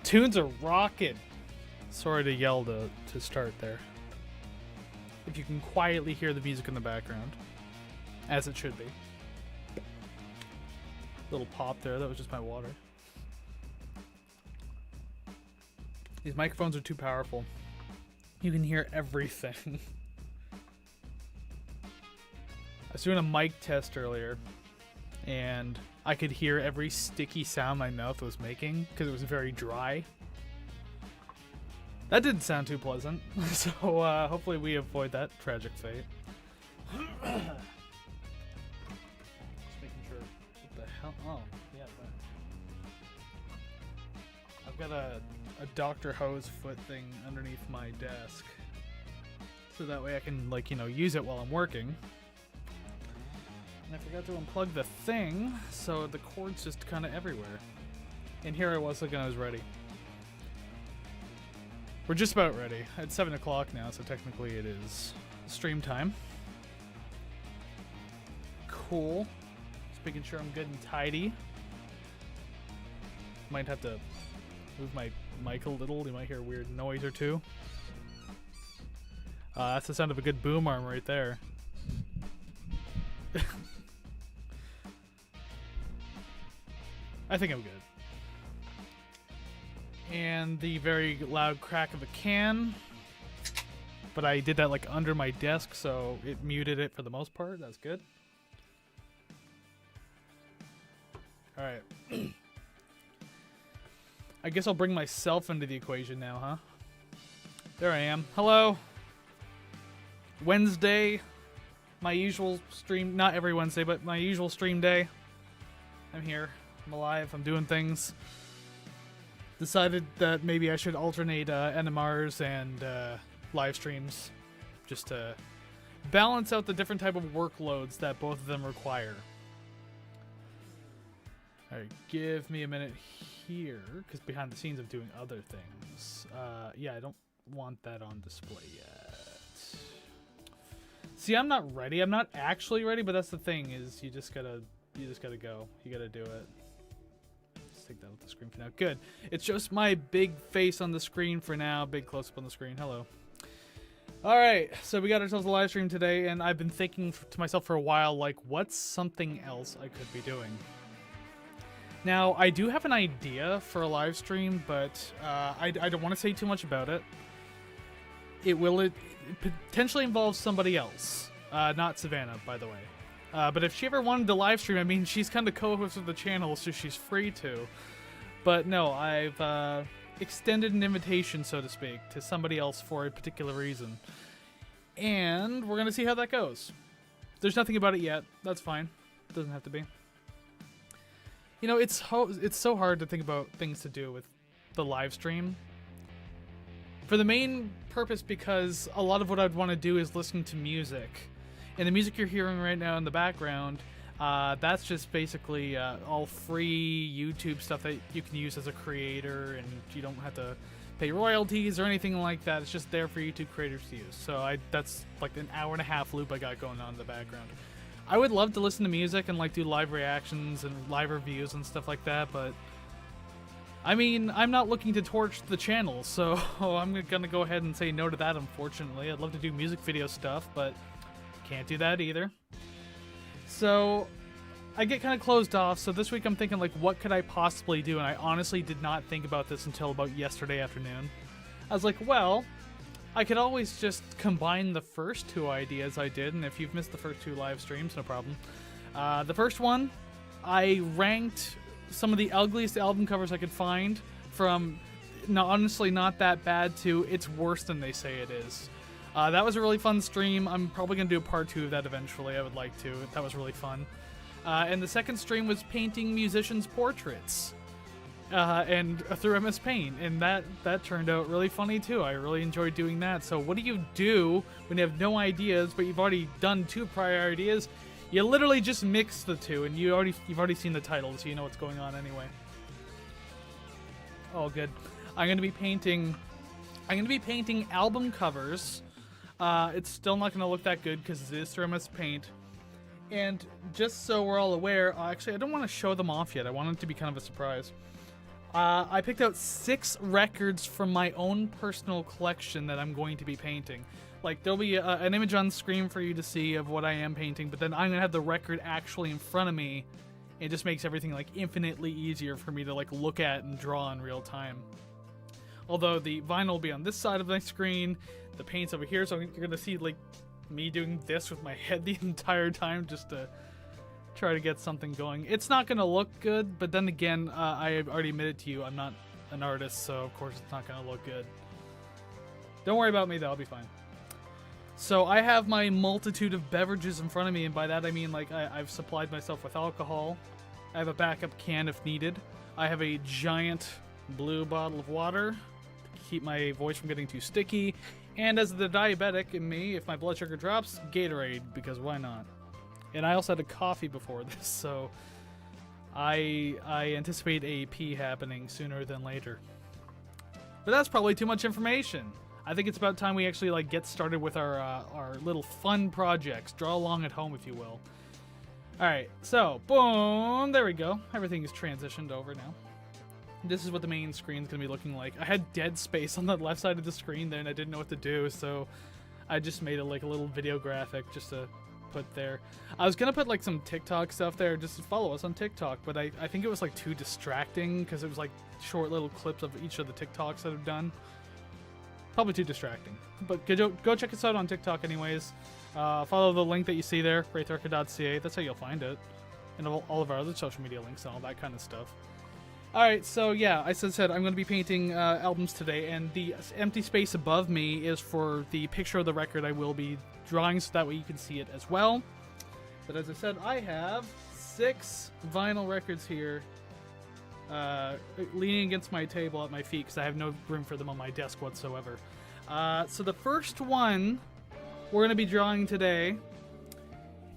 Tunes are rocking. Sorry to yell to start there. If you can quietly hear the music in the background, as it should be. Little pop there, that was just my water. These microphones are too powerful. You can hear everything. I was doing a mic test earlier, and I could hear every sticky sound my mouth was making because it was very dry. That didn't sound too pleasant, so hopefully we avoid that tragic fate. Just making sure. What the hell? Oh, yeah. I've got a Dr. Hose foot thing underneath my desk, so that way I can, like, you know, use it while I'm working. And I forgot to unplug the thing, so the cord's just kind of everywhere. And here I was looking, I was ready. We're just about ready. It's 7 o'clock now, so technically it is stream time. Cool. Just making sure I'm good and tidy. Might have to move my mic a little. You might hear a weird noise or two. That's the sound of a good boom arm right there. I think I'm good. And the very loud crack of a can. But I did that like under my desk, so it muted it for the most part. That's good. Alright. I guess I'll bring myself into the equation now, huh? There I am. Hello! Wednesday. My usual stream, not every Wednesday, but my usual stream day. I'm here. I'm alive. I'm doing things. Decided that maybe I should alternate NMRs and live streams just to balance out the different type of workloads that both of them require. Alright, give me a minute here, because behind the scenes I'm doing other things. Yeah, I don't want that on display yet. See, I'm not ready. I'm not actually ready, but that's the thing, is you just gotta go. You gotta do it. Take that off the screen for now. Good. It's just my big face on the screen for now. Big close-up on the screen. Hello. Alright, so we got ourselves a live stream today, and I've been thinking to myself for a while, like, what's something else I could be doing? Now, I do have an idea for a live stream, but I don't want to say too much about it. It potentially involves somebody else. Not Savannah, by the way. But if she ever wanted to live stream, I mean, she's kind of co-host of the channel, so she's free to. But no, I've extended an invitation, so to speak, to somebody else for a particular reason. And we're going to see how that goes. There's nothing about it yet. That's fine. Doesn't have to be. You know, it's so hard to think about things to do with the live stream. For the main purpose, because a lot of what I'd want to do is listen to music. And the music you're hearing right now in the background, that's just basically all free YouTube stuff that you can use as a creator, and you don't have to pay royalties or anything like that. It's just there for YouTube creators to use. So that's like an hour-and-a-half loop I got going on in the background. I would love to listen to music and like do live reactions and live reviews and stuff like that, but I mean, I'm not looking to torch the channel, so I'm gonna go ahead and say no to that, unfortunately. I'd love to do music video stuff, but can't do that either. So I get kind of closed off, so this week I'm thinking, like, what could I possibly do? And I honestly did not think about this until about yesterday afternoon. I was like, well, I could always just combine the first two ideas I did, and if you've missed the first two live streams, no problem. The first one, I ranked some of the ugliest album covers I could find, from honestly not that bad to it's worse than they say it is. That was a really fun stream. I'm probably going to do a part 2 of that eventually. I would like to. That was really fun. And the second stream was painting musicians' portraits and through MS Paint. And that turned out really funny, too. I really enjoyed doing that. So what do you do when you have no ideas, but you've already done 2 prior ideas? You literally just mix the 2, and you've already seen the title, so you know what's going on anyway. Oh, good. I'm going to be painting album covers. It's still not going to look that good because it is through MS Paint. And just so we're all aware, actually, I don't want to show them off yet. I want it to be kind of a surprise. I picked out 6 records from my own personal collection that I'm going to be painting. Like, there'll be an image on screen for you to see of what I am painting, but then I'm going to have the record actually in front of me. It just makes everything, like, infinitely easier for me to, like, look at and draw in real time. Although the vinyl will be on this side of my screen, the paint's over here, so you're going to see, like, me doing this with my head the entire time just to try to get something going. It's not going to look good, but then again, I already admitted to you I'm not an artist, so of course it's not going to look good. Don't worry about me, though. I'll be fine. So I have my multitude of beverages in front of me, and by that I mean, like, I've supplied myself with alcohol. I have a backup can if needed. I have a giant blue bottle of water to keep my voice from getting too sticky. And as the diabetic in me, if my blood sugar drops, Gatorade, because why not? And I also had a coffee before this, so I anticipate a pee happening sooner than later. But that's probably too much information. I think it's about time we actually, like, get started with our little fun projects. Draw along at home, if you will. Alright, so, boom, there we go. Everything is transitioned over now. This is what the main screen's gonna be looking like. I had dead space on the left side of the screen there, and I didn't know what to do, so I just made it like a little video graphic just to put there. I was gonna put like some TikTok stuff there, just to follow us on TikTok, but I think it was like too distracting because it was like short little clips of each of the TikToks that I've done. Probably too distracting. But go check us out on TikTok anyways. Follow the link that you see there, wraitharca.ca. That's how you'll find it. And all of our other social media links and all that kind of stuff. Alright, so yeah, I said I'm going to be painting albums today, and the empty space above me is for the picture of the record I will be drawing, so that way you can see it as well. But as I said, I have 6 vinyl records here leaning against my table at my feet because I have no room for them on my desk whatsoever. So the first one we're going to be drawing today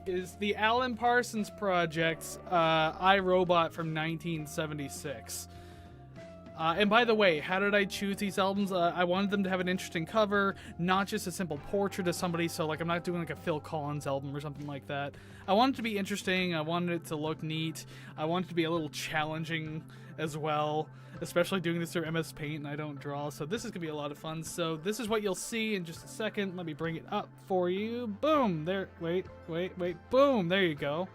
is the Alan Parsons Project's I, Robot from 1976. And by the way, how did I choose these albums? I wanted them to have an interesting cover, not just a simple portrait of somebody, so like I'm not doing like a Phil Collins album or something like that. I wanted it to be interesting, I wanted it to look neat, I wanted it to be a little challenging as well, especially doing this through MS Paint and I don't draw, so this is going to be a lot of fun. So this is what you'll see in just a second. Let me bring it up for you. Boom! There, wait, boom! There you go.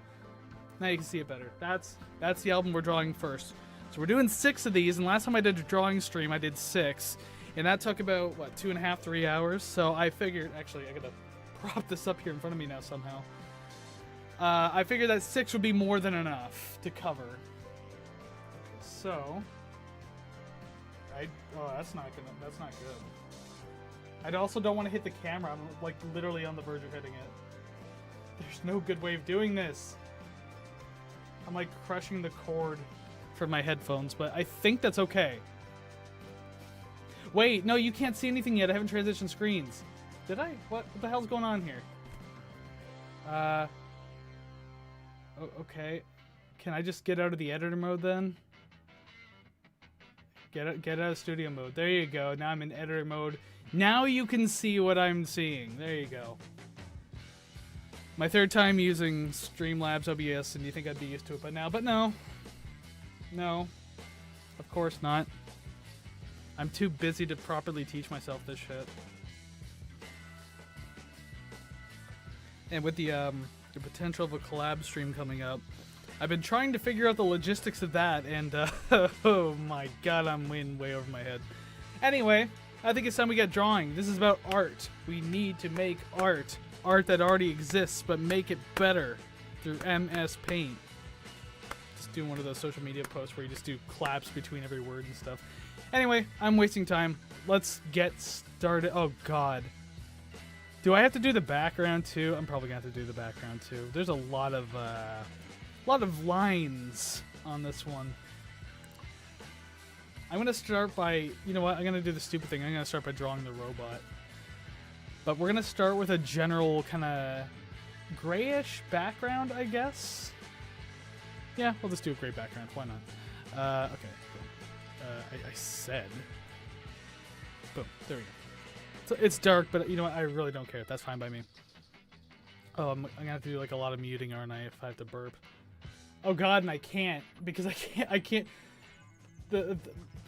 Now you can see it better. That's the album we're drawing first. So we're doing 6 of these, and last time I did a drawing stream, I did 6. And that took about, what, 2.5, 3 hours? So I figured, actually, I gotta prop this up here in front of me now somehow. I figured that 6 would be more than enough to cover. Okay, so... oh, that's not good. I also don't want to hit the camera. I'm, like, literally on the verge of hitting it. There's no good way of doing this. I'm, like, crushing the cord for my headphones, but I think that's okay. Wait, no, you can't see anything yet. I haven't transitioned screens. Did I? What the hell's going on here? Okay. Can I just get out of the editor mode then? Get out of studio mode. There you go. Now I'm in editor mode. Now you can see what I'm seeing. There you go. My 3rd time using Streamlabs OBS, and you think I'd be used to it by now, but no. No. Of course not. I'm too busy to properly teach myself this shit. And with the potential of a collab stream coming up, I've been trying to figure out the logistics of that, and oh my god, I'm way over my head. Anyway, I think it's time we get drawing. This is about art. We need to make art. Art that already exists, but make it better through MS Paint. Just doing one of those social media posts where you just do claps between every word and stuff. Anyway, I'm wasting time. Let's get started. Oh god. Do I have to do the background too? I'm probably gonna have to do the background too. There's a lot of lines on this one. I'm gonna start by, you know what, I'm gonna do the stupid thing. I'm gonna start by drawing the robot. But we're gonna start with a general kind of grayish background, I guess. Yeah, we'll just do a gray background. Why not? Okay. Cool. I said. Boom. There we go. So it's dark, but you know what? I really don't care. That's fine by me. Oh, I'm gonna have to do like a lot of muting, aren't I? If I have to burp. Oh god, and I can't because I can't.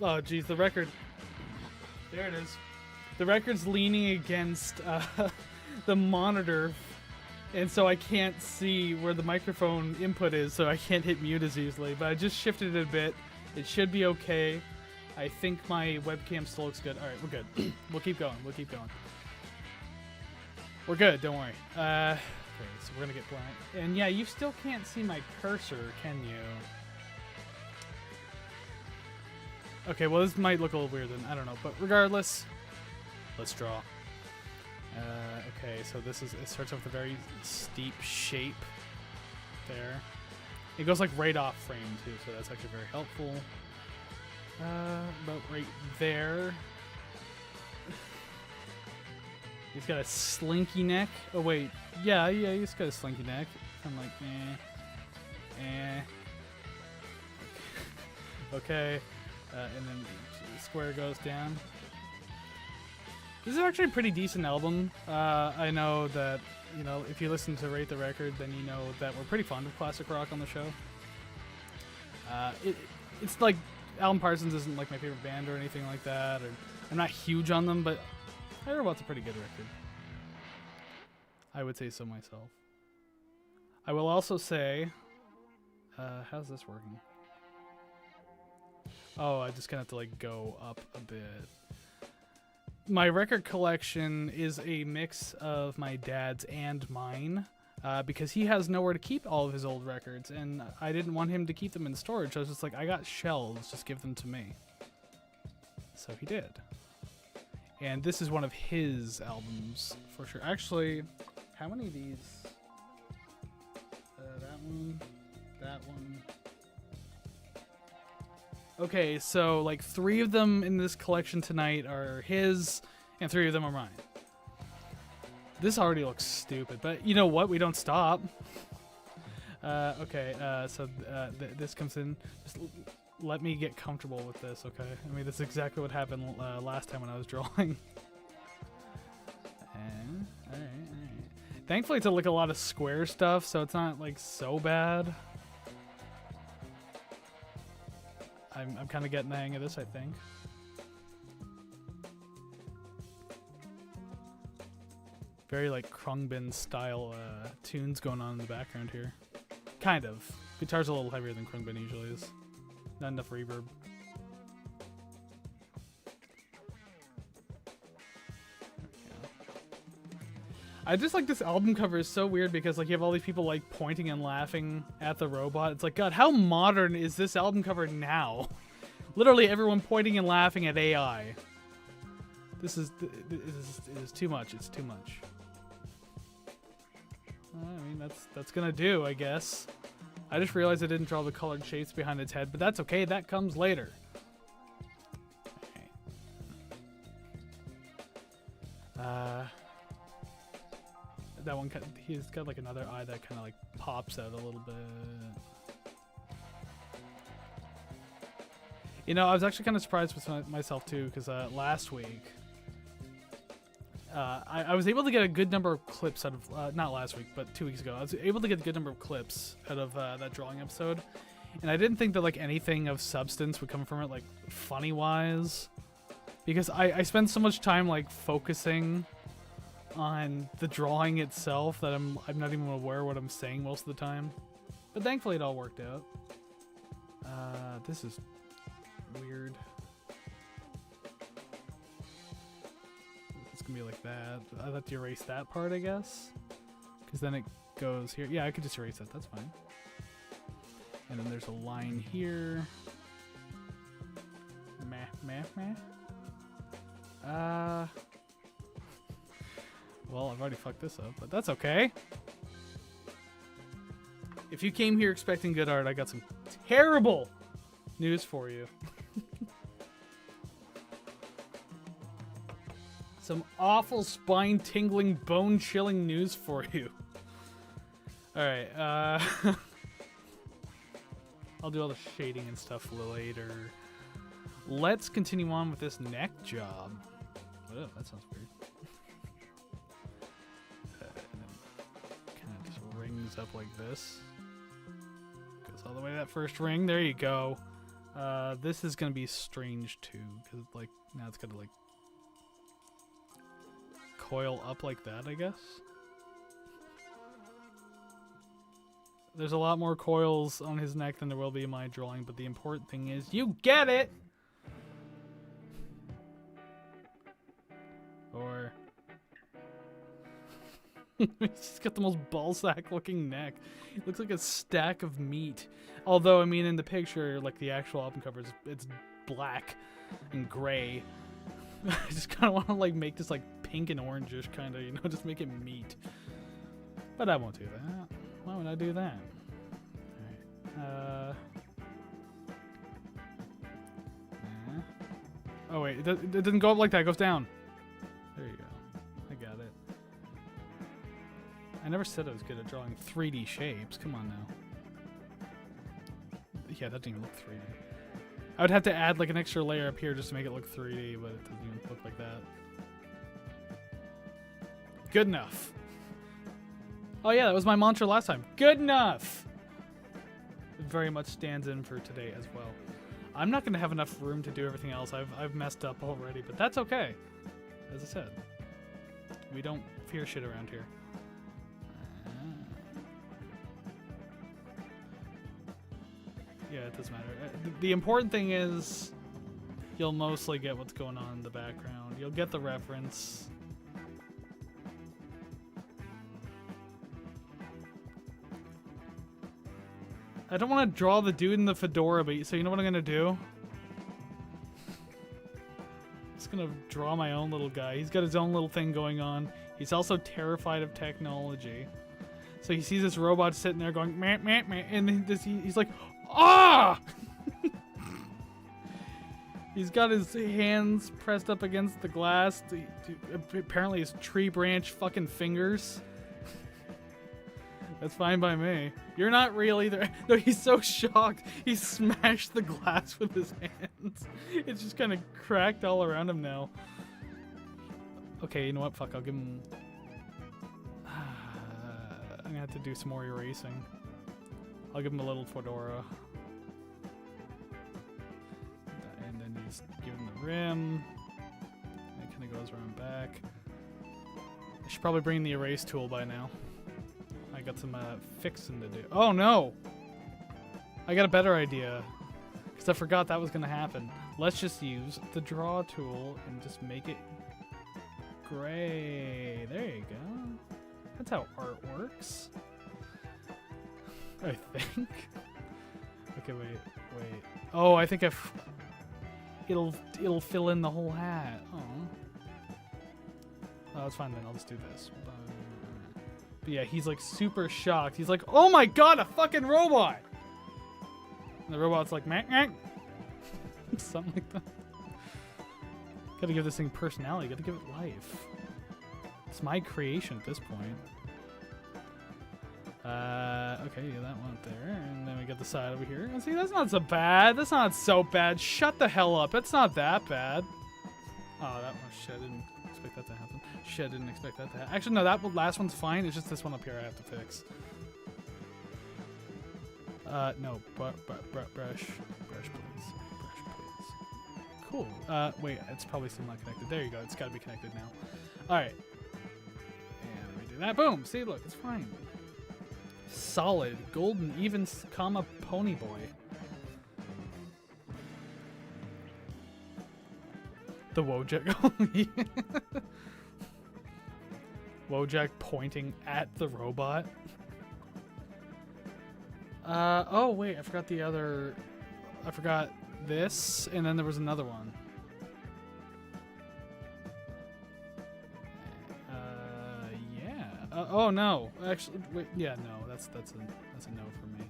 Oh geez, the record. There it is. The record's leaning against the monitor, and so I can't see where the microphone input is, so I can't hit mute as easily. But I just shifted it a bit. It should be okay. I think my webcam still looks good. All right, we're good. We'll keep going. We'll keep going. We're good. Don't worry. Okay, so we're gonna get blind. And yeah, you still can't see my cursor, can you? Okay, well this might look a little weird then. I don't know, but regardless, let's draw. Okay, so it starts off with a very steep shape there. It goes like right off frame too, so that's actually very helpful. About right there. He's got a slinky neck. Oh wait, yeah, he's got a slinky neck. I'm like, Okay, and then the square goes down. This is actually a pretty decent album. I know that, you know, if you listen to Rate the Record, then you know that we're pretty fond of classic rock on the show. It's like Alan Parsons isn't like my favorite band or anything like that, or I'm not huge on them, but Aerobot's a pretty good record. I would say so myself. I will also say, how's this working? Oh, I just kind of have to like go up a bit. My record collection is a mix of my dad's and mine, because he has nowhere to keep all of his old records, and I didn't want him to keep them in storage. I was just like, I got shelves, just give them to me. So he did. And this is one of his albums, for sure. Actually, how many of these? That one, that one. Okay, so like 3 of them in this collection tonight are his, and 3 of them are mine. This already looks stupid, but you know what? We don't stop. Okay, so this comes in. Just let me get comfortable with this, okay? I mean, this is exactly what happened last time when I was drawing. Alright. Thankfully, it's like a lot of square stuff, so it's not like so bad. I'm kind of getting the hang of this, I think. Very like Khruangbin style tunes going on in the background here. Kind of. Guitar's a little heavier than Khruangbin usually is. Not enough reverb. I just like this album cover is so weird because like you have all these people like pointing and laughing at the robot. It's like, God, how modern is this album cover now? Literally everyone pointing and laughing at AI. This is too much. It's too much. I mean, that's gonna do, I guess. I just realized I didn't draw the colored shapes behind its head, but that's okay. That comes later. Okay. That one, he's got like another eye that kind of like pops out a little bit. You know, I was actually kind of surprised with myself too, because last week, I was able to get a good number of clips out of, not last week, but 2 weeks ago, I was able to get a good number of clips out of that drawing episode. And I didn't think that like anything of substance would come from it, like funny-wise. Because I spend so much time like focusing on the drawing itself that I'm not even aware of what I'm saying most of the time. But thankfully it all worked out. This is weird. It's gonna be like that. I'll have to erase that part, I guess. Because then it goes here. Yeah, I could just erase that. That's fine. And then there's a line here. Well, I've already fucked this up, but that's okay. If you came here expecting good art, I got some terrible news for you. Some awful spine-tingling, bone-chilling news for you. Alright, I'll do all the shading and stuff later. Let's continue on with this neck job. Oh, that sounds weird. And then kind of just rings up like this. Goes all the way to that first ring. There you go. This is gonna be strange too, because like now it's gotta like coil up like that, I guess. There's a lot more coils on his neck than there will be in my drawing, but the important thing is you get it! Or... he's got the most ballsack looking neck. It looks like a stack of meat. Although, I mean, in the picture, like the actual album cover, it's black and gray. I just kind of want to like make this like pink and orangish kind of, you know, just make it meat. But I won't do that. Why would I do that? Alright. Oh wait, it doesn't go up like that, it goes down. There you go. I got it. I never said I was good at drawing 3D shapes. Come on now. Yeah, that didn't even look 3D. I would have to add like an extra layer up here just to make it look 3D, but it doesn't even look like that. Good enough. Oh yeah, that was my mantra last time. Good enough! It very much stands in for today as well. I'm not going to have enough room to do everything else. I've messed up already, but that's okay. As I said, we don't fear shit around here. Yeah, it doesn't matter. The important thing is you'll mostly get what's going on in the background. You'll get the reference. I don't want to draw the dude in the fedora, but so you know what I'm going to do? I'm just going to draw my own little guy. He's got his own little thing going on. He's also terrified of technology. So he sees this robot sitting there going, meh, meh, meh, and then he's like, ah! He's got his hands pressed up against the glass. Apparently his tree branch fucking fingers. That's fine by me. You're not real either. No, he's so shocked. He smashed the glass with his hands. It's just kind of cracked all around him now. Okay, you know what? Fuck, I'll give him... I'm gonna have to do some more erasing. I'll give him a little fedora. And then just give him the rim. It kind of goes around back. I should probably bring the erase tool by now. I got some fixing to do. Oh no! I got a better idea. Because I forgot that was going to happen. Let's just use the draw tool and just make it gray. There you go. That's how art works. I think. Okay, wait. Oh, I think it'll fill in the whole hat. Oh, that's fine then. I'll just do this. But yeah, he's like super shocked. He's like, "Oh my god, a fucking robot!" And the robot's like, "Meh, meh." Something like that. Gotta give this thing personality. Gotta give it life. It's my creation at this point. Okay, yeah, that went there. And then we get the side over here. And see, that's not so bad. That's not so bad. Shut the hell up. It's not that bad. Oh, that one. Shit, I didn't expect that to happen. Shit, I didn't expect that to happen. Actually, no, that last one's fine. It's just this one up here I have to fix. No. Brush, please. Brush, please. Cool. Wait, it's probably still not connected. There you go. It's got to be connected now. All right. And we do that. Boom. See, look, it's fine. Solid, golden, even, comma, pony boy. The Wojak. Wojak pointing at the robot. Oh wait, I forgot the other. I forgot this, and then there was another one. Yeah. Oh no, actually, wait. Yeah, no, that's a no for me.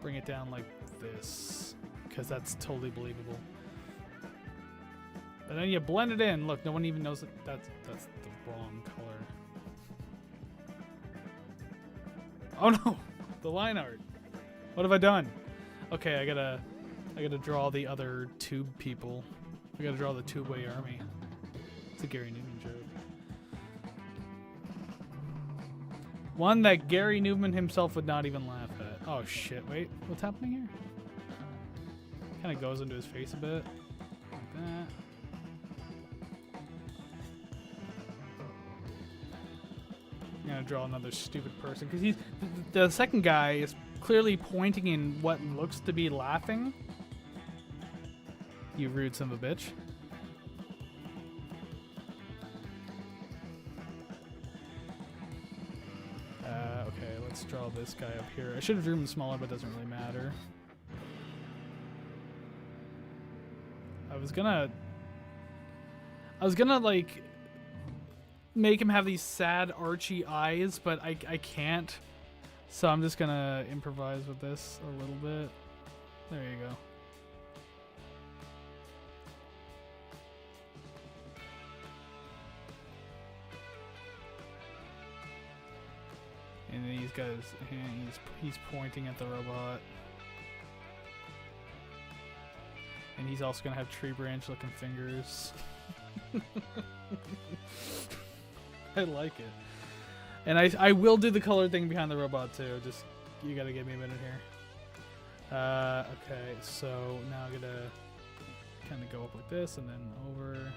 Bring it down like this, because that's totally believable. And then you blend it in. Look, no one even knows that that's the wrong color. Oh no, the line art. What have I done? Okay, I gotta draw the other tube people. I gotta draw the Tubeway Army. It's a Gary Newman joke. One that Gary Newman himself would not even laugh at. Oh shit, wait, what's happening here? Kind of goes into his face a bit, like that. I'm gonna draw another stupid person because the second guy is clearly pointing in what looks to be laughing. You rude son of a bitch. Okay, let's draw this guy up here. I should have drew him smaller, but it doesn't really matter. I was gonna like make him have these sad archy eyes, but I can't. So I'm just gonna improvise with this a little bit. There you go. And these guys, he's pointing at the robot. And he's also gonna have tree branch looking fingers. I like it. And I will do the color thing behind the robot too. Just, you gotta give me a minute here. Okay, so now I'm gonna kind of go up like this and then over.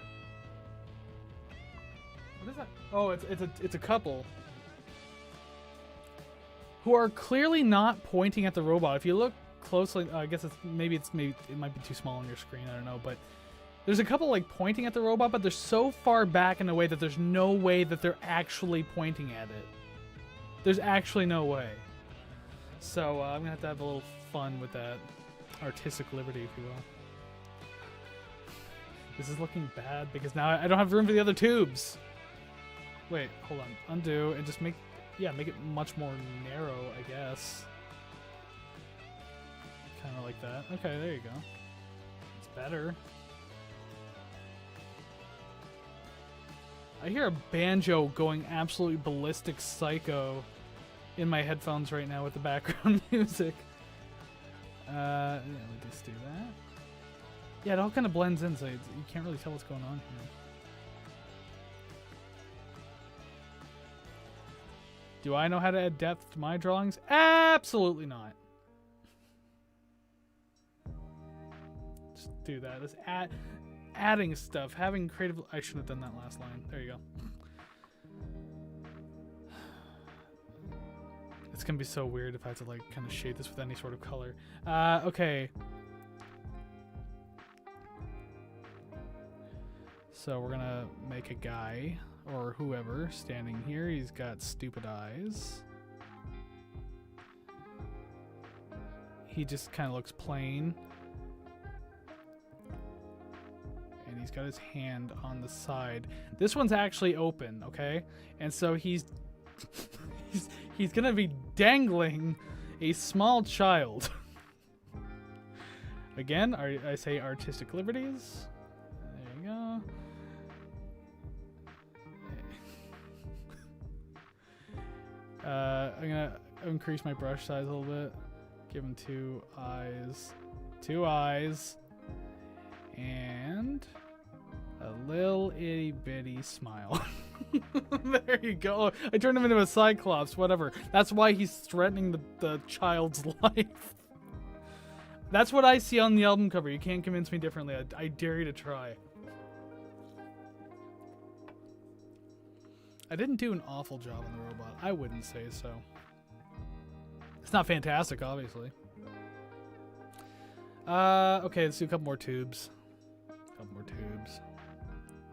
What is that? Oh, it's a couple who are clearly not pointing at the robot. If you look closely, I guess it might be too small on your screen. I don't know, but there's a couple like pointing at the robot, but they're so far back in a way that there's no way that they're actually pointing at it. There's actually no way. So I'm gonna have to have a little fun with that artistic liberty, if you will. This is looking bad because now I don't have room for the other tubes. Wait, hold on. Undo and just make it much more narrow, I guess. Kind of like that. Okay, there you go. It's better. I hear a banjo going absolutely ballistic psycho in my headphones right now with the background music. Yeah, let just do that. Yeah, it all kind of blends in, so you can't really tell what's going on here. Do I know how to add depth to my drawings? Absolutely not. Just do that. Just adding stuff, having creative. I should have done that last line. There you go. It's gonna be so weird if I have to like kind of shade this with any sort of color. Okay. So we're gonna make a guy or whoever standing here. He's got stupid eyes. He just kind of looks plain. And he's got his hand on the side. This one's actually open, okay? And so he's he's gonna be dangling a small child. Again, I say artistic liberties. There you go. I'm gonna increase my brush size a little bit. Give him two eyes, and a little itty bitty smile. There you go. I turned him into a cyclops. Whatever. That's why he's threatening the child's life. That's what I see on the album cover. You can't convince me differently. I dare you to try. I didn't do an awful job on the robot. I wouldn't say so. It's not fantastic, obviously. Okay, let's do a couple more tubes.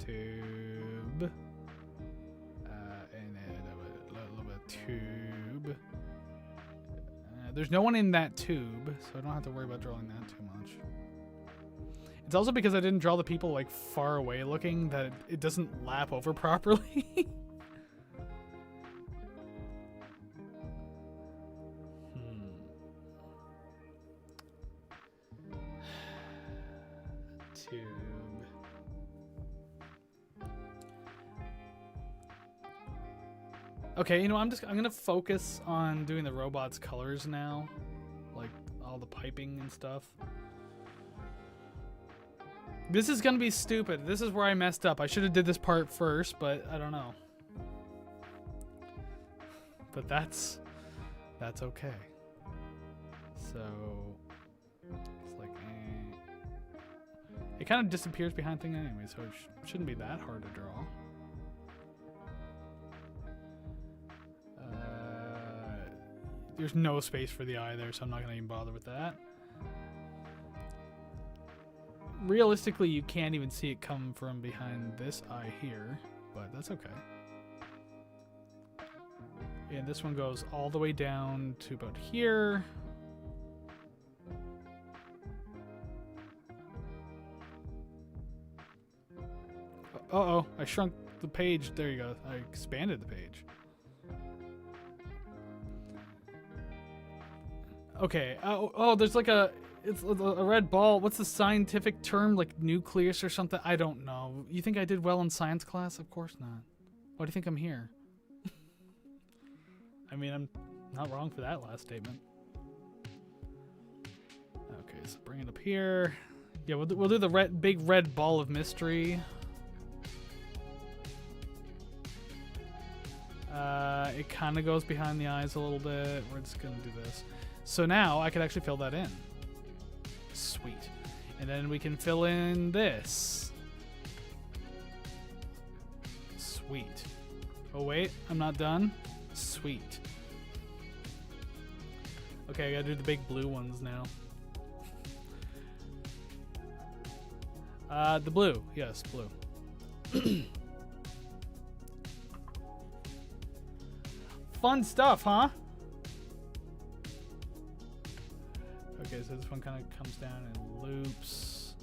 Tube. And then a little bit of tube. There's no one in that tube, so I don't have to worry about drawing that too much. It's also because I didn't draw the people like far away looking that it doesn't lap over properly. Tube. Okay, you know, I'm gonna focus on doing the robot's colors now, like all the piping and stuff. This is gonna be stupid. This is where I messed up. I should have did this part first, but I don't know. But that's okay. So it's like It kind of disappears behind thing anyway, so it shouldn't be that hard to draw. There's no space for the eye there, so I'm not going to even bother with that. Realistically, you can't even see it come from behind this eye here, but that's okay. And this one goes all the way down to about here. Uh-oh, I shrunk the page. There you go. I expanded the page. Okay. Oh, there's like it's a red ball. What's the scientific term? Like nucleus or something? I don't know. You think I did well in science class? Of course not. Why do you think I'm here? I mean, I'm not wrong for that last statement. Okay, so bring it up here. Yeah, we'll do the big red ball of mystery. It kind of goes behind the eyes a little bit. We're just gonna do this. So now I could actually fill that in. Sweet. And then we can fill in this. Sweet. Oh wait, I'm not done. Sweet. Okay, I gotta do the big blue ones now. The blue. Yes, blue. Fun stuff, huh? Okay, so this one kind of comes down and loops.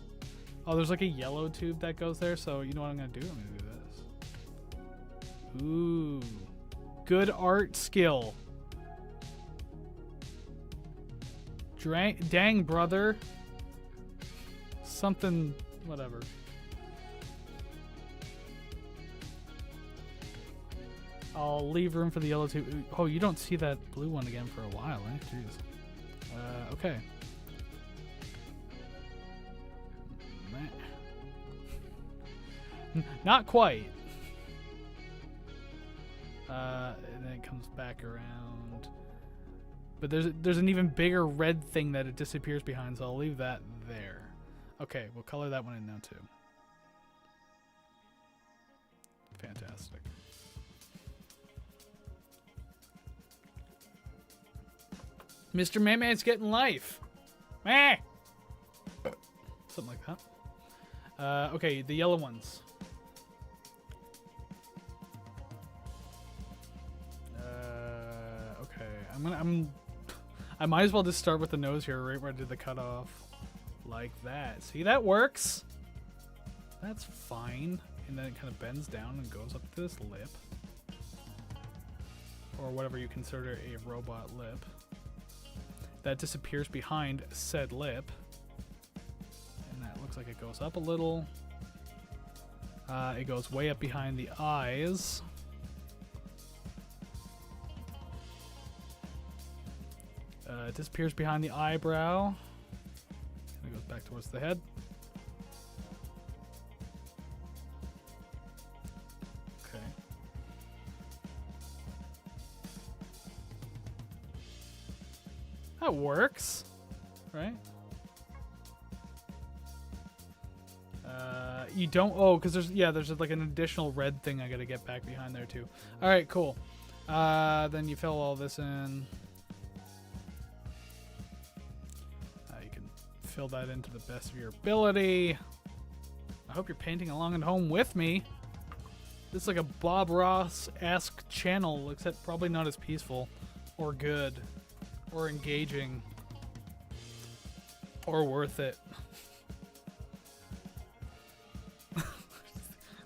Oh, there's like a yellow tube that goes there, so you know what I'm gonna do? I'm gonna do this. Ooh. Good art skill. Dang, brother. Something, whatever. I'll leave room for the yellow tube. Oh, you don't see that blue one again for a while, eh? Jeez. Okay. Not quite. And then it comes back around. But there's an even bigger red thing that it disappears behind, so I'll leave that there. Okay, we'll color that one in now too. Fantastic. Mr. Man-Man's getting life. Meh! Something like that. Okay, the yellow ones. Okay, I might as well just start with the nose here, right where I did the cutoff. Like that. See, that works. That's fine. And then it kind of bends down and goes up to this lip. Or whatever you consider a robot lip. That disappears behind said lip. And that looks like it goes up a little. It goes way up behind the eyes. It disappears behind the eyebrow. And it goes back towards the head. Okay. That works, right? You don't, oh, because there's like an additional red thing I gotta get back behind there too. All right, cool. Then you fill all this in. You can fill that in to the best of your ability. I hope you're painting along at home with me. This is like a Bob Ross-esque channel, except probably not as peaceful or good or engaging or worth it.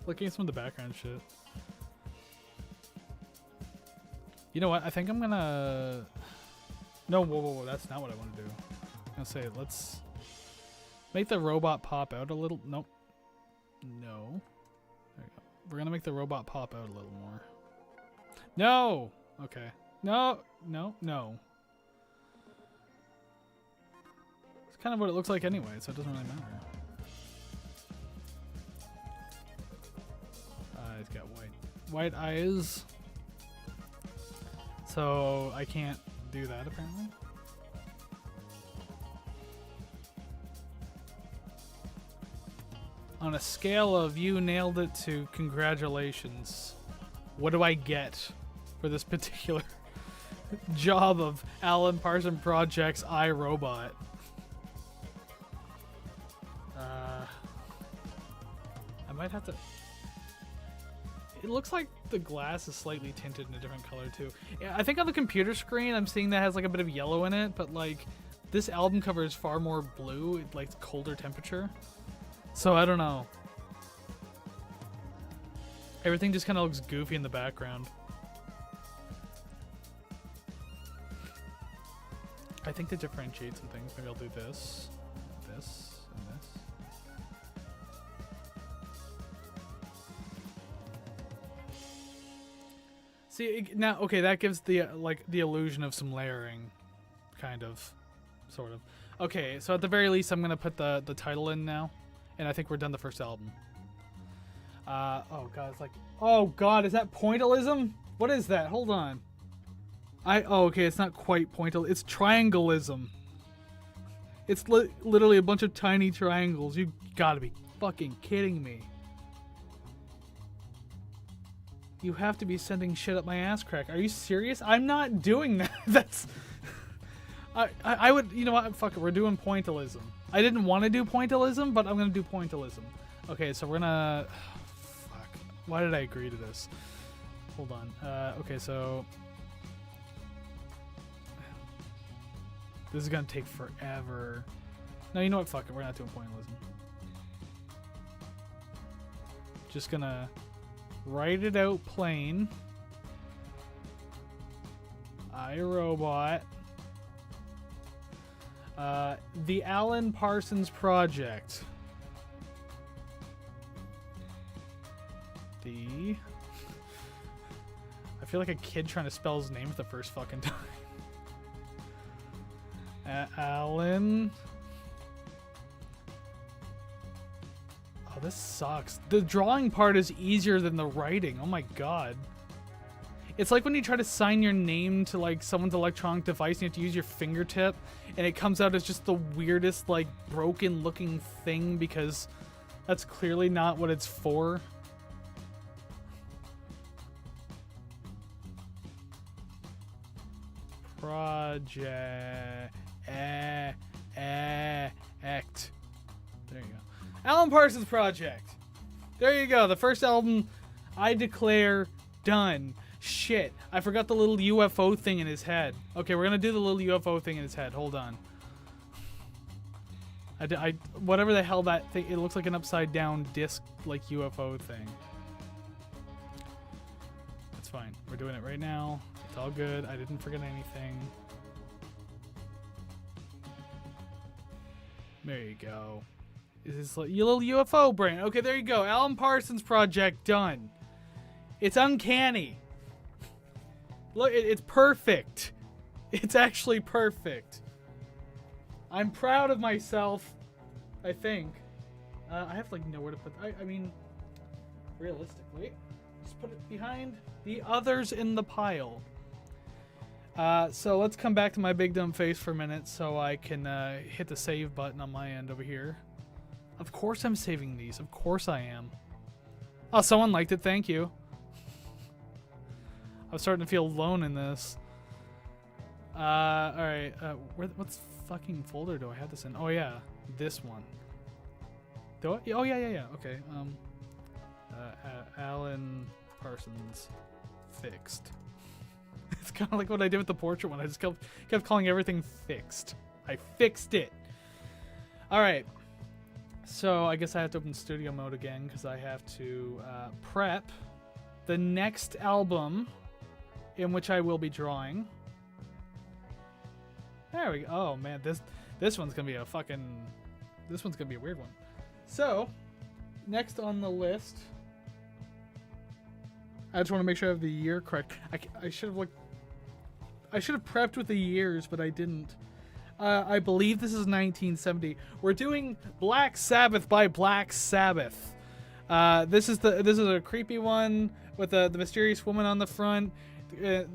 Looking at some of the background shit. You know what? I think I'm gonna... No, whoa, that's not what I want to do. I'm gonna say, let's make the robot pop out a little. Nope. No. There we go. We're gonna make the robot pop out a little more. No! Okay. No. It's kind of what it looks like anyway, so it doesn't really matter. It's got white eyes. So I can't do that apparently. On a scale of you nailed it to congratulations, what do I get for this particular job of Alan Parsons Project's iRobot? I might have to... It looks like the glass is slightly tinted in a different color too. Yeah, I think on the computer screen I'm seeing that has like a bit of yellow in it, but like this album cover is far more blue, it likes colder temperature. So I don't know. Everything just kind of looks goofy in the background. I think to differentiate some things, maybe I'll do this, this, and this. See, now, okay, that gives the, like, the illusion of some layering, kind of, sort of. Okay, so at the very least, I'm going to put the title in now, and I think we're done the first album. Oh, God, it's like, oh, God, is that pointillism? What is that? Hold on. Oh, okay, it's not quite pointillism. It's triangleism. It's literally a bunch of tiny triangles. You gotta be fucking kidding me. You have to be sending shit up my ass crack. Are you serious? I'm not doing that. That's... I would... You know what? Fuck it. We're doing pointillism. I didn't want to do pointillism, but I'm going to do pointillism. Okay, so we're gonna... Fuck. Why did I agree to this? Hold on. Okay, so... This is going to take forever. No, you know what? Fuck it. We're not doing pointillism. Just going to... write it out plain. iRobot. The Alan Parsons Project. I feel like a kid trying to spell his name for the first fucking time. Alan. Oh, this sucks. The drawing part is easier than the writing. Oh my god. It's like when you try to sign your name to like someone's electronic device and you have to use your fingertip and it comes out as just the weirdest like broken looking thing because that's clearly not what it's for. Project Act. There you go. Alan Parsons Project. There you go. The first album, I declare, done. Shit. I forgot the little UFO thing in his head. Okay, we're gonna do the little UFO thing in his head. Hold on. Whatever the hell that thing, it looks like an upside down disc like UFO thing. That's fine. We're doing it right now. It's all good. I didn't forget anything. There you go. Is like your little UFO brain. Okay, there you go. Alan Parsons Project done. It's uncanny. Look, it's perfect. It's actually perfect. I'm proud of myself, I think. I have to like know where to put. I mean, realistically, just put it behind the others in the pile. So let's come back to my big dumb face for a minute so I can hit the save button on my end over here. Of course I'm saving these. Of course I am. Oh, someone liked it. Thank you. I was starting to feel alone in this. Alright. What's fucking folder do I have this in? Oh, yeah. This one. Do I? Oh, yeah. Okay. Alan Parsons fixed. It's kind of like what I did with the portrait one. I just kept calling everything fixed. I fixed it. Alright. So I guess I have to open studio mode again because I have to prep the next album in which I will be drawing. There we go. Oh man, this one's gonna be a fucking... This one's gonna be a weird one. So, next on the list... I just want to make sure I have the year correct. I should have prepped with the years, but I didn't. I believe this is 1970. We're doing Black Sabbath by Black Sabbath. This is a creepy one with the mysterious woman on the front.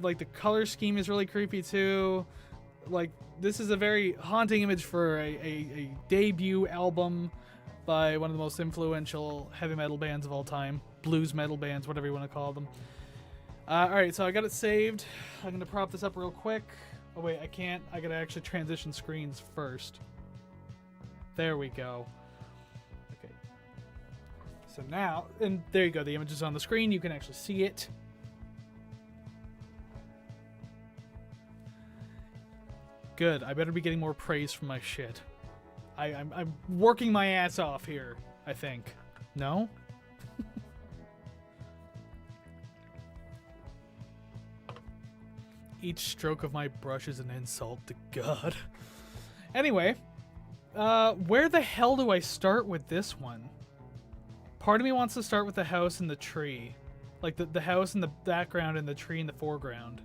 Like the color scheme is really creepy too. Like this is a very haunting image for a debut album by one of the most influential heavy metal bands of all time. Blues metal bands, whatever you want to call them. Alright, so I got it saved. I'm going to prop this up real quick. Oh wait, I can't. I got to actually transition screens first. There we go. Okay. So now, and there you go. The image is on the screen. You can actually see it. Good. I better be getting more praise from my shit. I'm working my ass off here, I think. No? Each stroke of my brush is an insult to God. Anyway, where the hell do I start with this one? Part of me wants to start with the house and the tree. Like the house in the background and the tree in the foreground.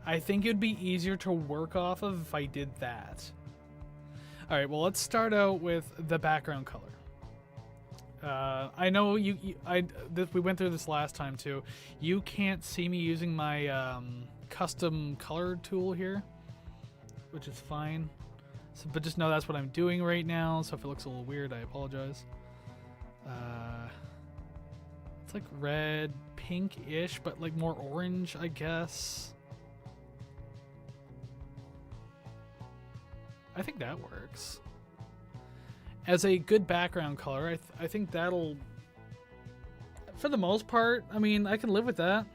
I think it'd be easier to work off of if I did that. Alright, well, let's start out with the background color. I know we went through this last time too. You can't see me using my custom color tool here, which is fine. So, but just know that's what I'm doing right now, so if it looks a little weird, I apologize. It's like red, pink-ish, but like more orange, I guess. I think that works. As a good background color, I think that'll... For the most part, I mean, I can live with that.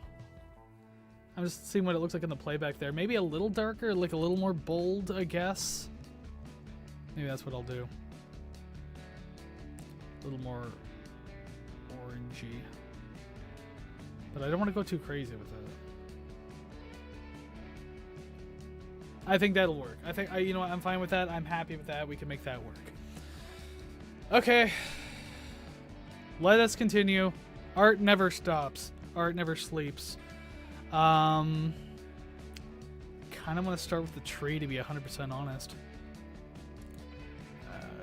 I'm just seeing what it looks like in the playback there. Maybe a little darker, like a little more bold, I guess. Maybe that's what I'll do. A little more orangey. But I don't want to go too crazy with it. I think that'll work. I think, you know what, I'm fine with that. I'm happy with that. We can make that work. Okay. Let us continue. Art never stops. Art never sleeps. Kind of want to start with the tree, to be 100% honest.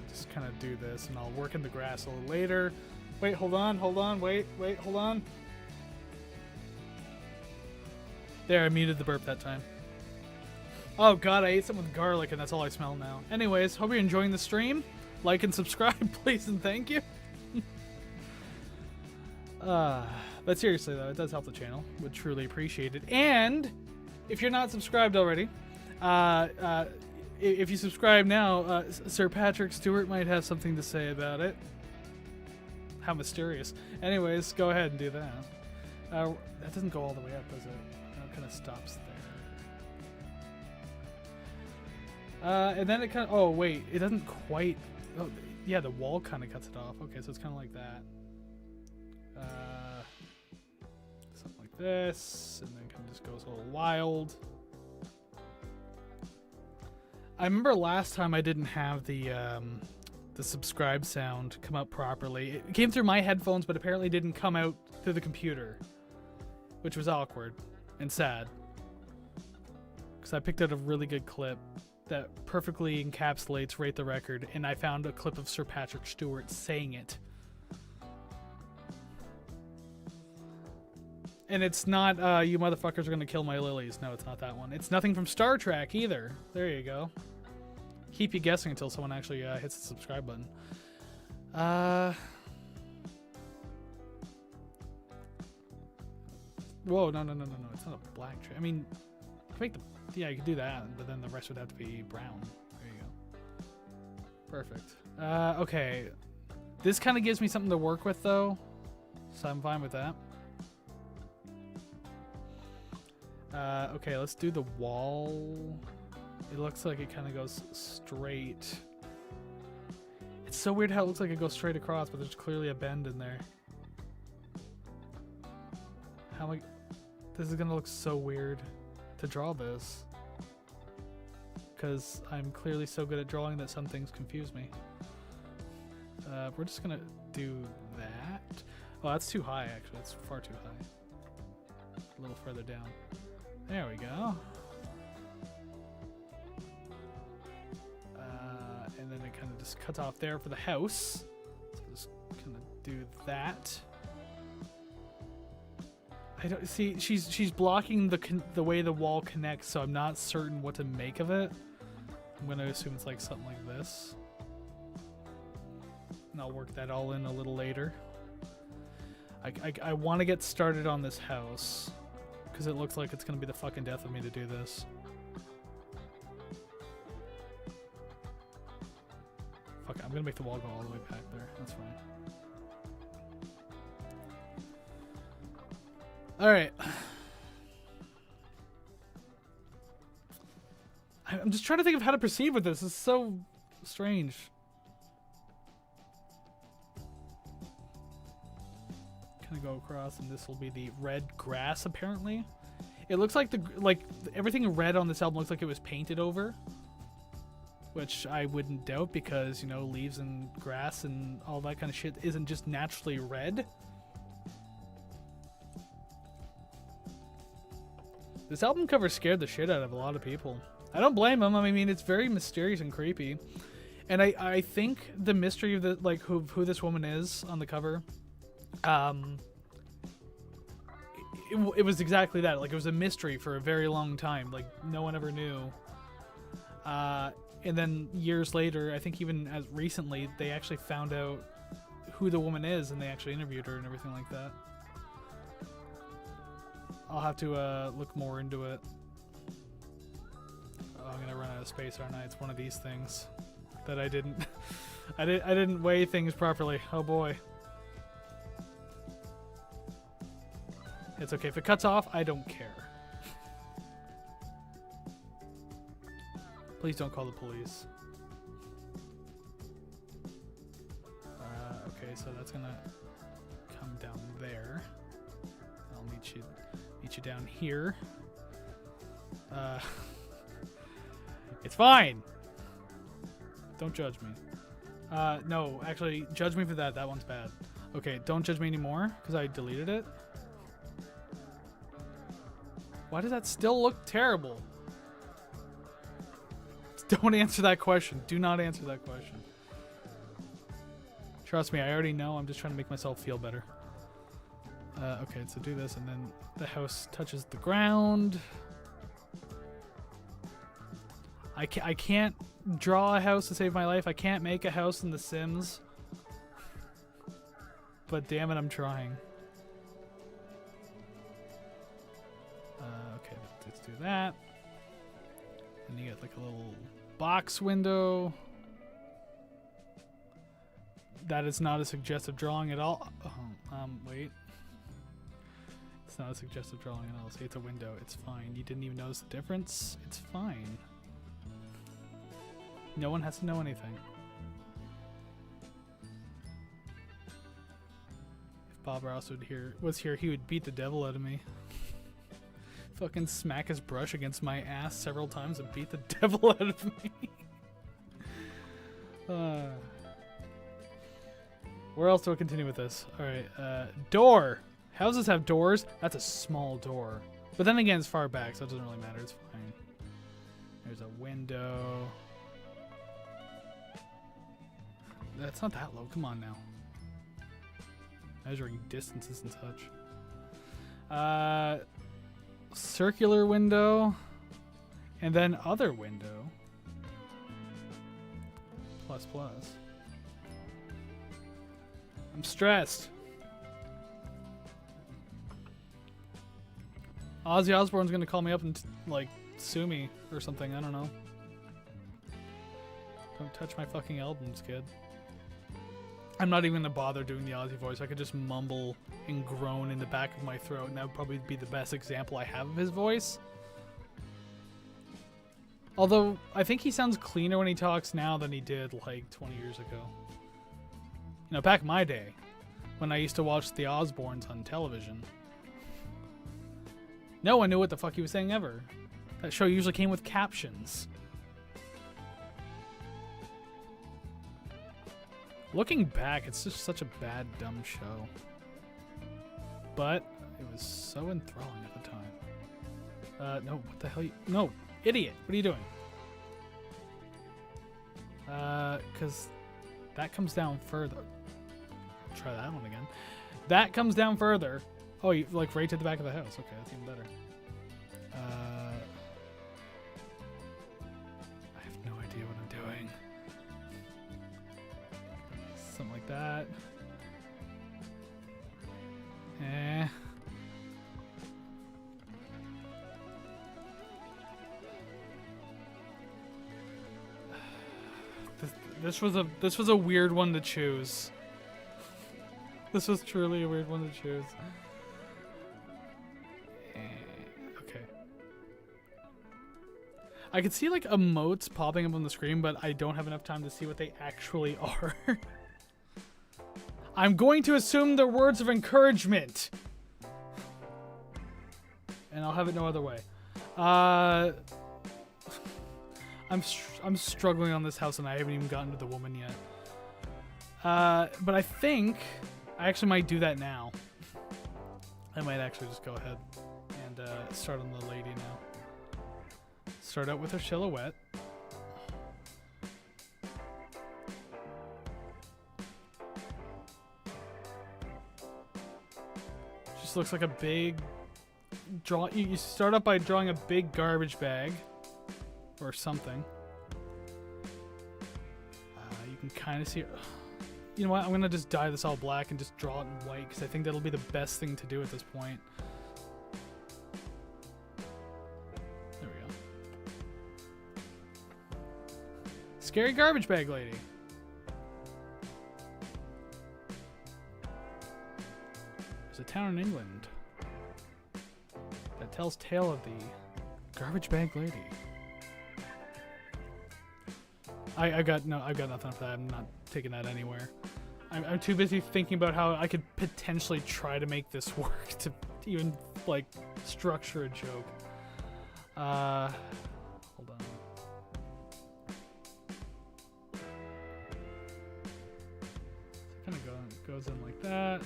Just kind of do this, and I'll work in the grass a little later. Wait, hold on, wait, hold on. There, I muted the burp that time. Oh god, I ate something with garlic and that's all I smell now. Anyways, hope you're enjoying the stream. Like and subscribe, please, and thank you. But seriously though, it does help the channel. Would truly appreciate it. And if you're not subscribed already, if you subscribe now, Sir Patrick Stewart might have something to say about it. How mysterious. Anyways, go ahead and do that. That doesn't go all the way up, does it? That kind of stops there. And then it kind of... Oh, wait. It doesn't quite... Oh, yeah, the wall kind of cuts it off. Okay, so it's kind of like that. Something like this. And then kind of just goes a little wild. I remember last time I didn't have the subscribe sound come out properly. It came through my headphones, but apparently didn't come out through the computer. Which was awkward and sad. Because I picked out a really good clip that perfectly encapsulates Rate the Record, and I found a clip of Sir Patrick Stewart saying it. And it's not, you motherfuckers are gonna kill my lilies. No, it's not that one. It's nothing from Star Trek either. There you go. Keep you guessing until someone actually hits the subscribe button. Whoa, no. It's not a black tree. I mean, you can make the... Yeah, you could do that, but then the rest would have to be brown. There you go. Perfect. Okay. This kind of gives me something to work with, though, so I'm fine with that. Okay, let's do the wall. It looks like it kind of goes straight. It's so weird how it looks like it goes straight across, but there's clearly a bend in there. How am I... This is gonna look so weird to draw this, because I'm clearly so good at drawing that some things confuse me. We're just gonna do that. Oh, that's too high, actually. That's far too high. A little further down. There we go. And then it kind of just cuts off there for the house. So just kind of do that. I don't see. She's blocking the way the wall connects, so I'm not certain what to make of it. I'm gonna assume it's like something like this. And I'll work that all in a little later. I want to get started on this house. Because it looks like it's going to be the fucking death of me to do this. Fuck it, I'm going to make the wall go all the way back there. That's fine. Alright. I'm just trying to think of how to proceed with this. It's so strange. Kind of go across, and this will be the red grass. Apparently, it looks like everything red on this album looks like it was painted over, which I wouldn't doubt because you know leaves and grass and all that kind of shit isn't just naturally red. This album cover scared the shit out of a lot of people. I don't blame them. I mean, it's very mysterious and creepy. And I think the mystery of the who this woman is on the cover, it was exactly that. Like, it was a mystery for a very long time. Like, no one ever knew. And then years later, I think even as recently, they actually found out who the woman is, and they actually interviewed her and everything like that. I'll have to look more into it. Oh, I'm gonna run out of space, aren't I? It's one of these things that I didn't I didn't weigh things properly. Oh boy. It's okay. If it cuts off, I don't care. Please don't call the police. Okay, so that's gonna come down there. I'll meet you down here. It's fine. Don't judge me. No, actually, judge me for that. That one's bad. Okay, don't judge me anymore because I deleted it. Why does that still look terrible? Don't answer that question. Do not answer that question. Trust me, I already know. I'm just trying to make myself feel better. Okay, so do this, and then the house touches the ground. I can't draw a house to save my life. I can't make a house in The Sims. But damn it, I'm trying. Okay, let's do that. And you get like a little box window. That is not a suggestive drawing at all. Wait. It's not a suggestive drawing at all. See, it's a window. It's fine. You didn't even notice the difference. It's fine. No one has to know anything. If Bob Ross was here, he would beat the devil out of me. Fucking smack his brush against my ass several times and beat the devil out of me. Where else do I continue with this? Alright, door! Houses have doors. That's a small door. But then again, it's far back, so it doesn't really matter. It's fine. There's a window. That's not that low. Come on now. Measuring distances and such. Circular window. And then other window. Plus plus. I'm stressed. Ozzy Osbourne's gonna call me up and like sue me or something. I don't know. Don't touch my fucking albums, kid. I'm not even gonna bother doing the Ozzy voice. I could just mumble and groan in the back of my throat, and that would probably be the best example I have of his voice. Although, I think he sounds cleaner when he talks now than he did like 20 years ago. You know, back in my day, when I used to watch the Osbournes on television, no one knew what the fuck he was saying ever. That show usually came with captions. Looking back, it's just such a bad, dumb show. But it was so enthralling at the time. No, what the hell? No, idiot! What are you doing? Because that comes down further. Try that one again. That comes down further. Oh, you like right to the back of the house. Okay, that's even better. I have no idea what I'm doing. Something like that. Eh. This was a weird one to choose. This was truly a weird one to choose. Okay. I could see like emotes popping up on the screen, but I don't have enough time to see what they actually are. I'm going to assume they're words of encouragement. And I'll have it no other way. I'm struggling on this house and I haven't even gotten to the woman yet. But I think I actually might do that now. I might actually just go ahead and start on the lady now. Start out with her silhouette. Just looks like a big draw. You start up by drawing a big garbage bag. Or something. You can kind of see. You know what? I'm gonna just dye this all black and just draw it in white because I think that'll be the best thing to do at this point. There we go. Scary garbage bag lady. There's a town in England that tells tale of the garbage bag lady. I've got nothing for that. I'm not taking that anywhere. I'm too busy thinking about how I could potentially try to make this work to even like structure a joke. Hold on. So kind of goes in like that.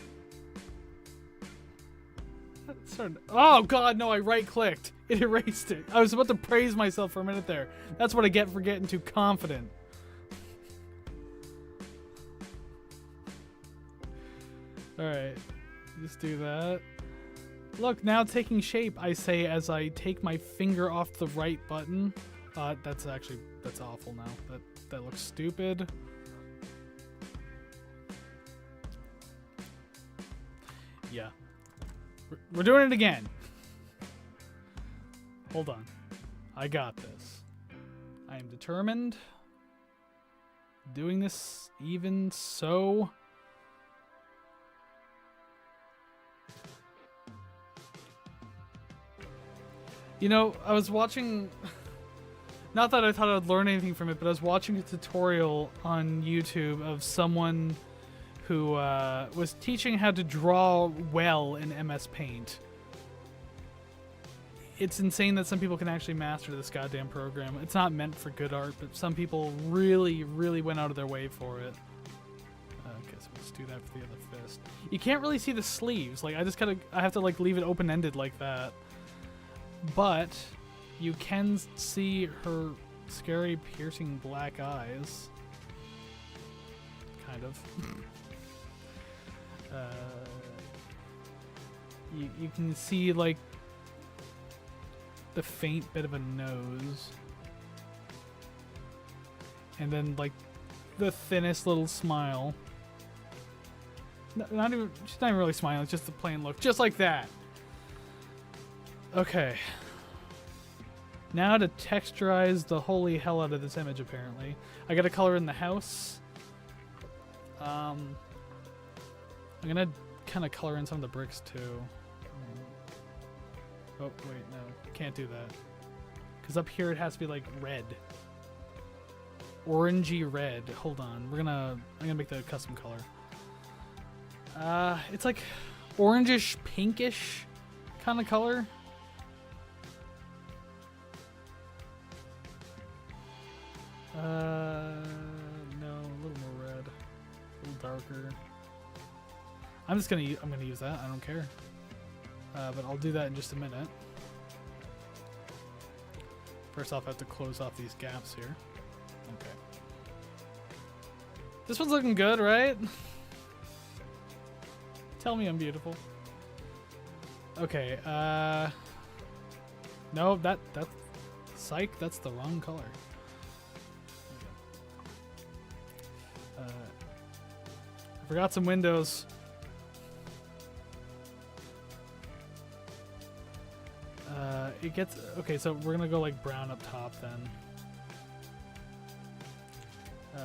Oh god, no! I right-clicked. It erased it. I was about to praise myself for a minute there. That's what I get for getting too confident. Alright. Just do that. Look, now taking shape, I say as I take my finger off the right button. That's awful now. That looks stupid. Yeah. We're doing it again. Hold on. I got this. I am determined. Doing this even so. You know, I was watching... Not that I thought I'd learn anything from it, but I was watching a tutorial on YouTube of someone who was teaching how to draw well in MS Paint. It's insane that some people can actually master this goddamn program. It's not meant for good art, but some people really, really went out of their way for it. Okay, so let's do that for the other fist. You can't really see the sleeves. Like, I have to like leave it open-ended like that. But you can see her scary, piercing black eyes. Kind of. You can see like the faint bit of a nose, and then like the thinnest little smile. She's not even really smiling. It's just a plain look, just like that. Okay. Now to texturize the holy hell out of this image. Apparently, I got to color in the house. I'm gonna kind of color in some of the bricks too. Oh wait, no, can't do that. Cause up here it has to be like red, orangey red. Hold on, I'm gonna make that a custom color. It's like orangish, pinkish kind of color. No, a little more red, a little darker. I'm gonna use that. I don't care. But I'll do that in just a minute. First off, I have to close off these gaps here. Okay. This one's looking good, right? Tell me I'm beautiful. Okay. No, that's psych. That's the wrong color. Forgot some windows. It gets... Okay, so we're gonna go like brown up top then.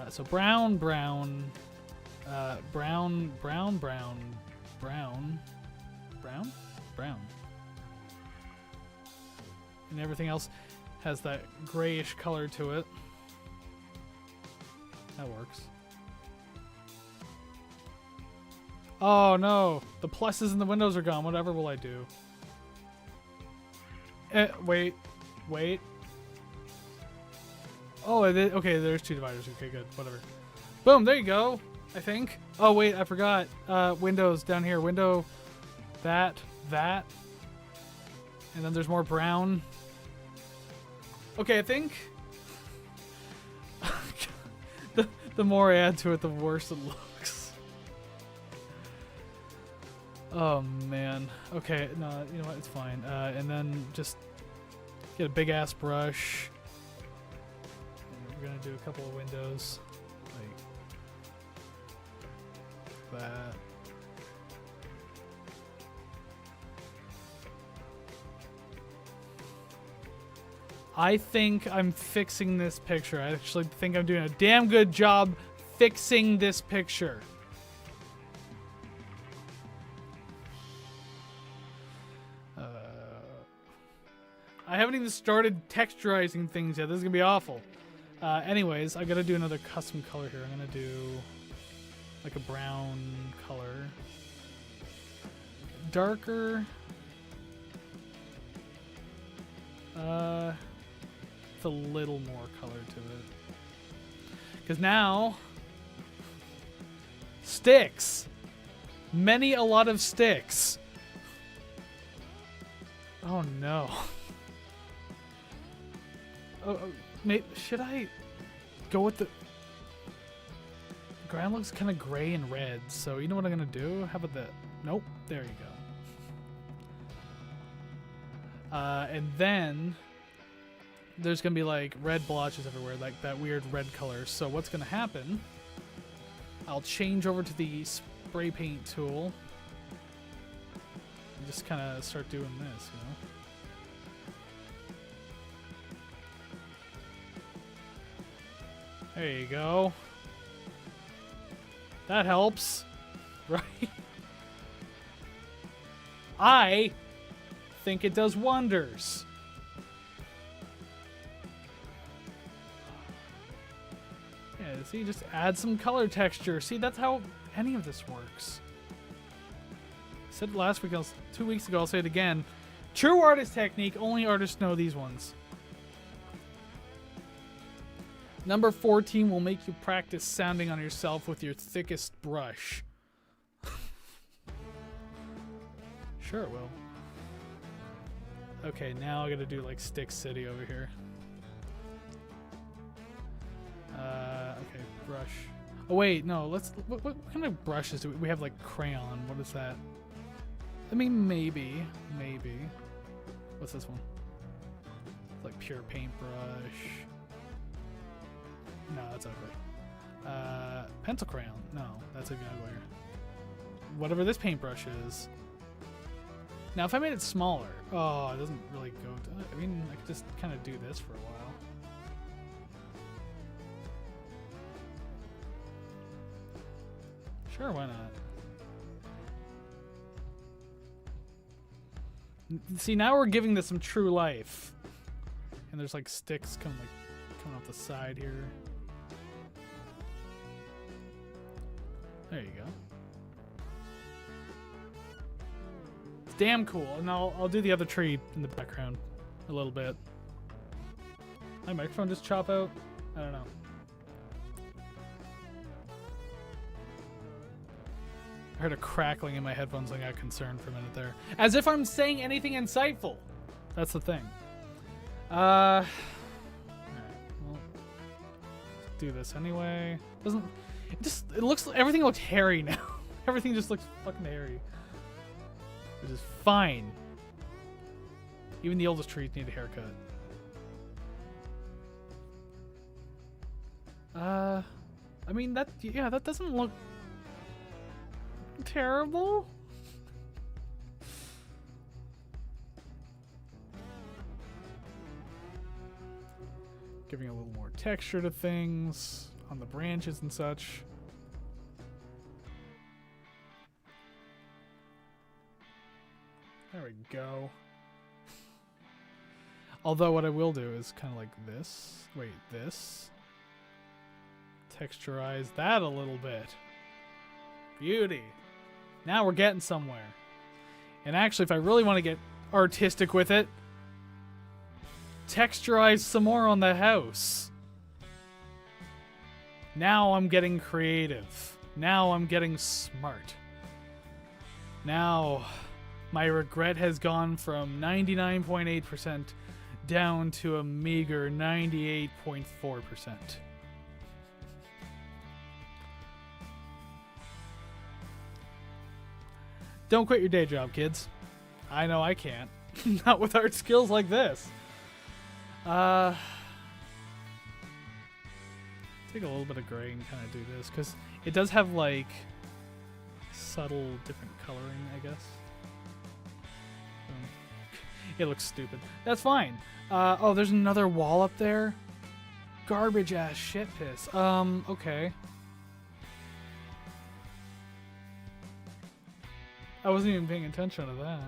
So brown, brown, brown, brown, brown, brown, brown, brown. And everything else has that grayish color to it. That works. Oh no, the pluses in the windows are gone. Whatever will I do? Wait. Oh, okay, there's two dividers. Okay, good. Whatever. Boom, there you go, I think. Oh, wait, I forgot. Windows down here. Window, that. And then there's more brown. Okay, I think... the more I add to it, the worse it looks. Oh, man. Okay, no, you know what? It's fine. And then just get a big-ass brush. We're gonna do a couple of windows, like that. I think I'm fixing this picture. I actually think I'm doing a damn good job fixing this picture. I haven't even started texturizing things yet. This is gonna be awful. Anyways, I gotta do another custom color here. I'm gonna do like a brown color. Darker. It's a little more color to it. Because now, sticks. A lot of sticks. Oh no. Should I go with the ground looks kind of gray and red, so you know what I'm gonna do? How about that? Nope, there you go. And then there's gonna be like red blotches everywhere, like that weird red color. So what's gonna happen, I'll change over to the spray paint tool and just kind of start doing this, you know? There you go. That helps, right? I think it does wonders. Yeah, see, just add some color texture. See, that's how any of this works. I said it last week, 2 weeks ago, I'll say it again. True artist technique, only artists know these ones. Number 14 will make you practice sounding on yourself with your thickest brush. Sure it will. Okay, now I gotta do like Stick City over here. Okay, brush. Oh wait, no, what kind of brushes do we have? Like crayon, what is that? I mean, maybe. What's this one? Like pure paintbrush. No, that's ugly. Pencil crayon. No, that's even uglier. Whatever this paintbrush is. Now, if I made it smaller, oh, it doesn't really go to, I mean, I could just kind of do this for a while. Sure, why not? See, now we're giving this some true life. And there's like sticks coming off the side here. There you go. It's damn cool. And I'll do the other tree in the background a little bit. My microphone just chop out? I don't know. I heard a crackling in my headphones and I got concerned for a minute there. As if I'm saying anything insightful. That's the thing. Alright, well, let's do this anyway. It looks, everything looks hairy now. Everything just looks fucking hairy. Which is fine. Even the oldest trees need a haircut. I mean, that doesn't look terrible? Giving a little more texture to things on the branches and such. There we go. Although what I will do is kind of like this. Wait, this. Texturize that a little bit. Beauty. Now we're getting somewhere. And actually, if I really want to get artistic with it, texturize some more on the house. Now I'm getting creative. Now I'm getting smart. Now my regret has gone from 99.8% down to a meager 98.4%. Don't quit your day job, kids. I know I can't. Not with art skills like this. Take a little bit of gray and kind of do this, because it does have like subtle different coloring, I guess. It looks stupid. That's fine. Oh, there's another wall up there. Garbage ass shit piss. Okay. I wasn't even paying attention to that.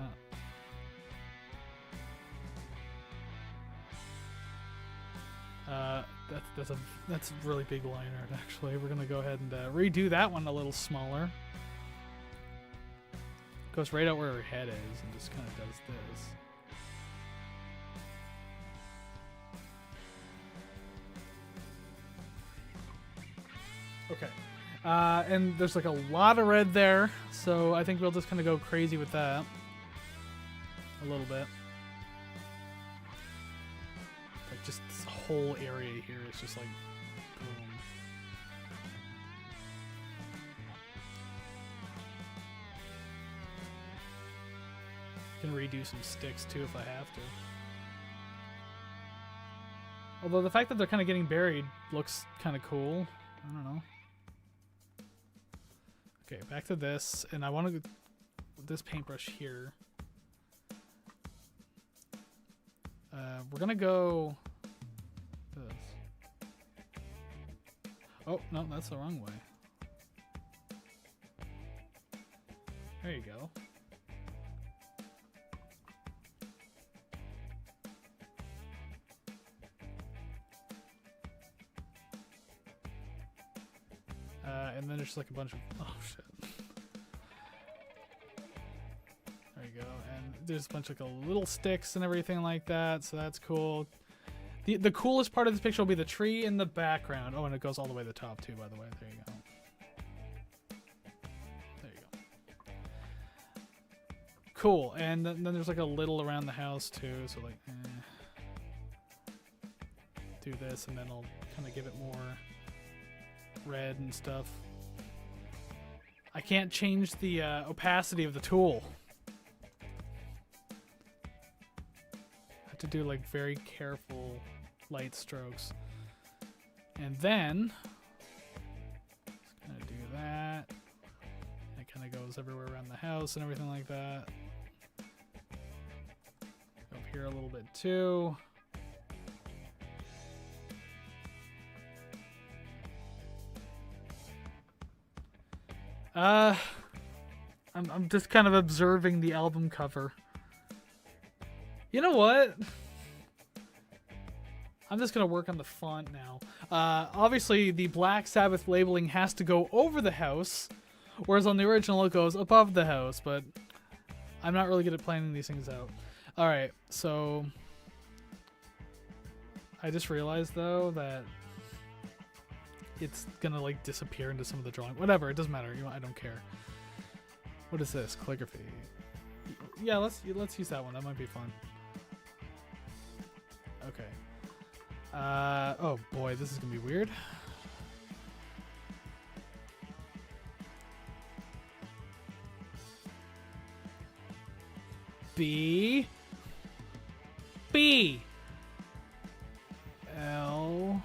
That's really big line art, actually. We're gonna go ahead and redo that one a little smaller. Goes right out where her head is and just kind of does this. Okay. And there's like a lot of red there, so I think we'll just kind of go crazy with that. A little bit. Like just this whole area here is just like, boom. Can redo some sticks too if I have to. Although the fact that they're kind of getting buried looks kind of cool. I don't know. Okay, back to this, and I want to go with this paintbrush here. We're gonna go this. Oh no, that's the wrong way. There you go. And then there's like a bunch of, oh shit. There you go. And there's a bunch of like little sticks and everything like that, so that's cool. The coolest part of this picture will be the tree in the background. Oh, and it goes all the way to the top too, by the way. There you go. There you go. Cool. And then there's like a little around the house too, so like, do this, and then I'll kind of give it more red and stuff. I can't change the opacity of the tool. I have to do like very careful light strokes. And then just kind of do that. It kind of goes everywhere around the house and everything like that. Up here a little bit too. I'm just kind of observing the album cover. You know what? I'm just gonna work on the font now. Obviously the Black Sabbath labeling has to go over the house, whereas on the original it goes above the house, but I'm not really good at planning these things out. Alright, so I just realized though that it's gonna like disappear into some of the drawing. Whatever, it doesn't matter. I don't care. What is this? Calligraphy. Yeah, let's use that one. That might be fun. Okay. Oh boy, this is gonna be weird. B L.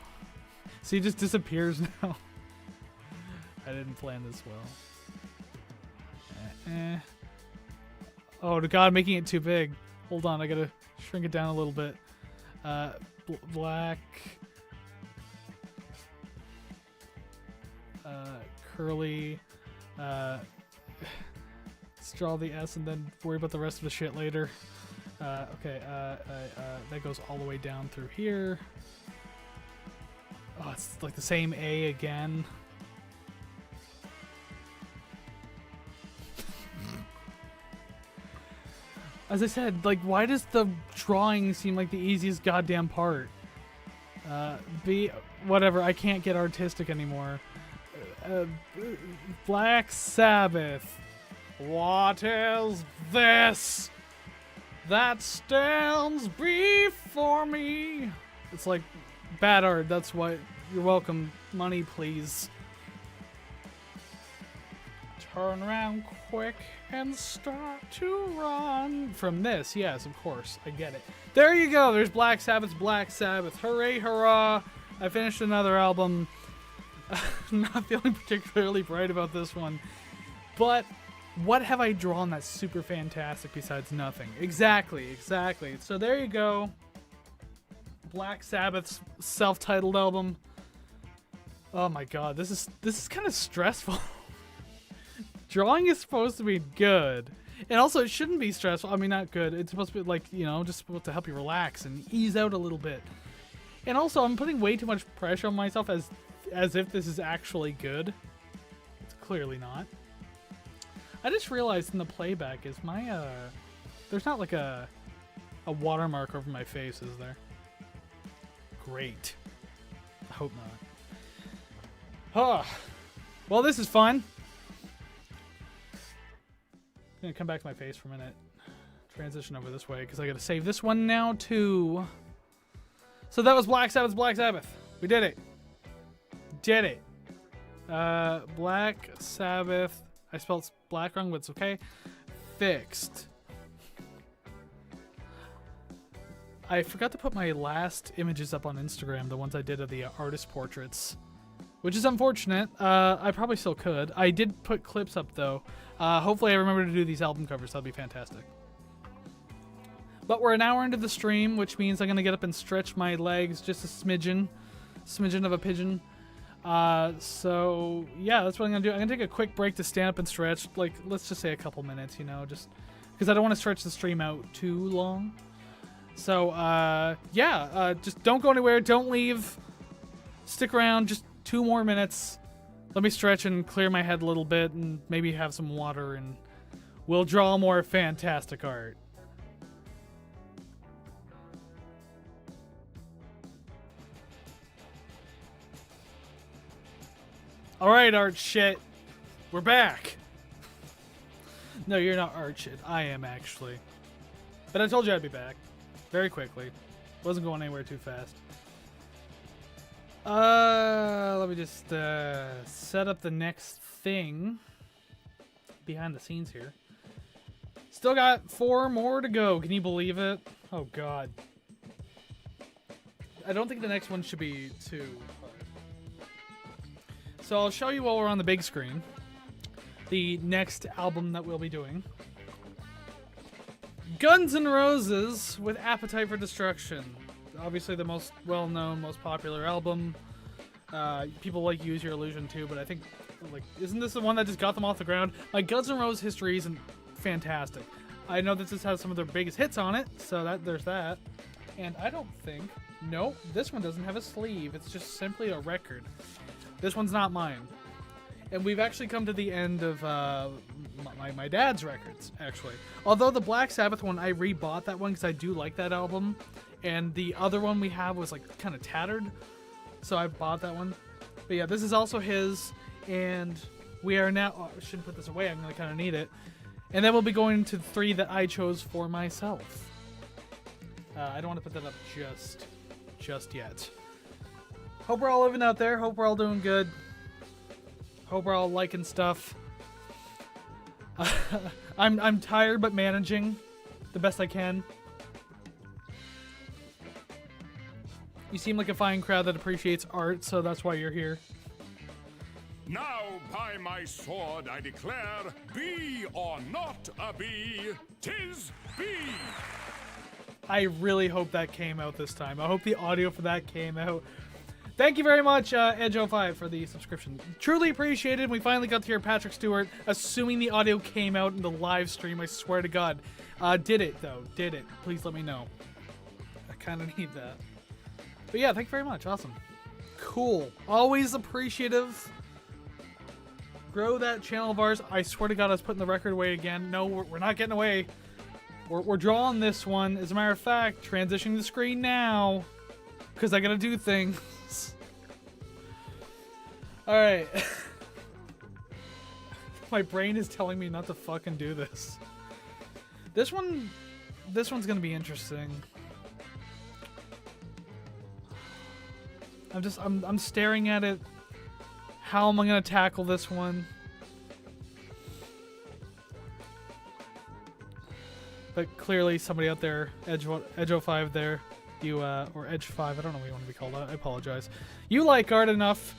See, he just disappears now. I didn't plan this well. Oh, God, making it too big. Hold on, I gotta shrink it down a little bit. Black. Curly. Let's draw the S and then worry about the rest of the shit later. Okay, that goes all the way down through here. Oh, it's like the same A again. As I said, like, why does the drawing seem like the easiest goddamn part? Whatever, I can't get artistic anymore. Black Sabbath. What is this that stands before me? It's like bad art, that's what. You're welcome. Money, please. Turn around quick and start to run. From this, yes, of course. I get it. There you go. There's Black Sabbath's Black Sabbath. Hooray, hurrah. I finished another album. I'm not feeling particularly bright about this one. But what have I drawn that's super fantastic besides nothing? Exactly. So there you go. Black Sabbath's self-titled album. Oh my god, this is kind of stressful. Drawing is supposed to be good. And also, it shouldn't be stressful. I mean, not good. It's supposed to be, like, you know, just supposed to help you relax and ease out a little bit. And also, I'm putting way too much pressure on myself as if this is actually good. It's clearly not. I just realized in the playback is my, there's not, like, a watermark over my face, is there? Great. I hope not. Oh. Well, this is fun. I'm gonna come back to my face for a minute. Transition over this way, because I gotta save this one now, too. So that was Black Sabbath's Black Sabbath. We did it. Did it. Black Sabbath. I spelled black wrong, but it's okay. Fixed. I forgot to put my last images up on Instagram, the ones I did of the artist portraits. Which is unfortunate. I probably still could. I did put clips up, though. Hopefully I remember to do these album covers. That'll be fantastic. But we're an hour into the stream, which means I'm going to get up and stretch my legs just a smidgen. Smidgen of a pigeon. So, yeah, that's what I'm going to do. I'm going to take a quick break to stand up and stretch. Like, let's just say a couple minutes, you know, just because I don't want to stretch the stream out too long. So, yeah, just don't go anywhere. Don't leave. Stick around. Just 2 more minutes. Let me stretch and clear my head a little bit and maybe have some water, and we'll draw more fantastic art. Alright, art shit. We're back. No, you're not art shit. I am, actually. But I told you I'd be back. Very quickly. Wasn't going anywhere too fast. Let me just set up the next thing behind the scenes here. Still got 4 more to go. Can you believe it? Oh god. I don't think the next one should be too hard. So I'll show you while we're on the big screen the next album that we'll be doing. Guns N' Roses with Appetite for Destruction. Obviously the most well-known, most popular album. People like Use Your Illusion too, but I think, like, isn't this the one that just got them off the ground? Like, Guns N' Roses history isn't fantastic. I know that this has some of their biggest hits on it, so there's that. And I don't think, nope, this one doesn't have a sleeve. It's just simply a record. This one's not mine. And we've actually come to the end of my dad's records, actually. Although the Black Sabbath one, I rebought that one because I do like that album. And the other one we have was, like, kind of tattered. So I bought that one. But yeah, this is also his. And we are now... Oh, I shouldn't put this away. I'm going to kind of need it. And then we'll be going to the 3 that I chose for myself. I don't want to put that up just yet. Hope we're all living out there. Hope we're all doing good. Hope we're all liking stuff. I'm tired, but managing the best I can. You seem like a fine crowd that appreciates art, so that's why you're here. Now, by my sword, I declare, be or not a bee, 'tis bee. I really hope that came out this time. I hope the audio for that came out. Thank you very much, Edge05, for the subscription. Truly appreciated. We finally got to hear Patrick Stewart, assuming the audio came out in the live stream. I swear to God. Did it, though? Did it? Please let me know. I kind of need that. But yeah, thank you very much. Awesome. Cool. Always appreciative. Grow that channel of ours. I swear to God, I was putting the record away again. No, we're not getting away. We're drawing this one. As a matter of fact, transitioning the screen now. Because I gotta do things. Alright. My brain is telling me not to fucking do this. This one's gonna be interesting. I'm staring at it. How am I gonna tackle this one? But clearly somebody out there, Edge05 there, you, or Edge5, I don't know what you want to be called, I apologize. You like art enough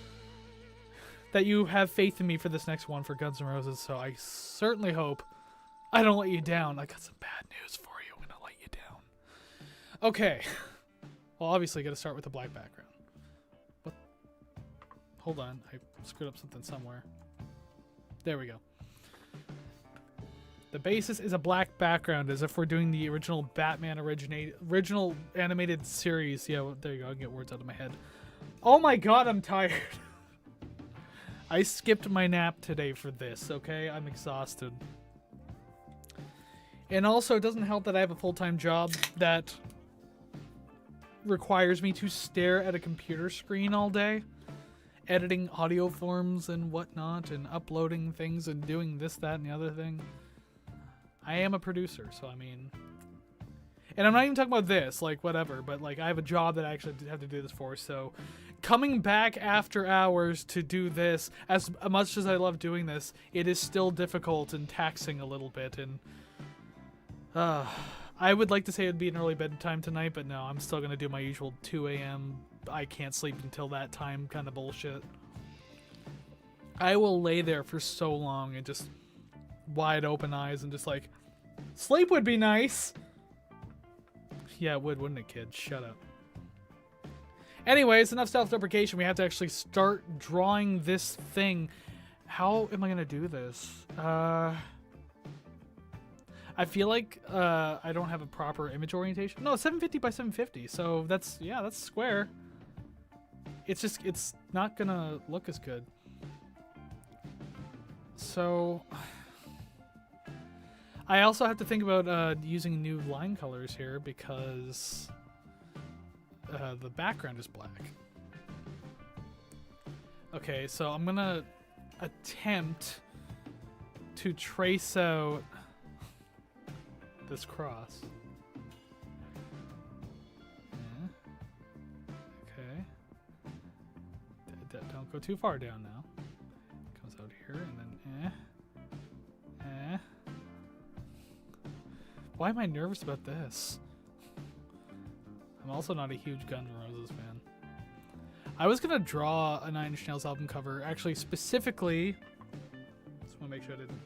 that you have faith in me for this next one for Guns N' Roses, so I certainly hope I don't let you down. I got some bad news for you. I'm gonna let you down. Okay. Well, obviously, gotta start with the black background. What? Hold on, I screwed up something somewhere. There we go. The basis is a black background, as if we're doing the original Batman original animated series. Yeah, well, there you go. I can get words out of my head. Oh my God, I'm tired. I skipped my nap today for this, okay? I'm exhausted. And also, it doesn't help that I have a full-time job that requires me to stare at a computer screen all day, editing audio forms and whatnot, and uploading things and doing this, that, and the other thing. I am a producer, so I mean... And I'm not even talking about this, like, whatever, but, like, I have a job that I actually have to do this for, so... Coming back after hours to do this, as much as I love doing this, it is still difficult and taxing a little bit, and... I would like to say it would be an early bedtime tonight, but no, I'm still gonna do my usual 2 a.m. I can't sleep until that time kind of bullshit. I will lay there for so long and just... wide open eyes and just like, sleep would be nice. Yeah, it would, wouldn't it, kid? Shut up. Anyways, enough self-deprecation. We have to actually start drawing this thing. How am I gonna do this? I feel like I don't have a proper image orientation. No, 750 by 750. So that's, yeah, that's square. It's just, it's not gonna look as good. So... I also have to think about using new line colors here because the background is black. Okay, so I'm gonna attempt to trace out this cross. Okay. Don't go too far down now. Comes out here and then Why am I nervous about this? I'm also not a huge Guns N' Roses fan. I was gonna draw a Nine Inch Nails album cover, actually specifically. Just wanna make sure I didn't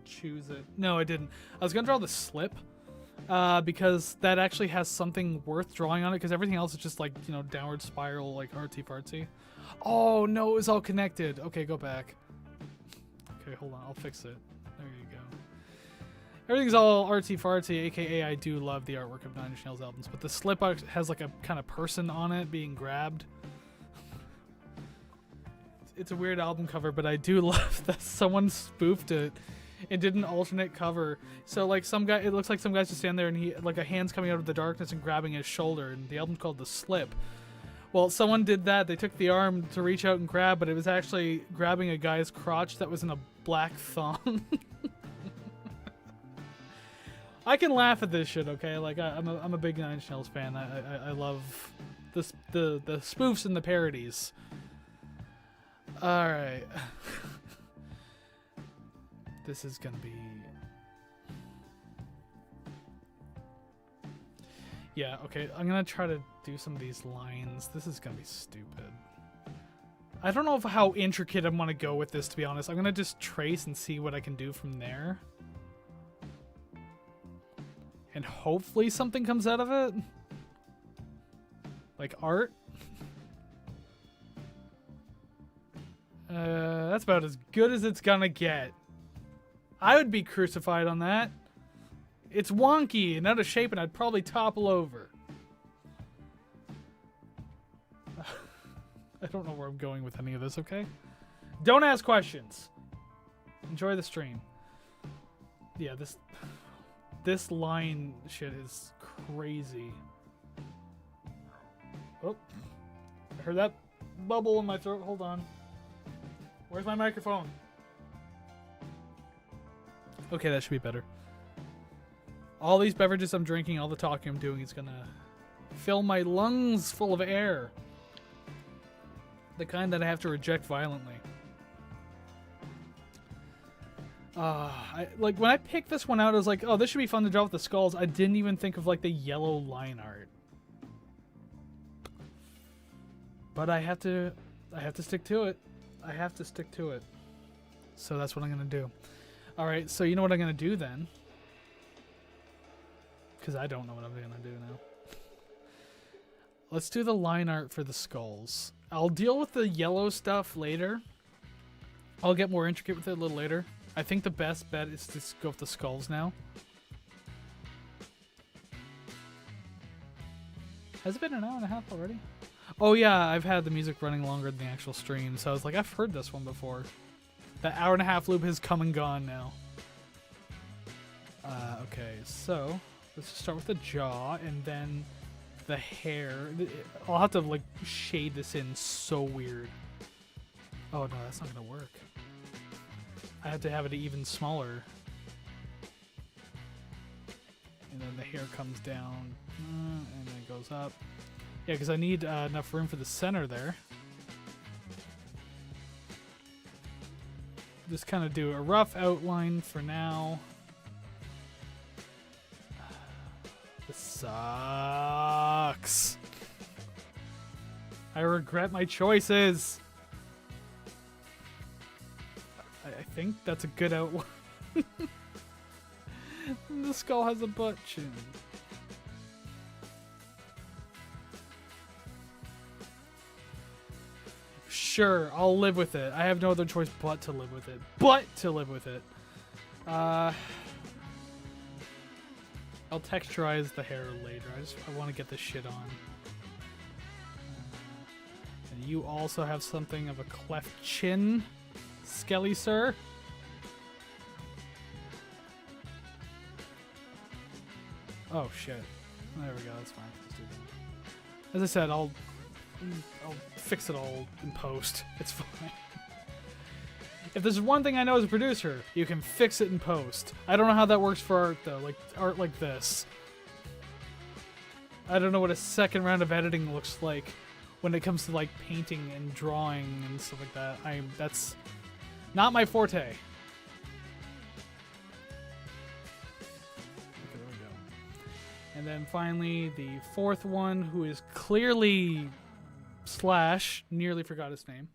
choose it. No, I didn't. I was gonna draw the slip, because that actually has something worth drawing on it, because everything else is just like, you know, downward spiral, like artsy-fartsy. Oh no, it was all connected. Okay, go back. Okay, hold on, I'll fix it. There you go. Everything's all artsy-fartsy, aka I do love the artwork of Nine Inch Nails albums, but the slip has like a kind of person on it being grabbed. It's a weird album cover, but I do love that someone spoofed it and did an alternate cover. So like some guy, it looks like some guy's just standing there and he, like a hand's coming out of the darkness and grabbing his shoulder, and the album's called The Slip. Well, someone did that. They took the arm to reach out and grab, but it was actually grabbing a guy's crotch that was in a black thong. I can laugh at this shit, okay? Like I'm a big Nine Inch Nails fan. I love the spoofs and the parodies. All right, this is gonna be. Yeah, okay. I'm gonna try to do some of these lines. This is gonna be stupid. I don't know how intricate I want to go with this, to be honest. I'm going to just trace and see what I can do from there. And hopefully something comes out of it. Like art. That's about as good as it's gonna get. I would be crucified on that. It's wonky and out of shape and I'd probably topple over. I don't know where I'm going with any of this, okay? Don't ask questions. Enjoy the stream. Yeah, this line shit is crazy. Oh, I heard that bubble in my throat. Hold on. Where's my microphone? Okay, that should be better. All these beverages I'm drinking, all the talking I'm doing is gonna fill my lungs full of air. The kind that I have to reject violently. Like when I picked this one out, I was like, oh, this should be fun to draw with the skulls. I didn't even think of like the yellow line art. But I have to stick to it. I have to stick to it. So that's what I'm gonna do. Alright, so you know what I'm gonna do then? Because I don't know what I'm gonna do now. Let's do the line art for the skulls. I'll deal with the yellow stuff later. I'll get more intricate with it a little later. I think the best bet is to go with the skulls now. Has it been an hour and a half already? Oh yeah, I've had the music running longer than the actual stream, so I was like, I've heard this one before. That hour and a half loop has come and gone now. Okay, so let's just start with the jaw and then the hair. I'll have to like shade this in so weird. Oh no, that's not gonna work. I have to have it even smaller. And then the hair comes down and then it goes up. Yeah, because I need enough room for the center there. Just kind of do a rough outline for now. This sucks. I regret my choices. I think that's a good outline. The skull has a butt chin. Sure, I'll live with it. I have no other choice but to live with it. I'll texturize the hair later. I want to get this shit on. And you also have something of a cleft chin, Skelly sir. Oh shit. There we go, that's fine. Let's do that. As I said, I'll fix it all in post. It's fine. If there's one thing I know as a producer, you can fix it in post. I don't know how that works for art though, like art like this. I don't know what a second round of editing looks like when it comes to like painting and drawing and stuff like that. That's not my forte. Okay, there we go. And then finally the fourth one, who is clearly Slash, nearly forgot his name.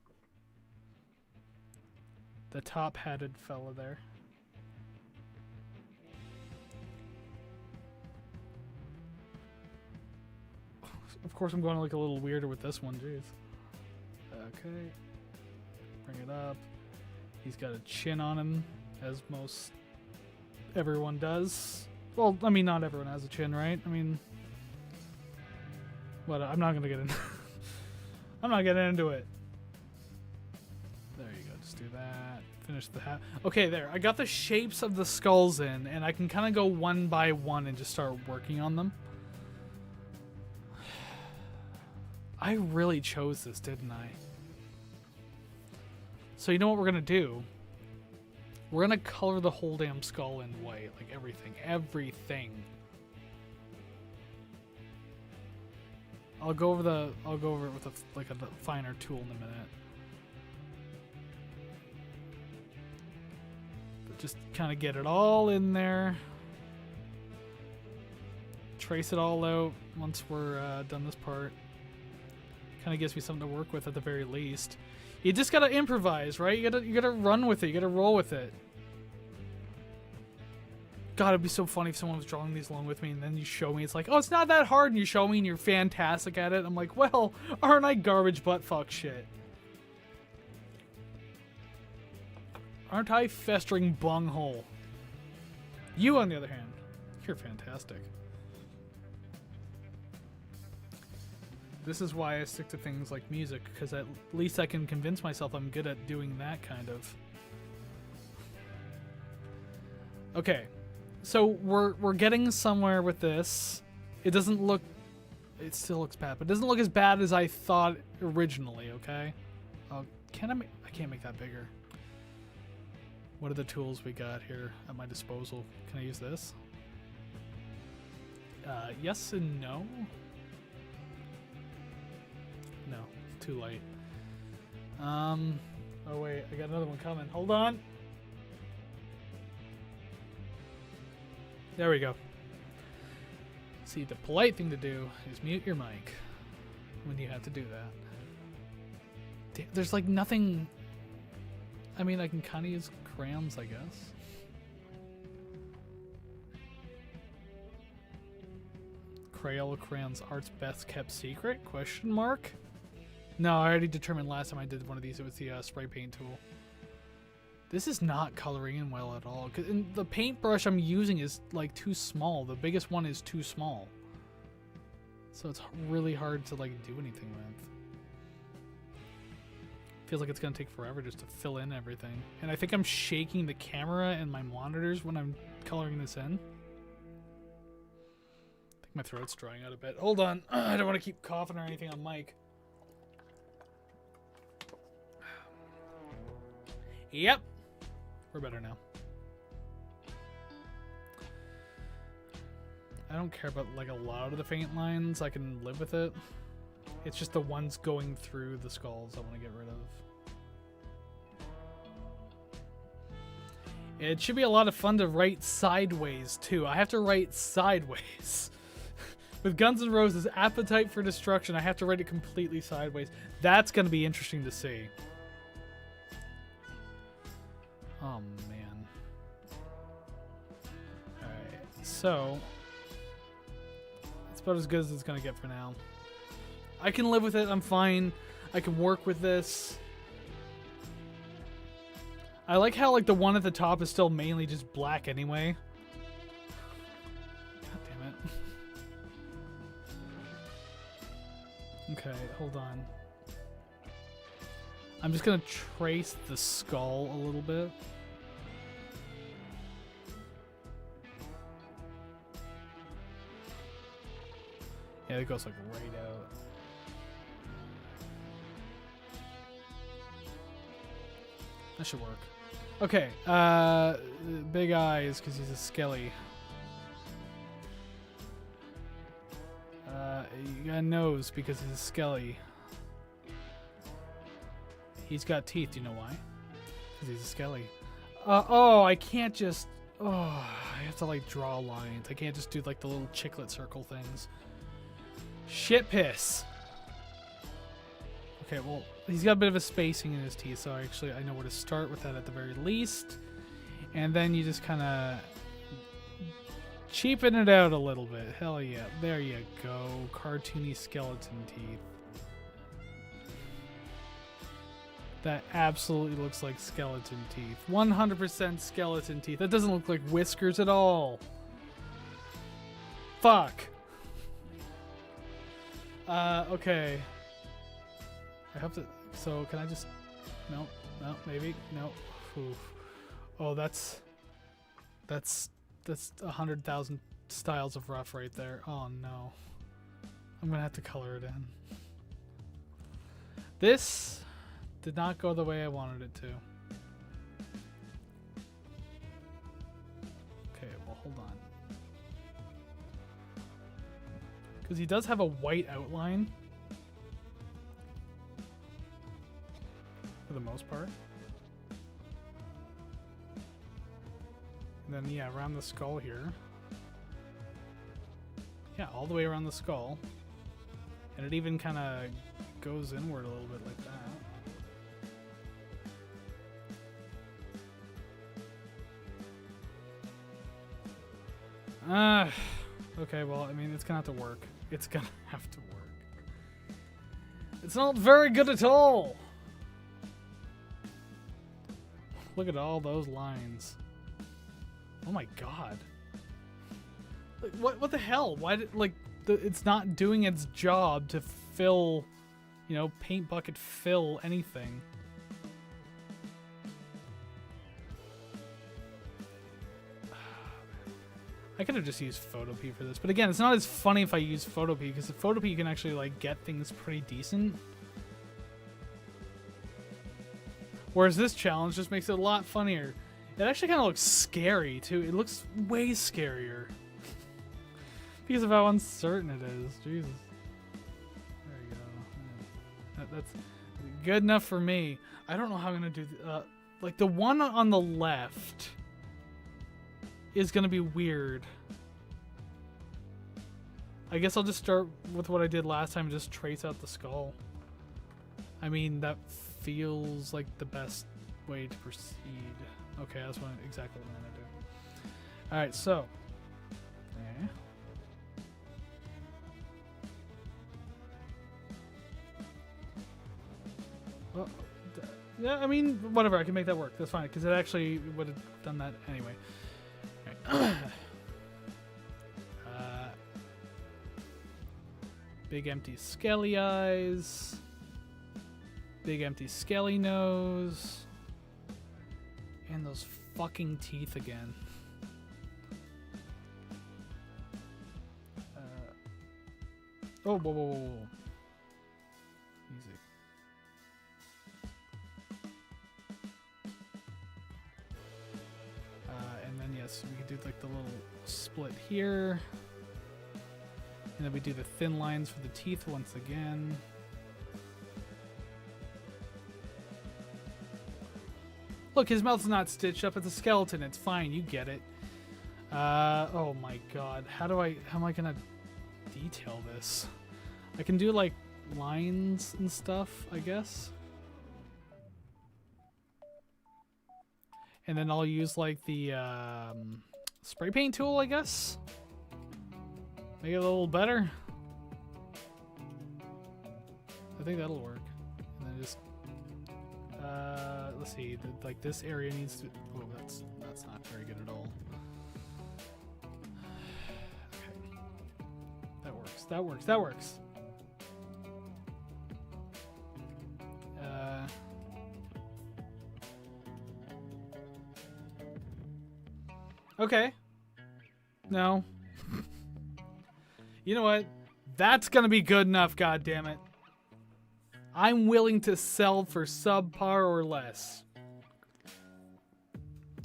The top-hatted fella there. Of course I'm going to look a little weirder with this one, jeez. Okay. Bring it up. He's got a chin on him, as most everyone does. Well, I mean, not everyone has a chin, right? I mean... What? I'm not going to get into I'm not getting into it. There you go. Just do that. Finish the hat. Okay, there. I got the shapes of the skulls in, and I can kind of go one by one and just start working on them. I really chose this, didn't I? So you know what we're going to do? We're going to color the whole damn skull in white. Like everything. Everything. I'll go over it with a finer tool in a minute. But just kind of get it all in there. Trace it all out once we're done this part. Kind of gives me something to work with at the very least. You just gotta improvise, right? You gotta run with it. You gotta roll with it. God, it'd be so funny if someone was drawing these along with me and then you show me. It's like, oh, it's not that hard. And you show me and you're fantastic at it. I'm like, well, aren't I garbage butt fuck shit? Aren't I festering bunghole? You, on the other hand, you're fantastic. This is why I stick to things like music, because at least I can convince myself I'm good at doing that kind of. Okay, so we're getting somewhere with this. It doesn't look, it still looks bad, but it doesn't look as bad as I thought originally. Okay, I can't make that bigger. What are the tools we got here at my disposal? Can I use this? Yes and no. No, too late. Oh wait, I got another one coming. Hold on. There we go. See, the polite thing to do is mute your mic when you have to do that. There's like nothing. I mean, I can kind of use crayons, I guess. Crayola crayons art's best kept secret? Question mark? No, I already determined last time I did one of these it was the spray paint tool. This is not coloring in well at all. And the paintbrush I'm using is like too small. The biggest one is too small. So it's really hard to like do anything with. Feels like it's gonna take forever just to fill in everything. And I think I'm shaking the camera and my monitors when I'm coloring this in. I think my throat's drying out a bit. Hold on. I don't want to keep coughing or anything on mic. Yep. We're better now. I don't care about like a lot of the faint lines. I can live with it. It's just the ones going through the skulls I want to get rid of. It should be a lot of fun to write sideways too. I have to write sideways. With Guns N' Roses' Appetite for Destruction, I have to write it completely sideways. That's going to be interesting to see. Oh, man. Alright, so it's about as good as it's going to get for now. I can live with it. I'm fine. I can work with this. I like how like the one at the top is still mainly just black anyway. God damn it. Okay, hold on. I'm just gonna trace the skull a little bit. Yeah, it goes like right out. That should work. Okay, big eyes because he's a skelly. You got a nose because he's a skelly. He's got teeth. Do you know why? Because he's a skelly. Oh, I can't just. Oh, I have to like draw lines. I can't just do like the little chiclet circle things. Shit piss. Okay, well, he's got a bit of a spacing in his teeth, so I know where to start with that at the very least. And then you just kind of cheapen it out a little bit. Hell yeah. There you go. Cartoony skeleton teeth. That absolutely looks like skeleton teeth. 100% skeleton teeth. That doesn't look like whiskers at all. Fuck. Okay. I have to. So can I just? No, maybe no. Oof. Oh, that's 100,000 styles of rough right there. Oh no, I'm gonna have to color it in. This did not go the way I wanted it to. Okay, well hold on, because he does have a white outline. For the most part. And then, yeah, around the skull here. Yeah, all the way around the skull. And it even kind of goes inward a little bit like that. Okay, well, I mean, it's gonna have to work. It's gonna have to work. It's not very good at all. Look at all those lines. Oh my god. Like, what the hell? Why did, like, it's not doing its job to fill, you know, paint bucket fill anything. I could have just used Photopea for this, but again, it's not as funny if I use Photopea, because the Photopea can actually, like, get things pretty decent. Whereas this challenge just makes it a lot funnier. It actually kind of looks scary, too. It looks way scarier. Because of how uncertain it is. Jesus. There you go. That's good enough for me. I don't know how I'm going to do... like, the one on the left is going to be weird. I guess I'll just start with what I did last time and just trace out the skull. I mean, that feels like the best way to proceed. Okay, that's exactly what I'm going to do. Alright, so... Okay. Well, yeah, I mean, whatever. I can make that work. That's fine, because it actually would have done that anyway. Right. Big empty skelly eyes. Big empty skelly nose. And those fucking teeth again. Oh, whoa, whoa, whoa, whoa. Easy. And then, yes, we could do like the little split here. And then we do the thin lines for the teeth once again. Look, his mouth's not stitched up. It's a skeleton. It's fine. You get it. Oh my god. How am I gonna detail this? I can do like lines and stuff, I guess. And then I'll use like the spray paint tool, I guess. Make it a little better. I think that'll work. And then just let's see, like this area needs to... Oh, that's not very good at all. Okay. That works. That works. That works. Okay. No. You know what? That's gonna be good enough, goddammit. I'm willing to sell for subpar or less.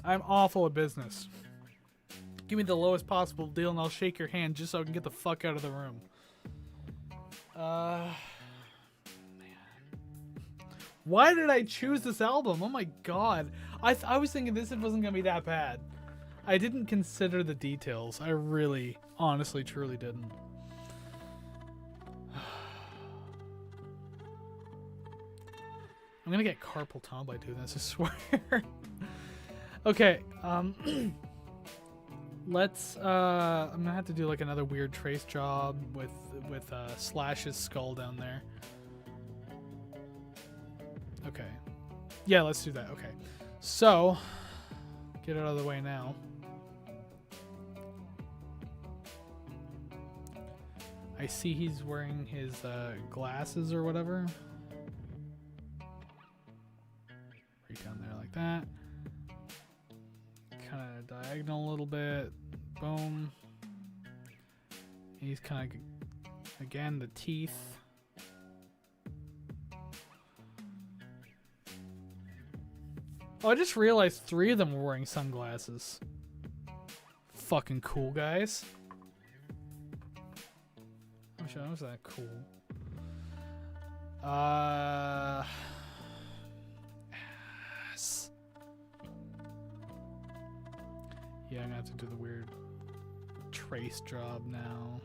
I'm awful at business. Give me the lowest possible deal and I'll shake your hand just so I can get the fuck out of the room. Man. Why did I choose this album? Oh my god. I was thinking this wasn't gonna be that bad. I didn't consider the details. I really, honestly, truly didn't. I'm gonna get carpal tunnel by doing this, I swear. Okay, let's, I'm gonna have to do like another weird trace job with Slash's skull down there. Okay. Yeah, let's do that, okay. So, get it out of the way now. I see he's wearing his glasses or whatever. Right down there like that. Kind of diagonal a little bit. Boom. He's kind of, again, the teeth. Oh, I just realized 3 of them were wearing sunglasses. Fucking cool, guys. I'm sure I was that cool. Yes. Yeah, I'm gonna have to do the weird trace job now.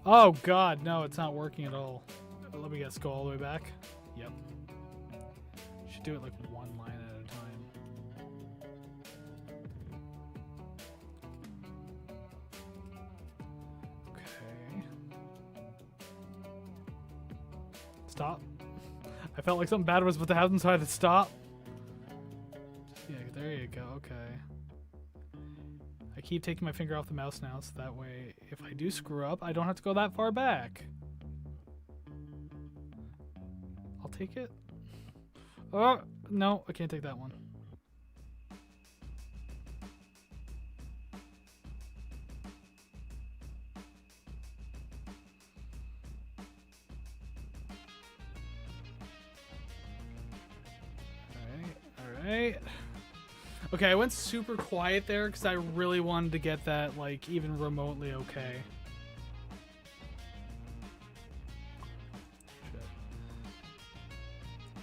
Oh god, no, it's not working at all. Let me guess, go all the way back. Yep. Should do it like one line at a time. stop. I felt like something bad was about to happen, so I had to stop. Yeah, there you go. Okay. I keep taking my finger off the mouse now, so that way, if I do screw up, I don't have to go that far back. I'll take it. Oh, no, I can't take that one. Alright. Okay, I went super quiet there because I really wanted to get that, like, even remotely okay. Shit.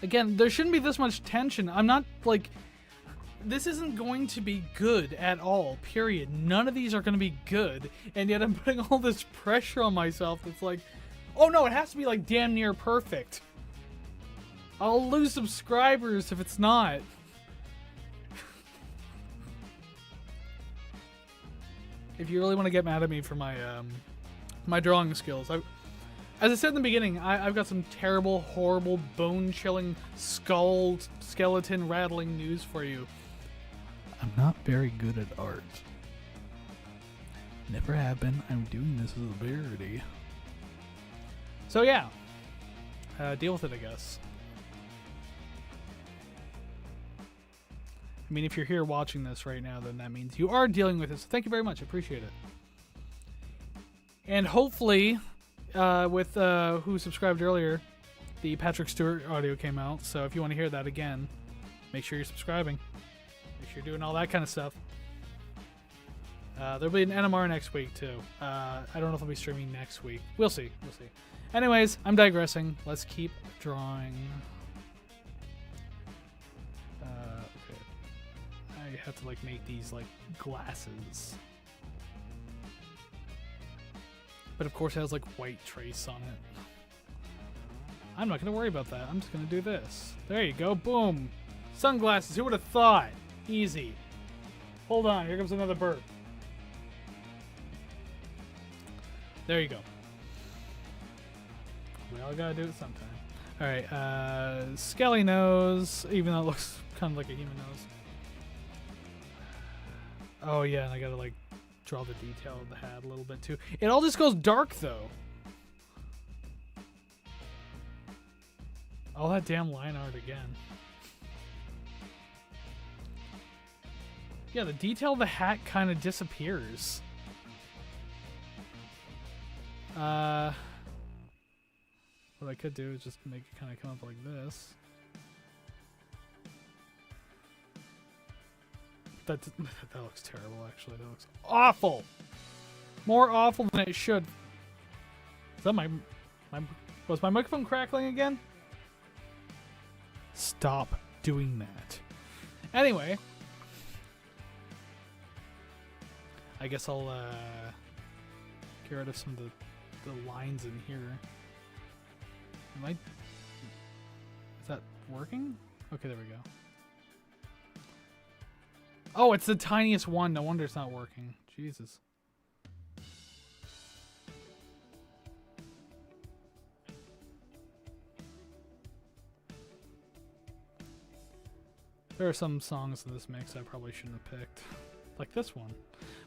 Again, there shouldn't be this much tension. I'm not, like... This isn't going to be good at all, period. None of these are going to be good, and yet I'm putting all this pressure on myself that's like, oh no, it has to be, like, damn near perfect. I'll lose subscribers if it's not. If you really want to get mad at me for my my drawing skills, as I said in the beginning, I've got some terrible, horrible, bone-chilling, skeleton rattling news for you. I'm not very good at art. Never have been. I'm doing this as a rarity. So yeah, deal with it, I guess. I mean, if you're here watching this right now, then that means you are dealing with it. So thank you very much. I appreciate it. And hopefully, with who subscribed earlier, the Patrick Stewart audio came out. So if you want to hear that again, make sure you're subscribing. Make sure you're doing all that kind of stuff. There'll be an NMR next week, too. I don't know if I'll be streaming next week. We'll see. We'll see. Anyways, I'm digressing. Let's keep drawing. I have to, like, make these, like, glasses. But, of course, it has, like, white trace on it. I'm not going to worry about that. I'm just going to do this. There you go. Boom. Sunglasses. Who would have thought? Easy. Hold on. Here comes another bird. There you go. We all got to do it sometime. Alright, Skelly nose. Even though it looks kind of like a human nose. Oh yeah, and I gotta, like, draw the detail of the hat a little bit too. It all just goes dark though. All that damn line art again. Yeah, the detail of the hat kind of disappears. What I could do is just make it kind of come up like this. That looks terrible, actually. That looks awful. More awful than it should. Is that was my microphone crackling again? Stop doing that. Anyway, I guess I'll get rid of some of the lines in here. Is that working? Okay, there we go. Oh, it's the tiniest one. No wonder it's not working. Jesus. There are some songs in this mix I probably shouldn't have picked. Like this one.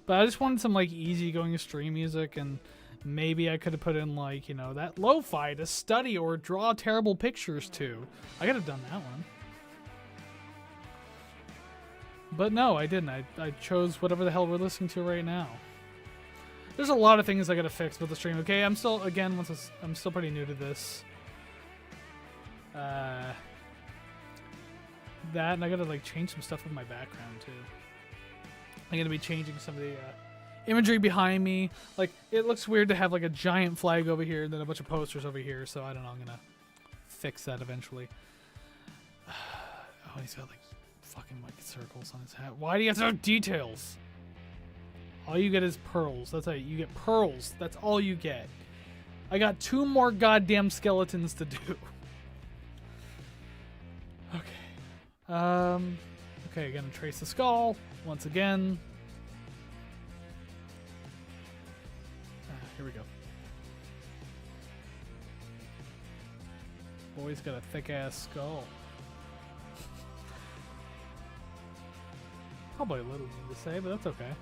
But I just wanted some, like, easygoing stream music, and maybe I could have put in, like, you know, that lo-fi to study or draw terrible pictures to. I could have done that one. But no, I didn't. I chose whatever the hell we're listening to right now. There's a lot of things I gotta fix with the stream. Okay, I'm still, again, I'm still pretty new to this. That, and I gotta, like, change some stuff with my background too. I'm gonna be changing some of the imagery behind me. Like, it looks weird to have, like, a giant flag over here and then a bunch of posters over here. So I don't know. I'm gonna fix that eventually. Oh, he's got, like, fucking, like, circles on his hat. Why do you have to have details? All you get is pearls. That's it. You get pearls. That's all you get. I got 2 more goddamn skeletons to do. Okay. Okay, gonna trace the skull once again. Here we go. Boy's got a thick ass skull. Probably a little thing to say, but that's okay.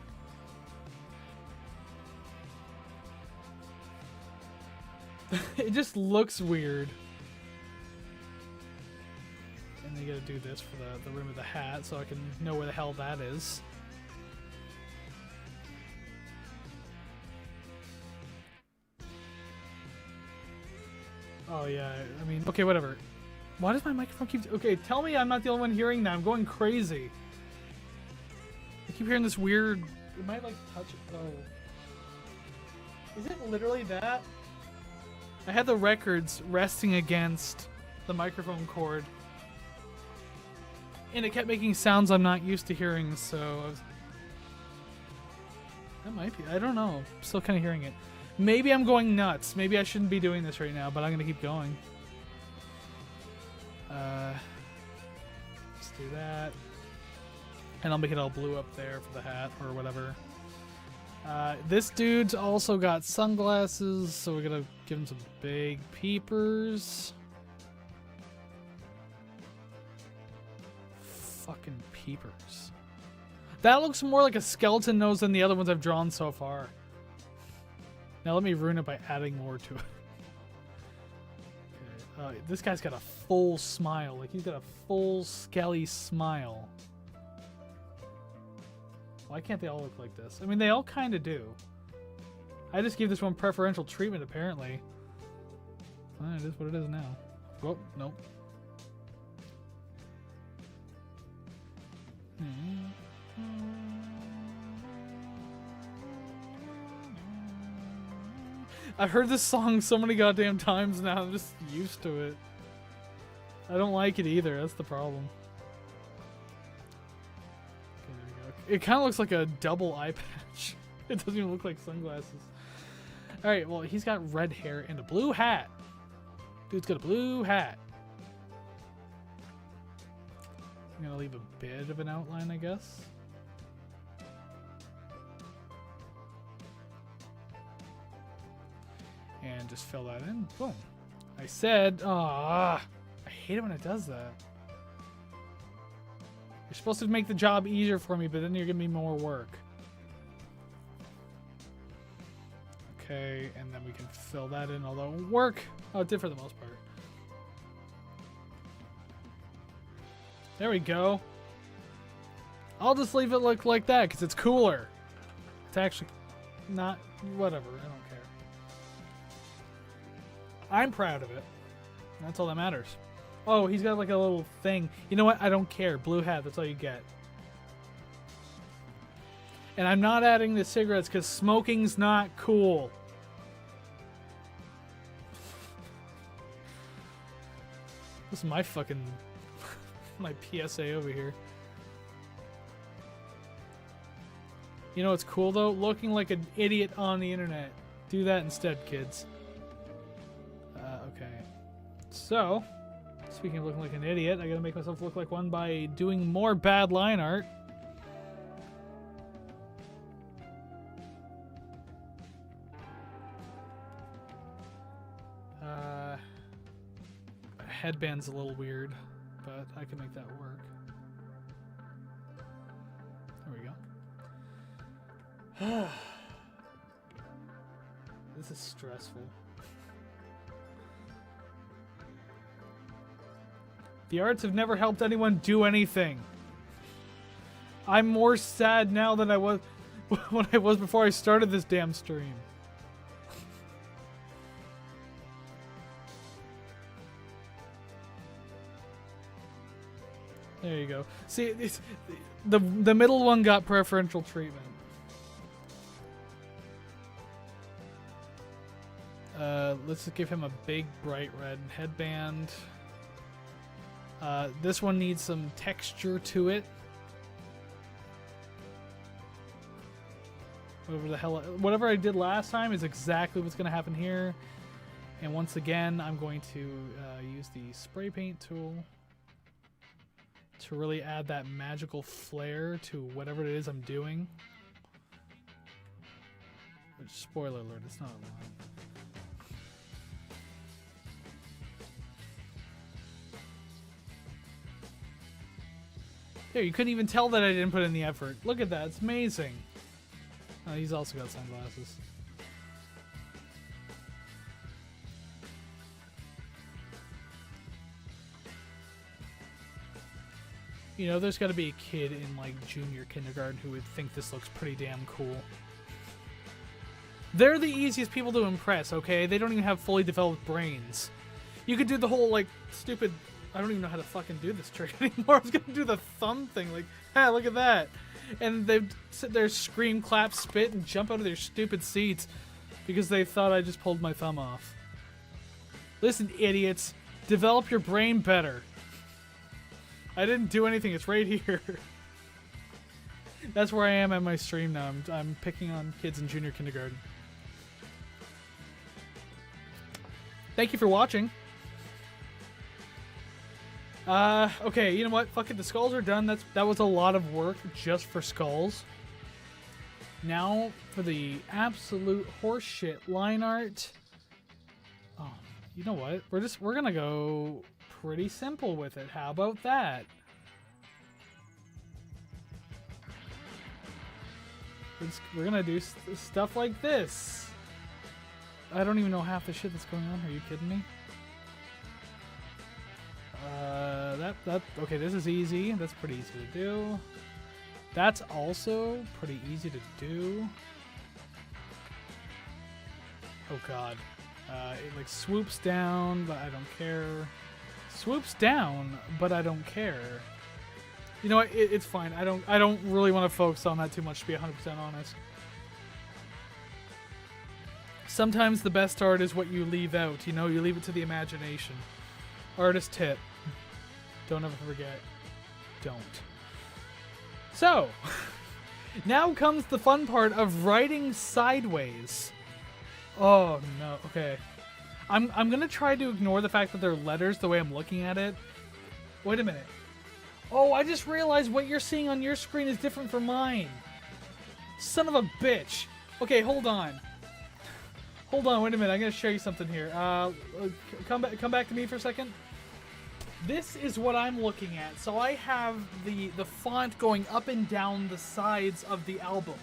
It just looks weird. And you gotta do this for the rim of the hat so I can know where the hell that is. Oh yeah, I mean, okay, whatever. Why does my microphone keep... Okay, tell me I'm not the only one hearing that. I'm going crazy. I keep hearing this weird... It might like touch... Oh. Is it literally that? I had the records resting against the microphone cord. And it kept making sounds I'm not used to hearing, so... That might be... I don't know. I'm still kind of hearing it. Maybe I'm going nuts. Maybe I shouldn't be doing this right now, but I'm going to keep going. Let's do that. And I'll make it all blue up there for the hat or whatever. This dude's also got sunglasses, so we're going to give him some big peepers. Fucking peepers. That looks more like a skeleton nose than the other ones I've drawn so far. Now let me ruin it by adding more to it. Okay. This guy's got a full smile. Like, he's got a full skelly smile. Why can't they all look like this? I mean, they all kind of do. I just gave this one preferential treatment, apparently. It is what it is now. Oh, nope. I've heard this song so many goddamn times now, I'm just used to it. I don't like it either, that's the problem. Okay, there we go. It kind of looks like a double eye patch. It doesn't even look like sunglasses. Alright, well, he's got red hair and a blue hat. Dude's got a blue hat. I'm gonna leave a bit of an outline, I guess. And just fill that in. Boom. I said, I hate it when it does that. You're supposed to make the job easier for me, but then you're giving me more work. Okay, and then we can fill that in, although it won't work. Oh, it did for the most part. There we go. I'll just leave it look like that, because it's cooler. It's actually not... Whatever, I don't care. I'm proud of it. That's all that matters. Oh, he's got like a little thing. You know what? I don't care. Blue hat, that's all you get. And I'm not adding the cigarettes because smoking's not cool. This is my fucking... my PSA over here. You know what's cool though? Looking like an idiot on the internet. Do that instead, kids. Okay. So, speaking of looking like an idiot, I gotta make myself look like one by doing more bad line art. Headband's a little weird, but I can make that work. There we go. This is stressful. The arts have never helped anyone do anything. I'm more sad now than I was when I was before I started this damn stream. There you go. See, the middle one got preferential treatment. Let's just give him a big bright red headband. This one needs some texture to it. Whatever I did last time is exactly what's going to happen here. And once again, I'm going to use the spray paint tool to really add that magical flair to whatever it is I'm doing. Which, spoiler alert, it's not a lot. There, you couldn't even tell that I didn't put in the effort. Look at that. It's amazing. Oh, he's also got sunglasses. You know, there's got to be a kid in, like, junior kindergarten who would think this looks pretty damn cool. They're the easiest people to impress, okay? They don't even have fully developed brains. You could do the whole, like, stupid... I don't even know how to fucking do this trick anymore. I was gonna do the thumb thing, like, ah, look at that. And they'd sit there, scream, clap, spit, and jump out of their stupid seats because they thought I just pulled my thumb off. Listen, idiots. Develop your brain better. I didn't do anything. It's right here. That's where I am at my stream now. I'm picking on kids in junior kindergarten. Thank you for watching. Okay, you know what? Fuck it, the skulls are done. That was a lot of work just for skulls. Now for the absolute horseshit line art. Oh, you know what? We're gonna go pretty simple with it. How about that? We're gonna do stuff like this. I don't even know half the shit that's going on. Are you kidding me? Okay, this is easy. That's pretty easy to do. That's also pretty easy to do. Oh god. It like swoops down, but I don't care. Swoops down, but I don't care. You know what? It's fine. I don't really want to focus on that too much, to be 100% honest. Sometimes the best art is what you leave out. You know, you leave it to the imagination. Artist tip. Don't ever forget. Don't. So, now comes the fun part of writing sideways. Oh no, okay. I'm gonna try to ignore the fact that they're letters the way I'm looking at it. Wait a minute. Oh, I just realized what you're seeing on your screen is different from mine. Son of a bitch. Okay, hold on. Hold on, wait a minute. I'm gonna show you something here. Come back to me for a second. This is what I'm looking at. So I have the font going up and down the sides of the album.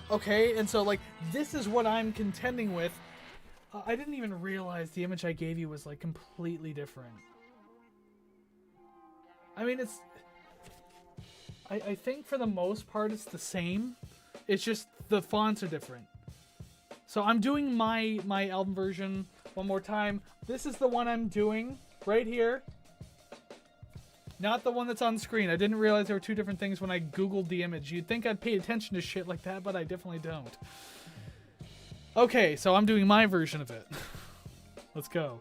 Okay, and so like this is what I'm contending with. I didn't even realize the image I gave you was like completely different. I mean, it's... I think for the most part it's the same. It's just the fonts are different. So I'm doing my album version one more time. This is the one I'm doing right here. Not the one that's on screen. I didn't realize there were two different things when I googled the image. You'd think I'd pay attention to shit like that, but I definitely don't. Okay, so I'm doing my version of it. Let's go.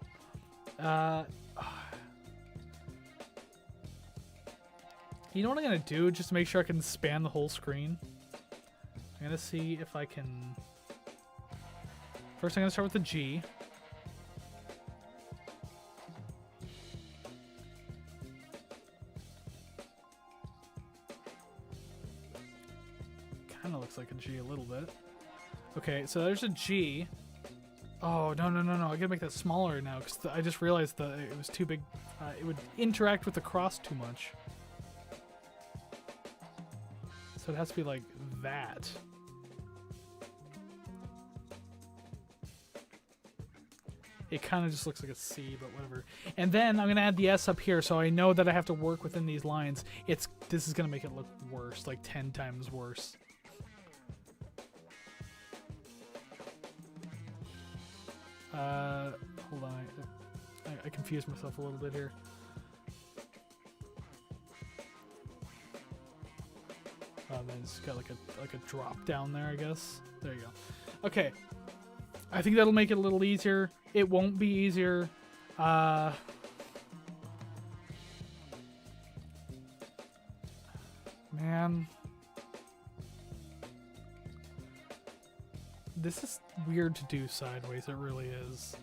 You know what I'm going to do? Just to make sure I can span the whole screen. I'm going to see if I can... First I'm going to start with the G. Kind of looks like a G a little bit. Okay, so there's a G. Oh, no. I gotta make that smaller now, because I just realized that it was too big. It would interact with the cross too much. So it has to be like that. It kind of just looks like a C, but whatever. And then I'm going to add the S up here, so I know that I have to work within these lines. This is going to make it look worse, like 10 times worse. Hold on. I confused myself a little bit here. Then it's got like a drop down there, I guess. There you go. Okay. I think that'll make it a little easier. It won't be easier. Man. This is weird to do sideways, it really is.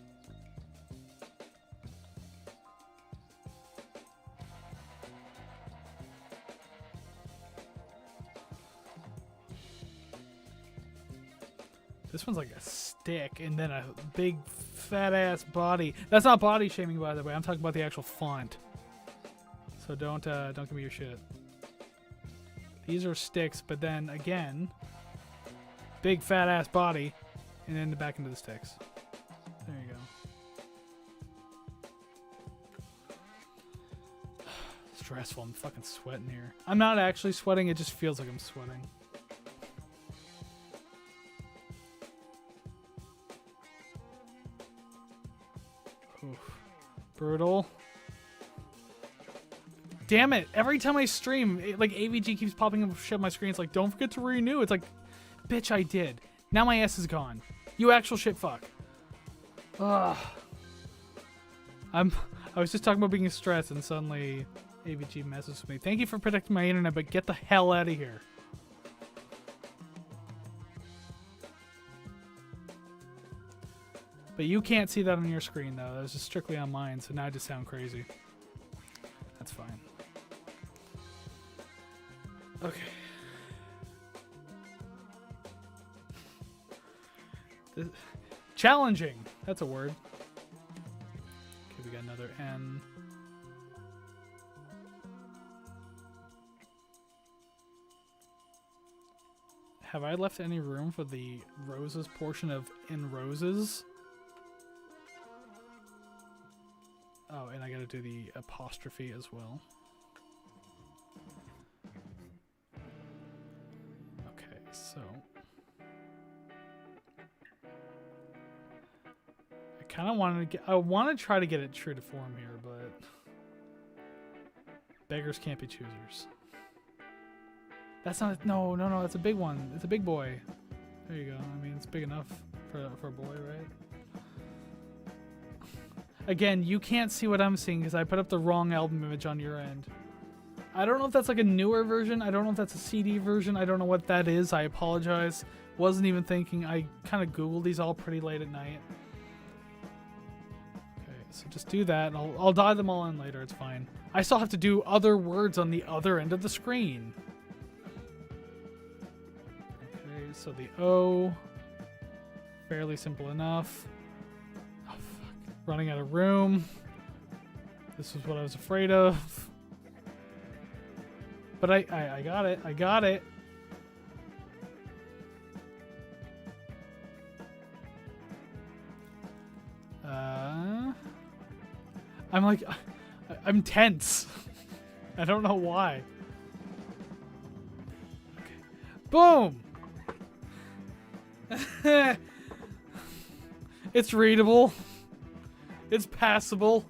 This one's like a stick and then a big fat ass body. That's not body shaming, by the way. I'm talking about the actual font. So don't give me your shit. These are sticks, but then again, big fat ass body, and then back into the sticks. There you go. Stressful. I'm fucking sweating here. I'm not actually sweating. It just feels like I'm sweating. Oof. Brutal. Damn it. Every time I stream, like AVG keeps popping up shit on my screen. It's like, don't forget to renew. It's like, bitch, I did. Now my ass is gone. You actual shit fuck. Ugh. I was just talking about being stressed and suddenly AVG messes with me. Thank you for protecting my internet, but get the hell out of here. But you can't see that on your screen, though. That was just strictly on mine, so now I just sound crazy. That's fine. Okay. Challenging. That's a word. Okay, we got another N. Have I left any room for the roses portion of in roses? Oh, and I gotta do the apostrophe as well. Okay, so I kind of wanted to get. I want to try to get it true to form here, but beggars can't be choosers. That's not. No. That's a big one. It's a big boy. There you go. I mean, it's big enough for a boy, right? Again, you can't see what I'm seeing because I put up the wrong album image on your end. I don't know if that's like a newer version. I don't know if that's a CD version. I don't know what that is. I apologize. Wasn't even thinking. I kind of Googled these all pretty late at night. Okay, so just do that. And I'll dye them all in later. It's fine. I still have to do other words on the other end of the screen. Okay, so the O. Fairly simple enough. Running out of room. This is what I was afraid of. But I got it. I got it. I'm like, I'm tense. I don't know why. Okay. Boom. It's readable. It's passable.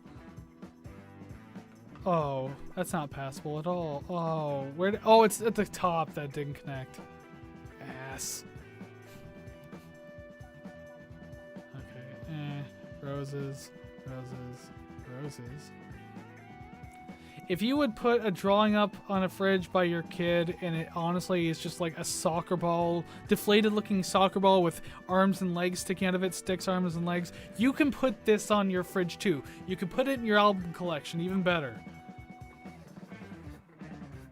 Oh, that's not passable at all. Oh, where? Oh, it's at the top that didn't connect. Ass. Okay. Roses, roses, roses. If you would put a drawing up on a fridge by your kid and it honestly is just like a soccer ball, deflated looking soccer ball with arms and legs sticking out of it, sticks, arms and legs, you can put this on your fridge too. You can put it in your album collection, even better.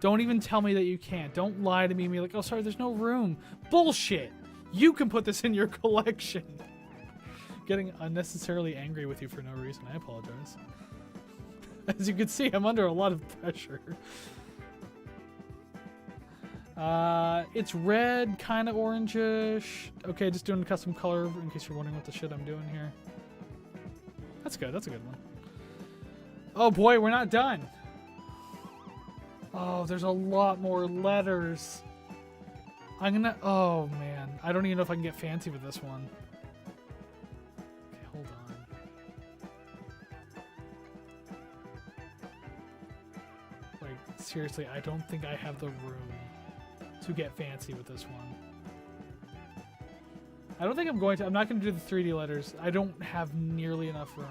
Don't even tell me that you can't. Don't lie to me and be like, oh sorry, there's no room. Bullshit! You can put this in your collection. Getting unnecessarily angry with you for no reason. I apologize. As you can see, I'm under a lot of pressure. It's red, kind of orangish. Okay, just doing a custom color in case you're wondering what the shit I'm doing here. That's good. That's a good one. Oh boy, we're not done. Oh, there's a lot more letters. I'm gonna... Oh man, I don't even know if I can get fancy with this one. Okay, hold on. Seriously, I don't think I have the room to get fancy with this one. I don't think I'm going to. I'm not going to do the 3D letters. I don't have nearly enough room.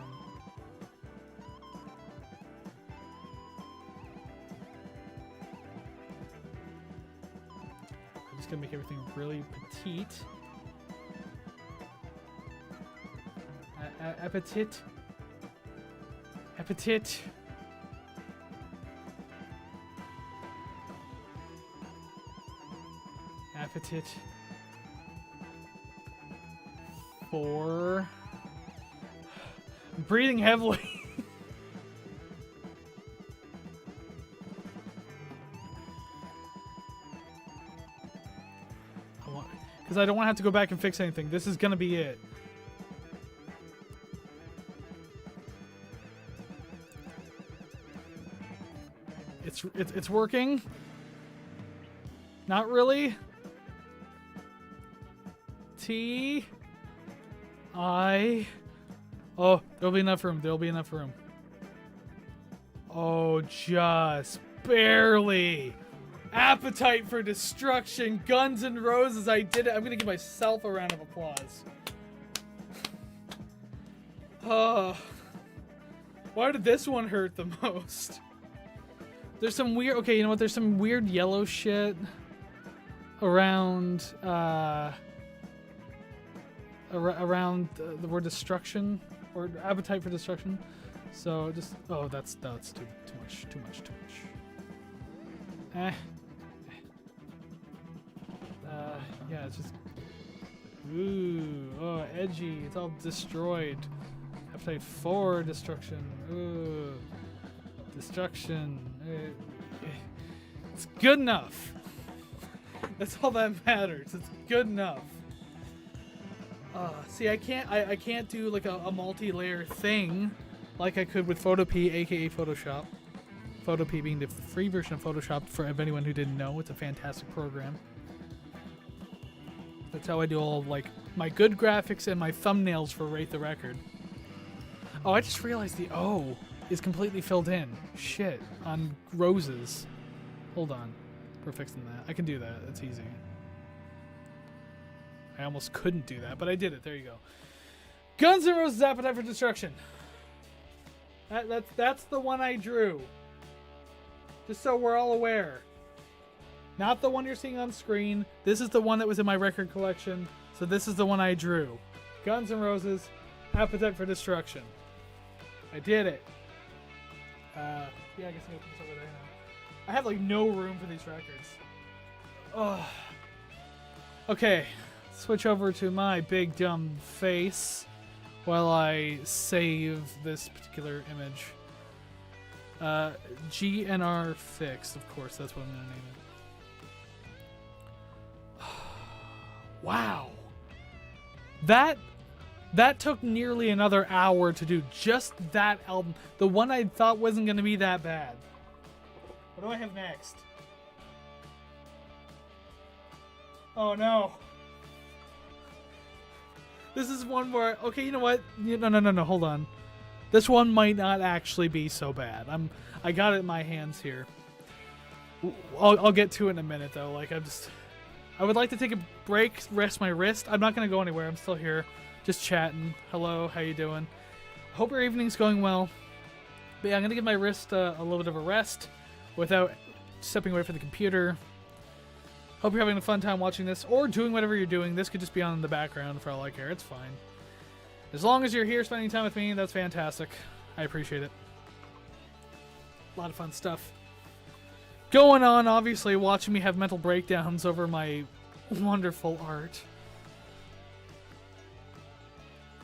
I'm just going to make everything really petite. Appetit. Appetit. Appetit. 4. I'm breathing heavily. because I don't want to have to go back and fix anything. This is gonna be it. It's working. Not really. T. I. Oh, there'll be enough room. There'll be enough room. Oh, just barely. Appetite for Destruction. Guns N' Roses. I did it. I'm gonna give myself a round of applause. Oh. Why did this one hurt the most? There's some weird. Okay, you know what? There's some weird yellow shit around. Around the word destruction or appetite for destruction. So just that's too much. Yeah, it's just edgy. It's all destroyed. Appetite for destruction. Destruction. It's good enough. That's all that matters. It's good enough. See, I can't do like a multi-layer thing like I could with Photopea, aka Photoshop. Photopea being the free version of Photoshop for anyone who didn't know. It's a fantastic program. That's how I do all like my good graphics and my thumbnails for Rate the Record. Oh, I just realized the O is completely filled in. Shit, on roses. Hold on, we're fixing that. I can do that. That's easy. I almost couldn't do that, but I did it. There you go. Guns N' Roses Appetite for Destruction. That's the one I drew. Just so we're all aware. Not the one you're seeing on screen. This is the one that was in my record collection. So this is the one I drew. Guns N' Roses Appetite for Destruction. I did it. Yeah, I guess I'm gonna put this over there now. I have like no room for these records. Oh. Okay. Switch over to my big dumb face while I save this particular image. GNR fixed, of course, that's what I'm gonna name it. Wow. That took nearly another hour to do, just that album. The one I thought wasn't gonna be that bad. What do I have next? Oh no. This is one where, okay, you know what? No, hold on. This one might not actually be so bad. I got it in my hands here. I'll get to it in a minute though. Like I would like to take a break, rest my wrist. I'm not gonna go anywhere. I'm still here, just chatting. Hello, how you doing? Hope your evening's going well. But yeah, I'm gonna give my wrist a little bit of a rest without stepping away from the computer. Hope you're having a fun time watching this or doing whatever you're doing. This could just be on in the background for all I care. It's fine. As long as you're here spending time with me, that's fantastic. I appreciate it. A lot of fun stuff going on, obviously, watching me have mental breakdowns over my wonderful art.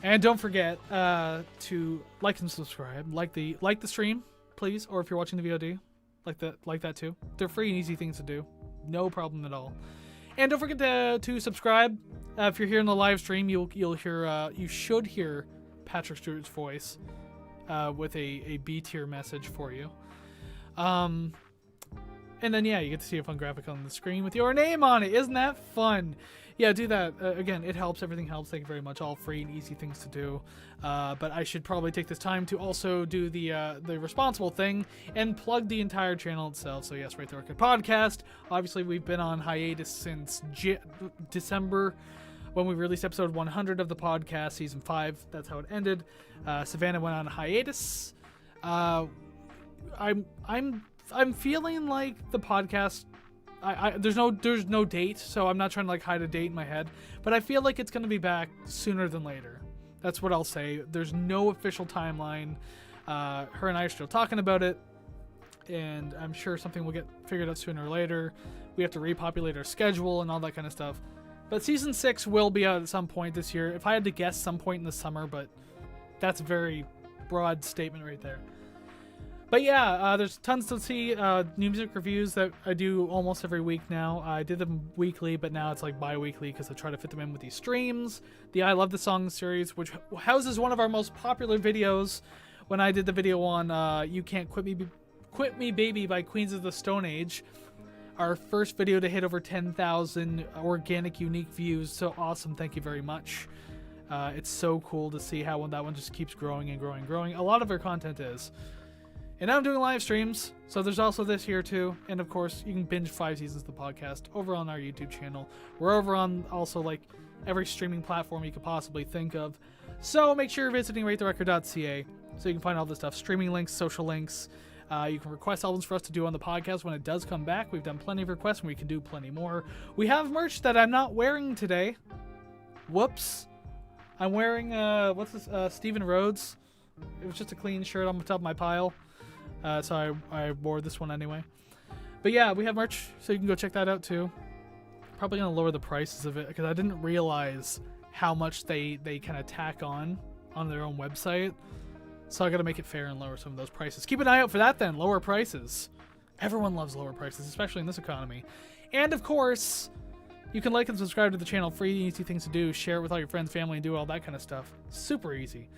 And don't forget to like and subscribe. Like the stream, please, or if you're watching the VOD, like that too. They're free and easy things to do. No problem at all. And don't forget to subscribe. If you're here in the live stream, you should hear Patrick Stewart's voice with a B tier message for you. And then yeah, you get to see a fun graphic on the screen with your name on it. Isn't that fun? Yeah, do that. Again, it helps. Everything helps. Thank you very much. All free and easy things to do. But I should probably take this time to also do the responsible thing and plug the entire channel itself. So yes, Rate the Record Podcast. Obviously, we've been on hiatus since December when we released episode 100 of the podcast, season 5. That's how it ended. Savannah went on hiatus. I'm feeling like the podcast. There's no date, so I'm not trying to like hide a date in my head, but I feel like it's going to be back sooner than later. That's what I'll say. There's no official timeline. Her and I are still talking about it, and I'm sure something will get figured out sooner or later. We have to repopulate our schedule and all that kind of stuff. But season 6 will be out at some point this year. If I had to guess, some point in the summer, but that's a very broad statement right there. But yeah, there's tons to see. New music reviews that I do almost every week now. I did them weekly, but now it's like bi-weekly because I try to fit them in with these streams. The I Love the Song series, which houses one of our most popular videos. When I did the video on You Can't Quit Me Baby by Queens of the Stone Age. Our first video to hit over 10,000 organic unique views. So awesome. Thank you very much. It's so cool to see how that one just keeps growing and growing and growing. A lot of our content is. And now I'm doing live streams, so there's also this here too. And of course, you can binge 5 seasons of the podcast over on our YouTube channel. We're over on also like every streaming platform you could possibly think of. So make sure you're visiting ratetherecord.ca so you can find all this stuff. Streaming links, social links. You can request albums for us to do on the podcast when it does come back. We've done plenty of requests and we can do plenty more. We have merch that I'm not wearing today. Whoops. I'm wearing, what's this, Stephen Rhodes. It was just a clean shirt on the top of my pile. So I wore this one anyway. But yeah, we have merch, so you can go check that out too. Probably going to lower the prices of it, because I didn't realize how much they kind of tack on their own website. So I got to make it fair and lower some of those prices. Keep an eye out for that then, lower prices. Everyone loves lower prices, especially in this economy. And of course, you can like and subscribe to the channel. Free, easy things to do. Share it with all your friends, family, and do all that kind of stuff. Super easy.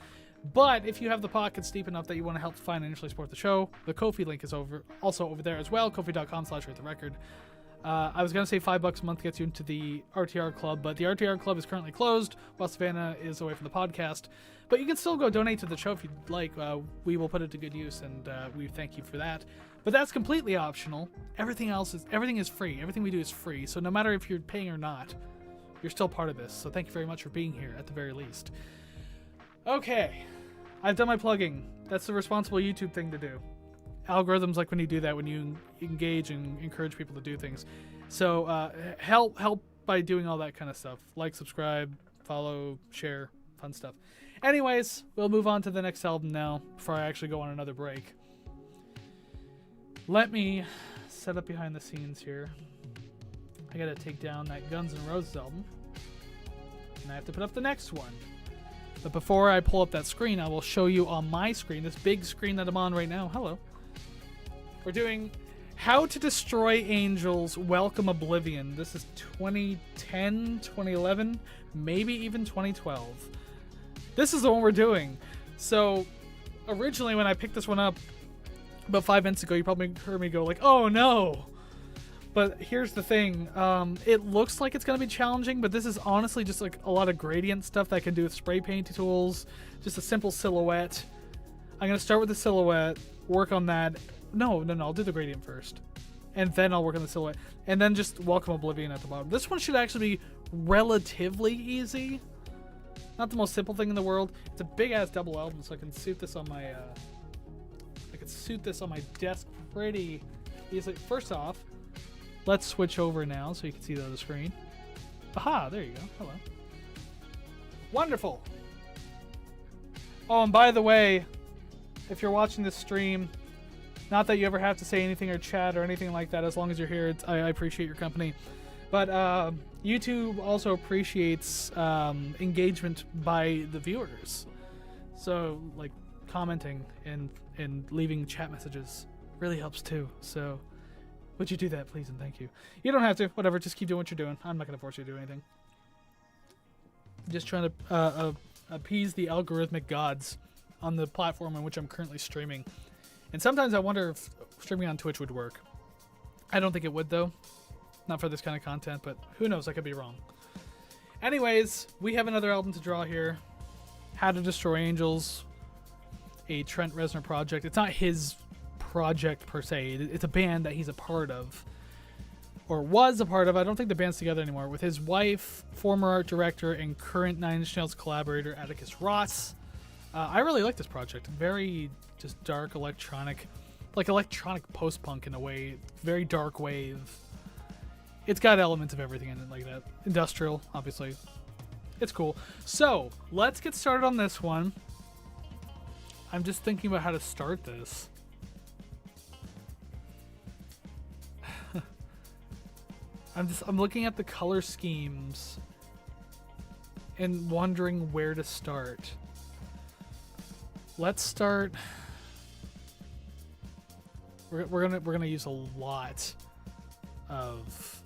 But if you have the pockets deep enough that you want to help financially support the show, the Ko-fi link is also over there as well. Ko-fi.com/ratetherecord. I was going to say $5 a month gets you into the RTR Club, but the RTR Club is currently closed while Savannah is away from the podcast. But you can still go donate to the show if you'd like. We will put it to good use, and we thank you for that. But that's completely optional. Everything is free. Everything we do is free. So no matter if you're paying or not, you're still part of this. So thank you very much for being here at the very least. Okay. I've done my plugging. That's the responsible YouTube thing to do. Algorithms like when you do that, when you engage and encourage people to do things. So help by doing all that kind of stuff. Like, subscribe, follow, share, fun stuff. Anyways, we'll move on to the next album now before I actually go on another break. Let me set up behind the scenes here. I gotta take down that Guns N' Roses album. And I have to put up the next one. But before I pull up that screen, I will show you on my screen, this big screen that I'm on right now. Hello. We're doing How to Destroy Angels, Welcome Oblivion. This is 2010, 2011, maybe even 2012. This is the one we're doing. So, originally when I picked this one up about 5 minutes ago, you probably heard me go like, oh no! But here's the thing, it looks like it's going to be challenging, but this is honestly just like a lot of gradient stuff that I can do with spray paint tools, just a simple silhouette. I'm going to start with the silhouette, work on that. No, I'll do the gradient first. And then I'll work on the silhouette. And then just Welcome Oblivion at the bottom. This one should actually be relatively easy. Not the most simple thing in the world. It's a big-ass double album, so I can suit this on my, desk pretty easily. First off, let's switch over now so you can see the other screen. Aha, there you go. Hello. Wonderful. Oh, and by the way, if you're watching this stream, not that you ever have to say anything or chat or anything like that, as long as you're here, I appreciate your company. But YouTube also appreciates engagement by the viewers. So, like, commenting and leaving chat messages really helps too. So, would you do that, please, and thank you. You don't have to. Whatever. Just keep doing what you're doing. I'm not going to force you to do anything. Just trying to appease the algorithmic gods on the platform on which I'm currently streaming. And sometimes I wonder if streaming on Twitch would work. I don't think it would, though. Not for this kind of content, but who knows? I could be wrong. Anyways, we have another album to draw here. How to Destroy Angels, a Trent Reznor project. It's not his project per se. It's a band that he's a part of, or was a part of. I don't think the band's together anymore. With his wife, former art director, and current Nine Inch Nails collaborator Atticus Ross. I really like this project. Very just dark electronic, like electronic post-punk in a way. Very dark wave. It's got elements of everything in it like that. Industrial, obviously. It's cool. So, let's get started on this one. I'm just thinking about how to start this. I'm looking at the color schemes and wondering where to start. Let's start. We're gonna use a lot of.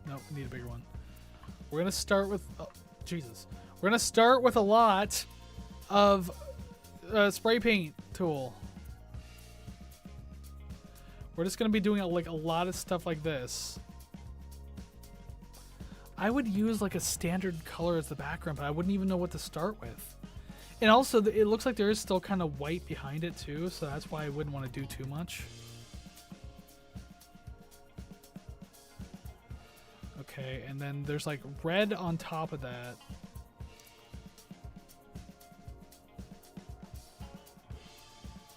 Nope, we need a bigger one. We're gonna start with. Oh, Jesus. We're gonna start with a lot of spray paint tool. We're just gonna be doing like a lot of stuff like this. I would use like a standard color as the background, but I wouldn't even know what to start with. And also, it looks like there is still kind of white behind it too, so that's why I wouldn't want to do too much. Okay, and then there's like red on top of that. I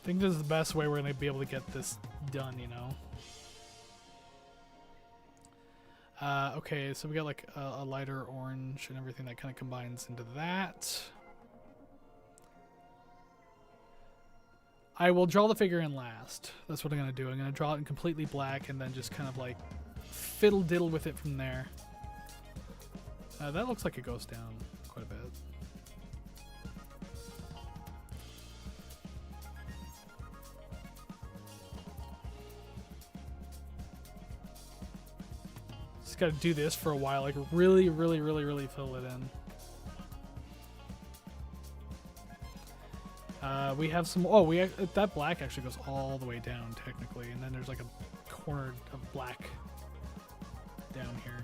think this is the best way we're going to be able to get this done, you know? Okay, so we got like a lighter orange and everything that kind of combines into that. I will draw the figure in last. That's what I'm going to do. I'm going to draw it in completely black and then just kind of like fiddle diddle with it from there. That looks like it goes down quite a bit. Just got to do this for a while, like really fill it in. We have some. Oh, that black actually goes all the way down technically, and then there's like a corner of black down here.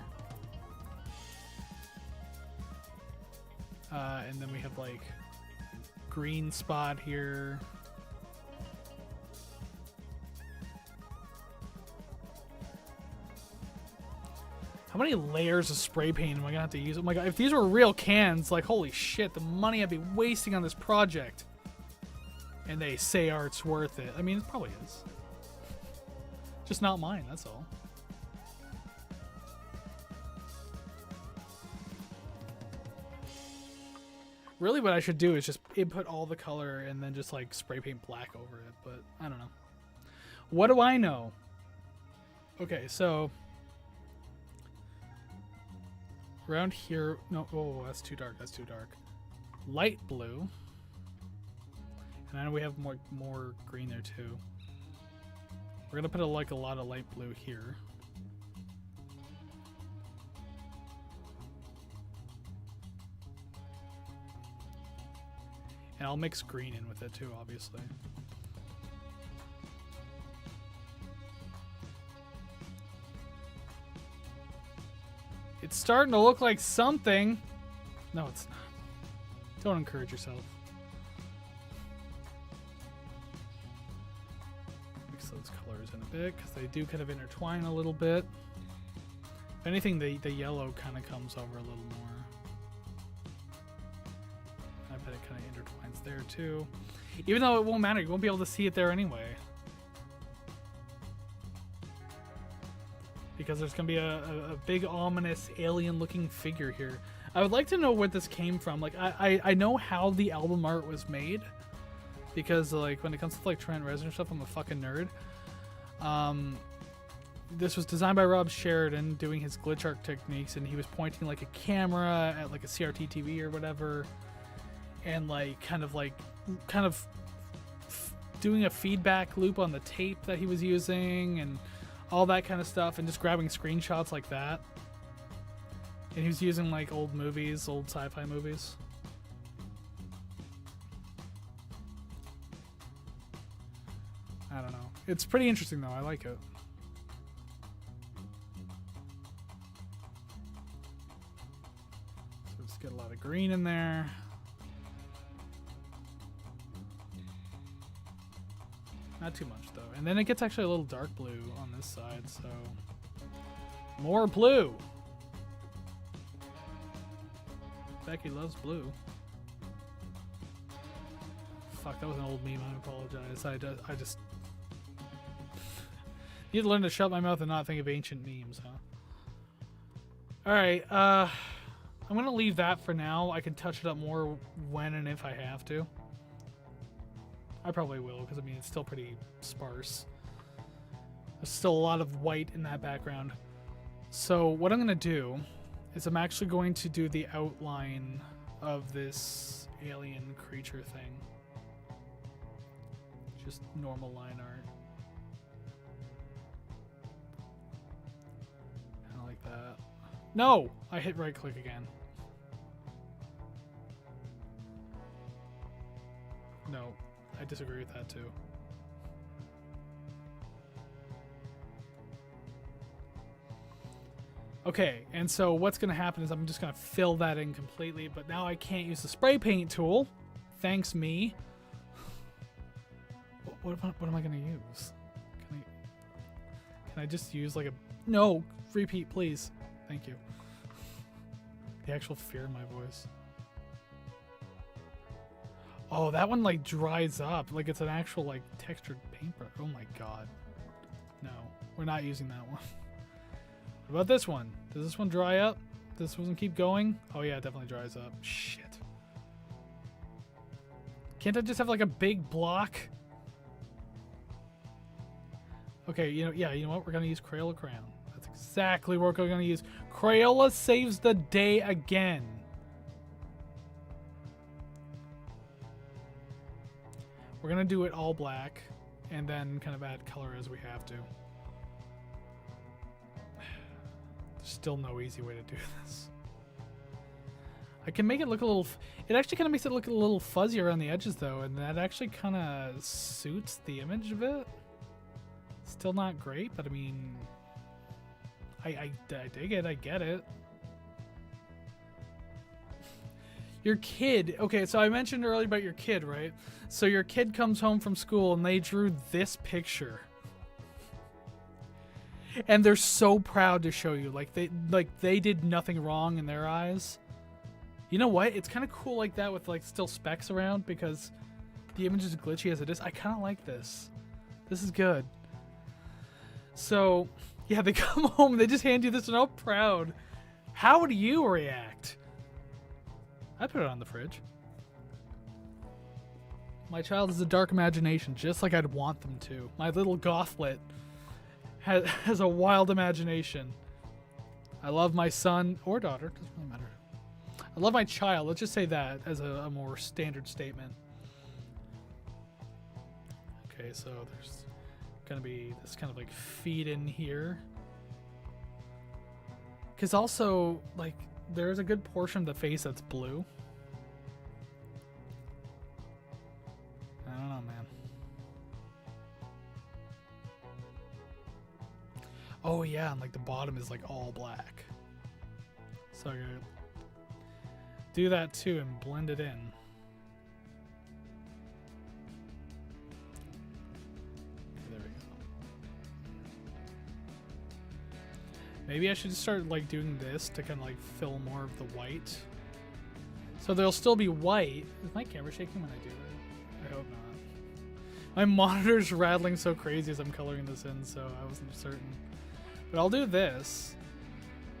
And then we have like green spot here. How many layers of spray paint am I gonna have to use? Oh my god, if these were real cans, like holy shit, the money I'd be wasting on this project. And they say art's worth it. I mean, it probably is. Just not mine, that's all. Really what I should do is just input all the color and then just like spray paint black over it, but I don't know. What do I know? Okay, so around here, no, oh, that's too dark, that's too dark. Light blue. And then we have more green there too. We're gonna put a lot of light blue here. And I'll mix green in with it too, obviously. It's starting to look like something. No, it's not. Don't encourage yourself. Mix those colors in a bit because they do kind of intertwine a little bit. If anything, the yellow kind of comes over a little more. I bet it kind of intertwines there too. Even though it won't matter, you won't be able to see it there anyway. Because there's going to be a big ominous alien looking figure here. I would like to know where this came from. Like I know how the album art was made. Because like when it comes to like Trent Reznor stuff, I'm a fucking nerd. This was designed by Rob Sheridan doing his glitch art techniques, and he was pointing like a camera at like a CRT TV or whatever. And like kind of doing a feedback loop on the tape that he was using and all that kind of stuff, and just grabbing screenshots like that. And he was using like old movies, old sci-fi movies. I don't know. It's pretty interesting though. I like it. So just get a lot of green in there. Not too much though. And then it gets actually a little dark blue on this side, so more blue. Becky loves blue. Fuck, that was an old meme. I apologize. I just need to learn to shut my mouth and not think of ancient memes, huh? All right, I'm gonna leave that for now. I can touch it up more when and if I have to. I probably will, because I mean, it's still pretty sparse. There's still a lot of white in that background. So what I'm going to do is I'm actually going to do the outline of this alien creature thing. Just normal line art. that. No! I hit right click again. No, I disagree with that too. Okay, and so what's going to happen is I'm just going to fill that in completely, but now I can't use the spray paint tool. Thanks me. What am I going to use? Can I just use like a... No, repeat, please. Thank you. The actual fear in my voice. Oh, that one like dries up. Like it's an actual like textured paintbrush. Oh my god. No, we're not using that one. What about this one? Does this one dry up? Does this one keep going? Oh yeah, it definitely dries up. Shit. Can't I just have like a big block? Okay, you know what? We're gonna use Crayola Crayon. That's exactly what we're gonna use. Crayola saves the day again. We're gonna do it all black and then kind of add color as we have to. There's still no easy way to do this. I can make it look a little... It actually kind of makes it look a little fuzzy around the edges though, and that actually kind of suits the image a bit. Still not great, but I mean... I dig it, I get it. Your kid, okay, so I mentioned earlier about your kid, right? So your kid comes home from school and they drew this picture. And they're so proud to show you, like they did nothing wrong in their eyes. You know what? It's kind of cool like that with like still specks around because the image is glitchy as it is. I kind of like this. This is good. So, yeah, they come home, they just hand you this and all proud. How do you react? I put it on the fridge. My child has a dark imagination, just like I'd want them to. My little gothlet has a wild imagination. I love my son or daughter, doesn't really matter. I love my child, let's just say that as a more standard statement. Okay, so there's gonna be this kind of like feed in here. Because also, like, there's a good portion of the face that's blue. I don't know, man. Oh yeah, and like the bottom is like all black. So I'm gonna do that too and blend it in. There we go. Maybe I should start like doing this to kind of like fill more of the white. So there'll still be white. Is my camera shaking when I do that? I hope not. My monitor's rattling so crazy as I'm coloring this in, so I wasn't certain. But I'll do this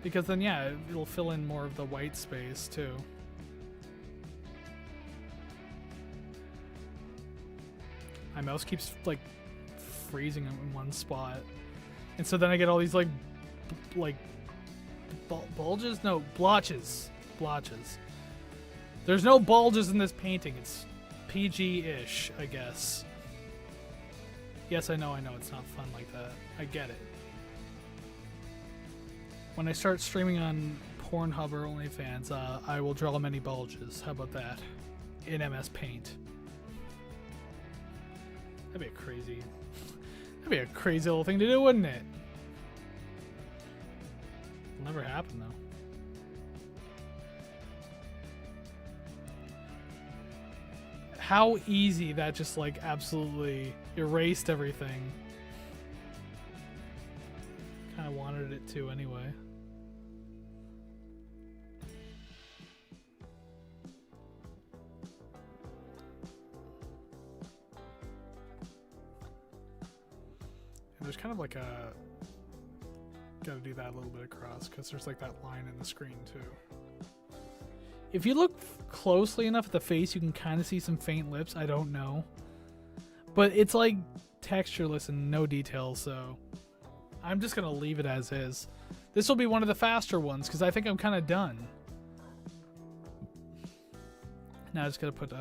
because then, yeah, it'll fill in more of the white space too. My mouse keeps like freezing in one spot, and so then I get all these like bulges? No, blotches. Blotches. There's no bulges in this painting. It's PG-ish, I guess. Yes, I know it's not fun like that. I get it. When I start streaming on Pornhub or OnlyFans, I will draw many bulges. How about that? In MS Paint. That'd be a crazy little thing to do, wouldn't it? It'll never happen though. How easy that just like absolutely erased everything. Kind of wanted it to anyway. And there's kind of like a... Gotta do that a little bit across because there's like that line in the screen too. If you look closely enough at the face, you can kind of see some faint lips. I don't know. But it's like textureless and no details, so I'm just going to leave it as is. This will be one of the faster ones because I think I'm kind of done. Now I just got to put...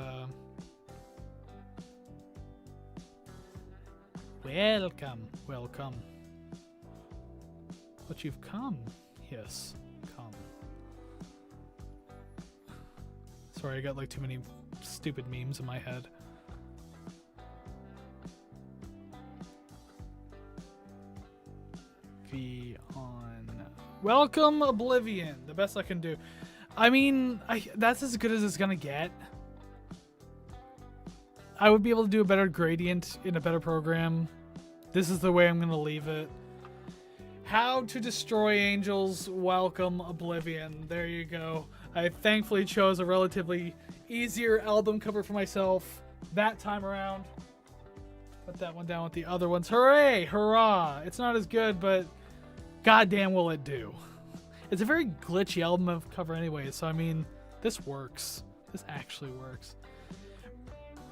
Welcome. Welcome. But you've come. Yes. Common. Sorry, I got like too many stupid memes in my head. V on. Welcome Oblivion. The best I can do. I mean, that's as good as it's gonna get. I would be able to do a better gradient in a better program. This is the way I'm gonna leave it. How to Destroy Angels. Welcome Oblivion. There you go. I thankfully chose a relatively easier album cover for myself that time around. Put that one down with the other ones. Hooray! Hurrah! It's not as good, but goddamn will it do. It's a very glitchy album cover anyway, so I mean, this works. This actually works.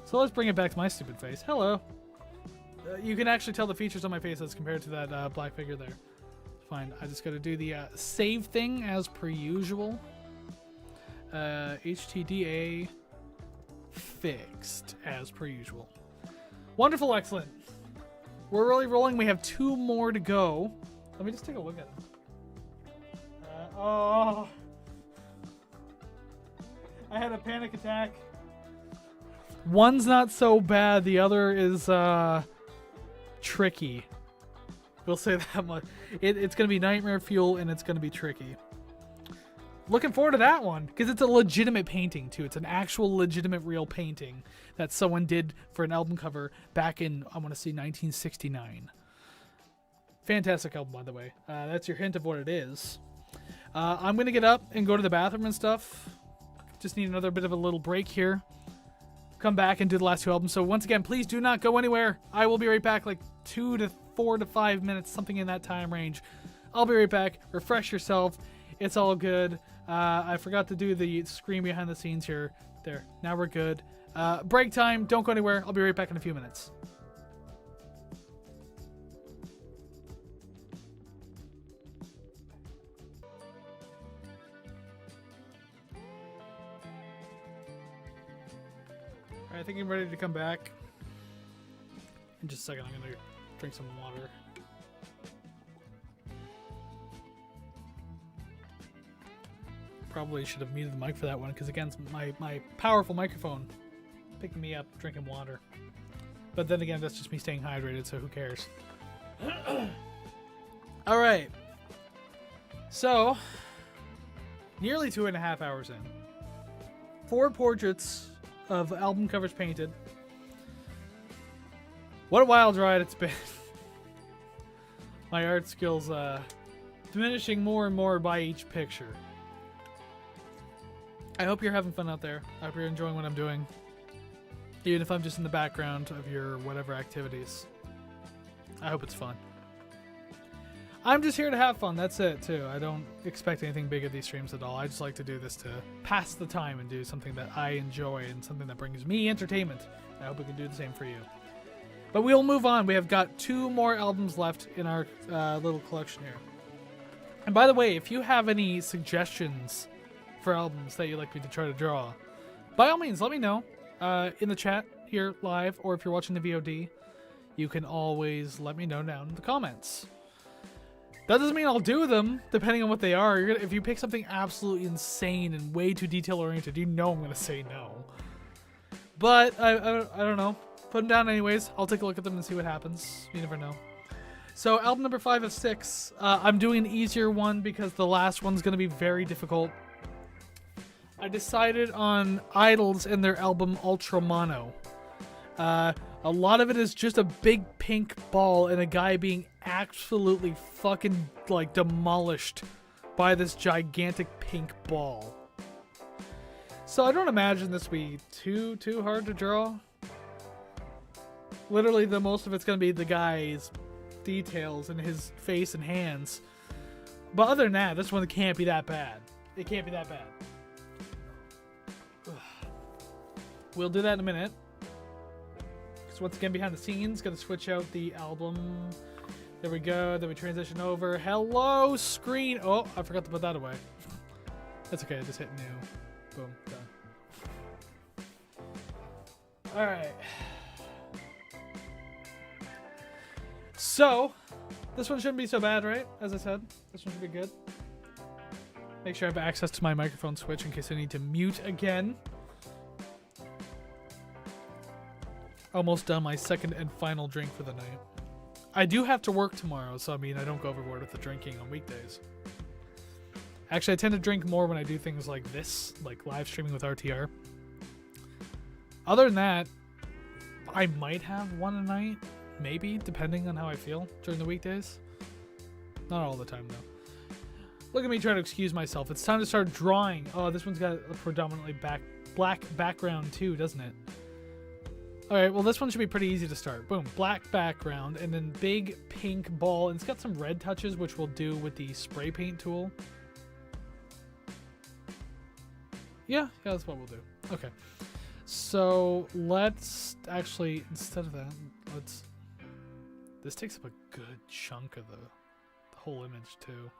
So let's bring it back to my stupid face. Hello. You can actually tell the features on my face as compared to that black figure there. Fine. I just got to do the save thing as per usual. HTDA fixed as per usual. Wonderful, excellent. We're really rolling. We have 2 more to go. Let me just take a look at them. Oh. I had a panic attack. One's not so bad. The other is tricky. We'll say that much. It's going to be nightmare fuel, and it's going to be tricky. Looking forward to that one, because it's a legitimate painting, too. It's an actual legitimate real painting that someone did for an album cover back in, I want to say, 1969. Fantastic album, by the way. That's your hint of what it is. I'm going to get up and go to the bathroom and stuff. Just need another bit of a little break here. Come back and do the last 2 albums. So once again, please do not go anywhere. I will be right back, like 2 to 4 to 5 minutes, something in that time range. I'll be right back. Refresh yourself. It's all good. I forgot to do the screen behind the scenes here. There. Now we're good. Break time. Don't go anywhere. I'll be right back in a few minutes. I think I'm ready to come back. In just a second, I'm going to drink some water. Probably should have muted the mic for that one, because again, it's my powerful microphone picking me up, drinking water. But then again, that's just me staying hydrated, so who cares? Alright. So, nearly 2.5 hours in. 4 portraits of album covers painted. What a wild ride it's been. My art skills diminishing more and more by each picture. I hope you're having fun out there. I hope you're enjoying what I'm doing. Even if I'm just in the background of your whatever activities. I hope it's fun. I'm just here to have fun, that's it too. I don't expect anything big of these streams at all. I just like to do this to pass the time and do something that I enjoy and something that brings me entertainment. I hope we can do the same for you. But we'll move on. We have got 2 more albums left in our little collection here. And by the way, if you have any suggestions for albums that you'd like me to try to draw, by all means, let me know in the chat here live, or if you're watching the VOD, you can always let me know down in the comments. That doesn't mean I'll do them, depending on what they are. If you pick something absolutely insane and way too detail-oriented, you know I'm going to say no. But, I don't know. Put them down anyways. I'll take a look at them and see what happens. You never know. So, album number 5 of 6. I'm doing an easier one because the last one's going to be very difficult. I decided on Idols and their album Ultra Mono. A lot of it is just a big pink ball and a guy being absolutely fucking, like, demolished by this gigantic pink ball. So I don't imagine this will be too hard to draw. Literally, the most of it's going to be the guy's details and his face and hands. But other than that, this one can't be that bad. It can't be that bad. We'll do that in a minute. Because once again, behind the scenes, going to switch out the album. There we go. Then we transition over. Hello, screen. Oh, I forgot to put that away. That's okay. I just hit new. Boom. Done. All right. So, this one shouldn't be so bad, right? As I said, this one should be good. Make sure I have access to my microphone switch in case I need to mute again. Almost done my second and final drink for the night. I do have to work tomorrow, so I mean, I don't go overboard with the drinking on weekdays. Actually, I tend to drink more when I do things like this, like live streaming with RTR. Other than that, I might have one a night, maybe, depending on how I feel during the weekdays. Not all the time, though. Look at me trying to excuse myself. It's time to start drawing. Oh, this one's got a predominantly black background too, doesn't it? Alright, well this one should be pretty easy to start. Boom, black background, and then big pink ball. And it's got some red touches, which we'll do with the spray paint tool. Yeah, that's what we'll do. Okay. So, let's actually, instead of that, let's... This takes up a good chunk of the whole image, too.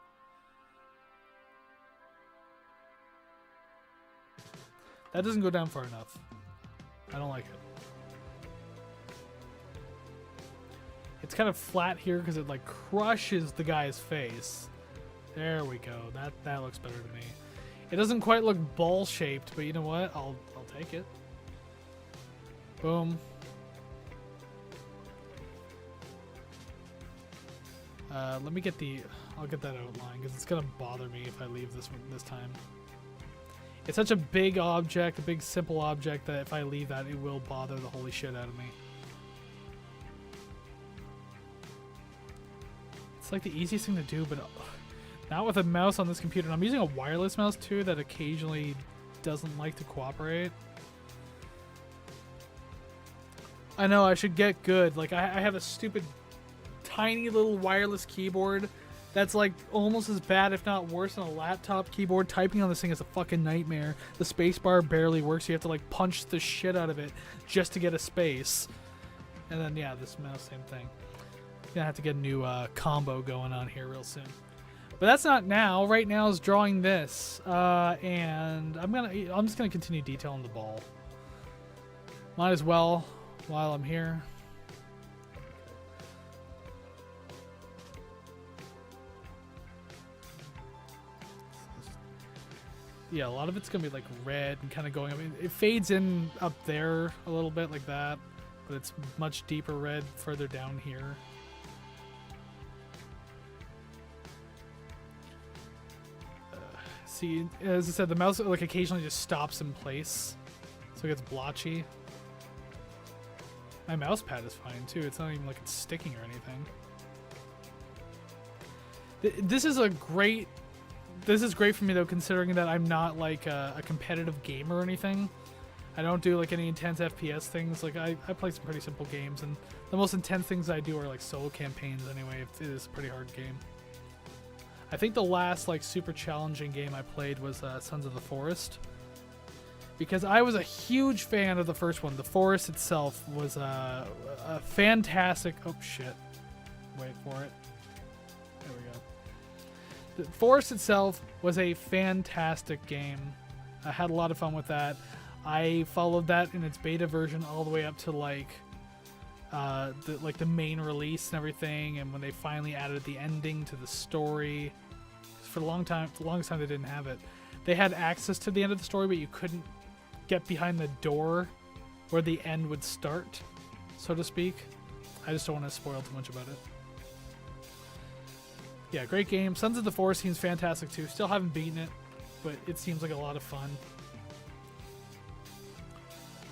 That doesn't go down far enough. I don't like it. It's kind of flat here because it like crushes the guy's face. There we go. That looks better to me. It doesn't quite look ball shaped, but you know what? I'll take it. Boom. Let me get I'll get that outline because it's gonna bother me if I leave this one this time. It's such a big object, a big simple object, that if I leave that, it will bother the holy shit out of me. It's like the easiest thing to do, but not with a mouse on this computer. And I'm using a wireless mouse too that occasionally doesn't like to cooperate. I know, I should get good. Like, I have a stupid tiny little wireless keyboard that's like almost as bad, if not worse, than a laptop keyboard. Typing on this thing is a fucking nightmare. The spacebar barely works. You have to like punch the shit out of it just to get a space. And then yeah, this mouse, same thing. Gonna have to get a new combo going on here real soon. But that's not now. Right now is drawing this, and I'm just gonna continue detailing the ball. Might as well while I'm here. Yeah, a lot of it's gonna be like red and kind of going. I mean, it fades in up there a little bit like that, but it's much deeper red further down here. See, as I said, the mouse like occasionally just stops in place, so it gets blotchy. My mouse pad is fine too. It's not even like it's sticking or anything. This is great for me though, considering that I'm not like a competitive gamer or anything. I don't do like any intense FPS things. Like I play some pretty simple games, and the most intense things I do are like solo campaigns anyway. It is a pretty hard game. I think the last like super challenging game I played was Sons of the Forest, because I was a huge fan of the first one. The Forest itself was a fantastic... Oh shit. Wait for it. There we go. The Forest itself was a fantastic game. I had a lot of fun with that. I followed that in its beta version all the way up to like the main release and everything, and when they finally added the ending to the story. For the longest time they didn't have it. They had access to the end of the story, but you couldn't get behind the door where the end would start, so to speak. I just don't want to spoil too much about it. Yeah, great game. Sons of the Forest seems fantastic too. Still haven't beaten it, but it seems like a lot of fun.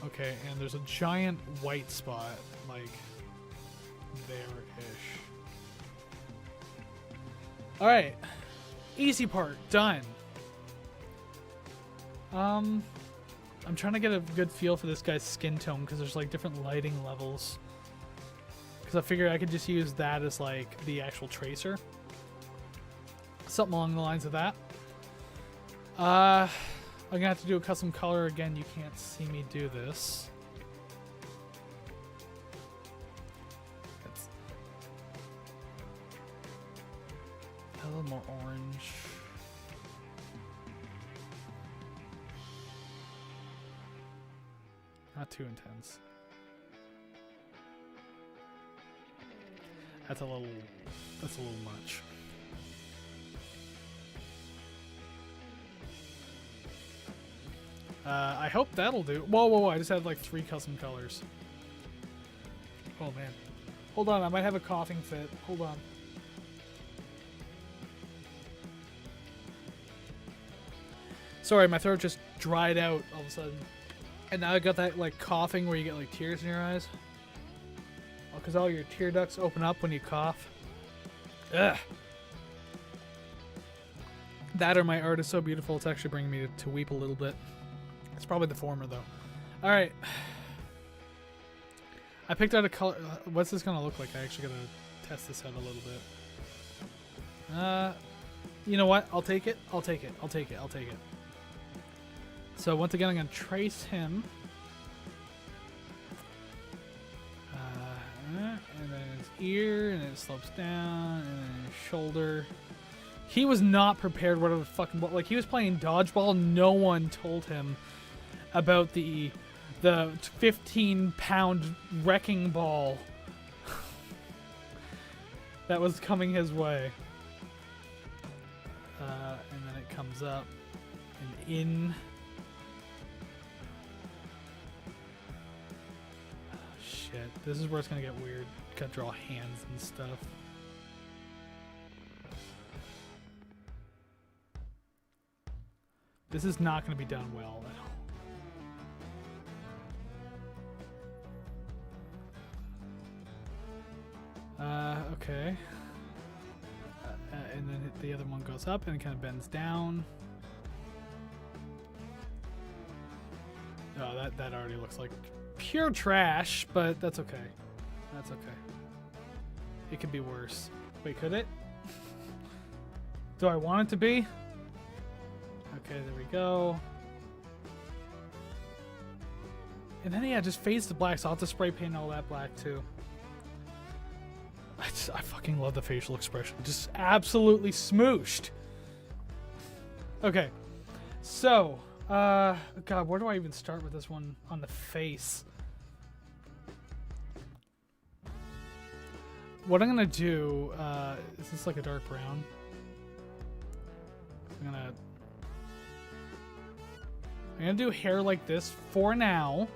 Okay, and there's a giant white spot, like there-ish. Alright. Easy part, done. I'm trying to get a good feel for this guy's skin tone, because there's like different lighting levels. Because I figured I could just use that as like the actual tracer. Something along the lines of that. I'm gonna have to do a custom color again. You can't see me do this. It's a little more orange. Not too intense. That's a little much. I hope that'll do. Whoa, whoa, whoa. I just had like 3 custom colors. Oh, man. Hold on. I might have a coughing fit. Hold on. Sorry, my throat just dried out all of a sudden. And now I got that like coughing where you get like tears in your eyes. Oh, because all your tear ducts open up when you cough. Ugh. That or my art is so beautiful, it's actually bringing me to weep a little bit. It's probably the former, though. Alright. I picked out a color. What's this going to look like? I actually got to test this out a little bit. You know what? I'll take it. I'll take it. I'll take it. I'll take it. So once again, I'm going to trace him. And then his ear, and then it slopes down, and then his shoulder. He was not prepared. Whatever the fucking ball. Like, he was playing dodgeball. No one told him about the 15-pound wrecking ball that was coming his way. And then it comes up and in. Oh, shit. This is where it's gonna get weird. Gotta draw hands and stuff. This is not going to be done well at all. Okay. And then the other one goes up and it kind of bends down. Oh, that already looks like pure trash, but that's okay. That's okay. It could be worse. Wait, could it? Do I want it to be? Okay, there we go. And then, yeah, just fades to black, so I'll have to spray paint all that black, too. I fucking love the facial expression. Just absolutely smooshed. Okay. So, God, where do I even start with this one on the face? What I'm gonna do, is this like a dark brown? I'm gonna do hair like this for now,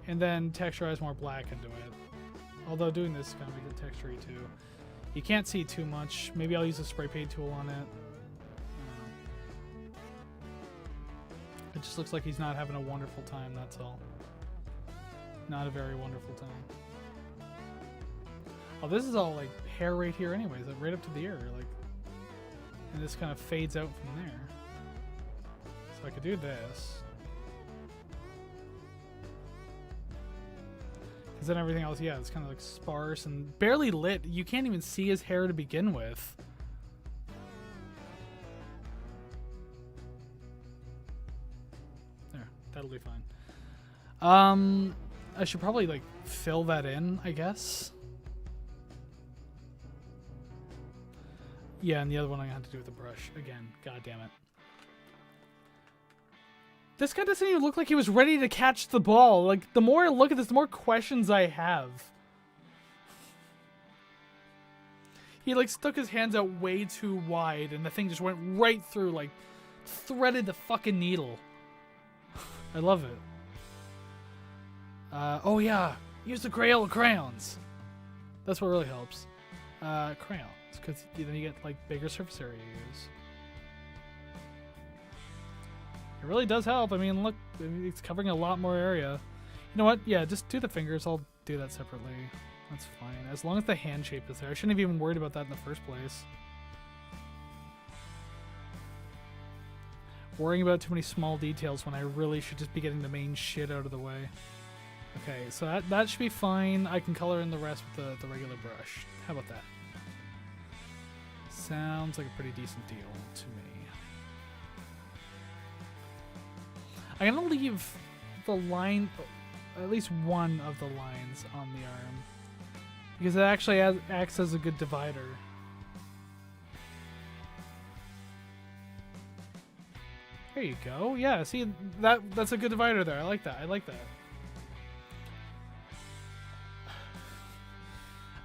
and then texturize more black into it. Although doing this is gonna make it textury too. You can't see too much. Maybe I'll use a spray paint tool on it. It just looks like he's not having a wonderful time, that's all. Not a very wonderful time. Oh, this is all like hair right here anyways, like right up to the ear, like, and this kind of fades out from there. So I could do this. Because then everything else, yeah, it's kind of like sparse and barely lit. You can't even see his hair to begin with. There, that'll be fine. I should probably like fill that in, I guess. Yeah, and the other one I'm gonna have to do with the brush again. God damn it. This guy doesn't even look like he was ready to catch the ball. Like, the more I look at this, the more questions I have. He, like, stuck his hands out way too wide, and the thing just went right through, like, threaded the fucking needle. I love it. Oh, yeah. Use the Crayola crayons. That's what really helps. Crayons, because then you get, like, bigger surface area to use. It really does help. I mean, look, it's covering a lot more area. You know what? Yeah, just do the fingers. I'll do that separately. That's fine. As long as the hand shape is there. I shouldn't have even worried about that in the first place. Worrying about too many small details when I really should just be getting the main shit out of the way. Okay, so that should be fine. I can color in the rest with the regular brush. How about that? Sounds like a pretty decent deal to me. I'm gonna leave the line, at least one of the lines on the arm, because it actually acts as a good divider. There you go. Yeah, see, that's a good divider there. I like that. I like that.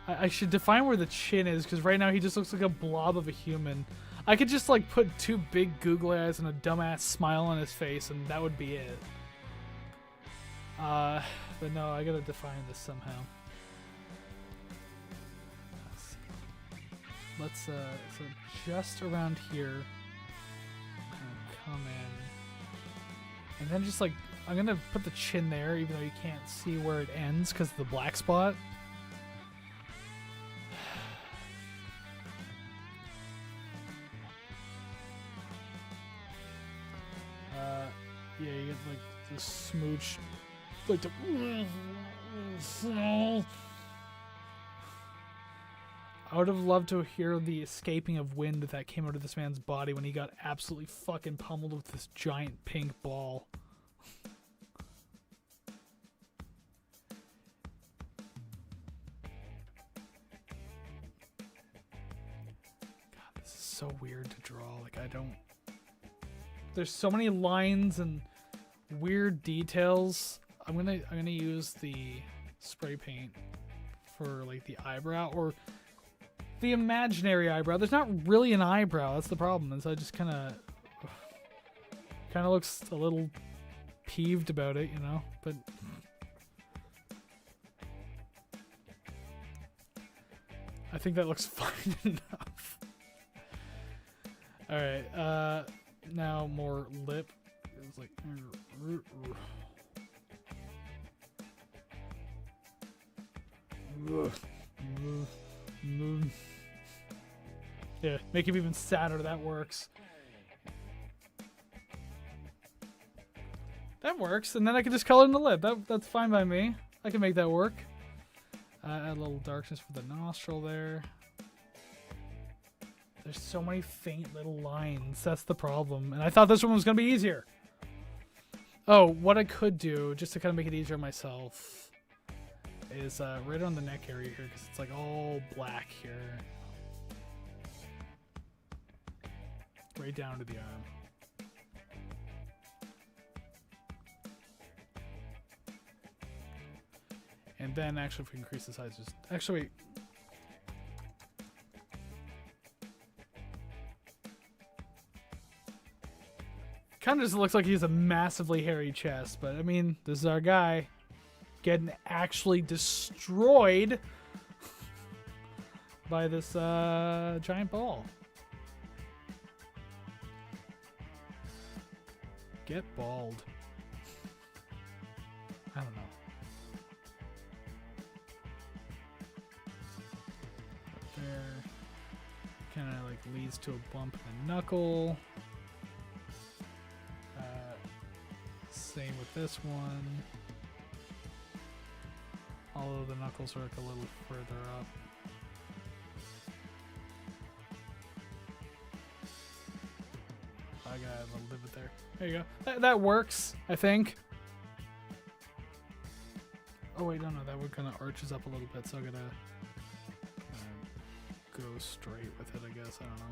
I should define where the chin is, because right now he just looks like a blob of a human. I could just like put two big googly eyes and a dumbass smile on his face, and that would be it. But no, I gotta define this somehow. Let's so just around here, come in, and then just like I'm gonna put the chin there, even though you can't see where it ends because of the black spot. Yeah, you get like the smooch, like the. I would have loved to hear the escaping of wind that came out of this man's body when he got absolutely fucking pummeled with this giant pink ball. God, this is so weird to draw. Like, I don't... There's so many lines and weird details. I'm gonna use the spray paint for like the eyebrow, or the imaginary eyebrow. There's not really an eyebrow. That's the problem. And so I just kind of looks a little peeved about it, you know. But I think that looks fine enough. All right. Now more lip. It's like. Yeah, make him even sadder. That works. That works, and then I can just color in the lip. That's fine by me. I can make that work. Add a little darkness for the nostril there. There's so many faint little lines. That's the problem. And I thought this one was going to be easier. Oh, what I could do, just to kind of make it easier myself, is right on the neck area here, because it's like all black here. Right down to the arm. And then actually if we increase the size, just... Actually, wait. Kind of just looks like he has a massively hairy chest, but I mean, this is our guy getting actually destroyed by this giant ball. Get bald. I don't know. Up there. Kind of like leads to a bump in the knuckle. Same with this one. Although the knuckles are like a little further up. I gotta have a little bit there. There you go. That works, I think. Oh wait, no, that one kind of arches up a little bit, so I gotta go straight with it, I guess. I don't know.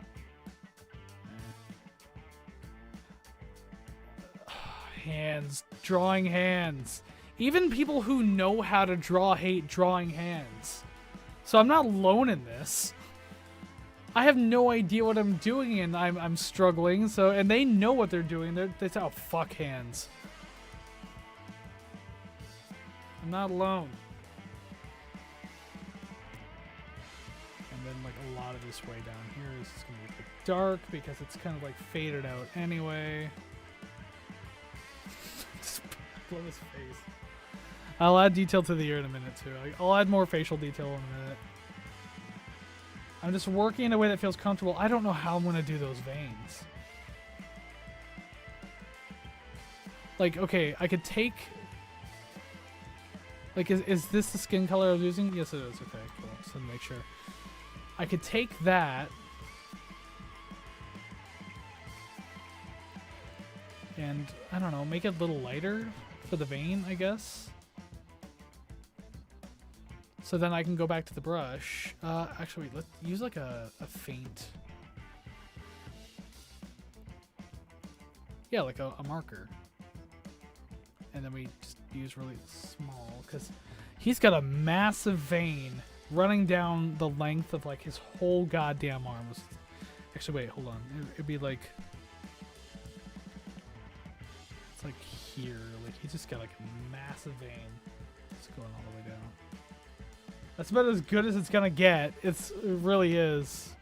Hands. Drawing hands. Even people who know how to draw hate drawing hands. So I'm not alone in this. I have no idea what I'm doing, and I'm struggling. So, and they know what they're doing. They say, "Oh, fuck hands." I'm not alone. And then, like, a lot of this way down here is gonna be a bit dark because it's kind of like faded out anyway. Just blow his face. I'll add detail to the ear in a minute too. I'll add more facial detail in a minute. I'm just working in a way that feels comfortable. I don't know how I'm going to do those veins. Like, okay, I could take... Like, is this the skin color I was using? Yes, it is. Okay, cool. Just to make sure. I could take that... and, I don't know, make it a little lighter for the vein, I guess. So then I can go back to the brush. Actually, wait, let's use like a faint. Yeah, like a marker. And then we just use really small, because he's got a massive vein running down the length of like his whole goddamn arms. Actually, wait, hold on. It'd be like... It's like here. Like, he's just got like a massive vein. It's going all the way down. That's about as good as it's gonna get. It really is.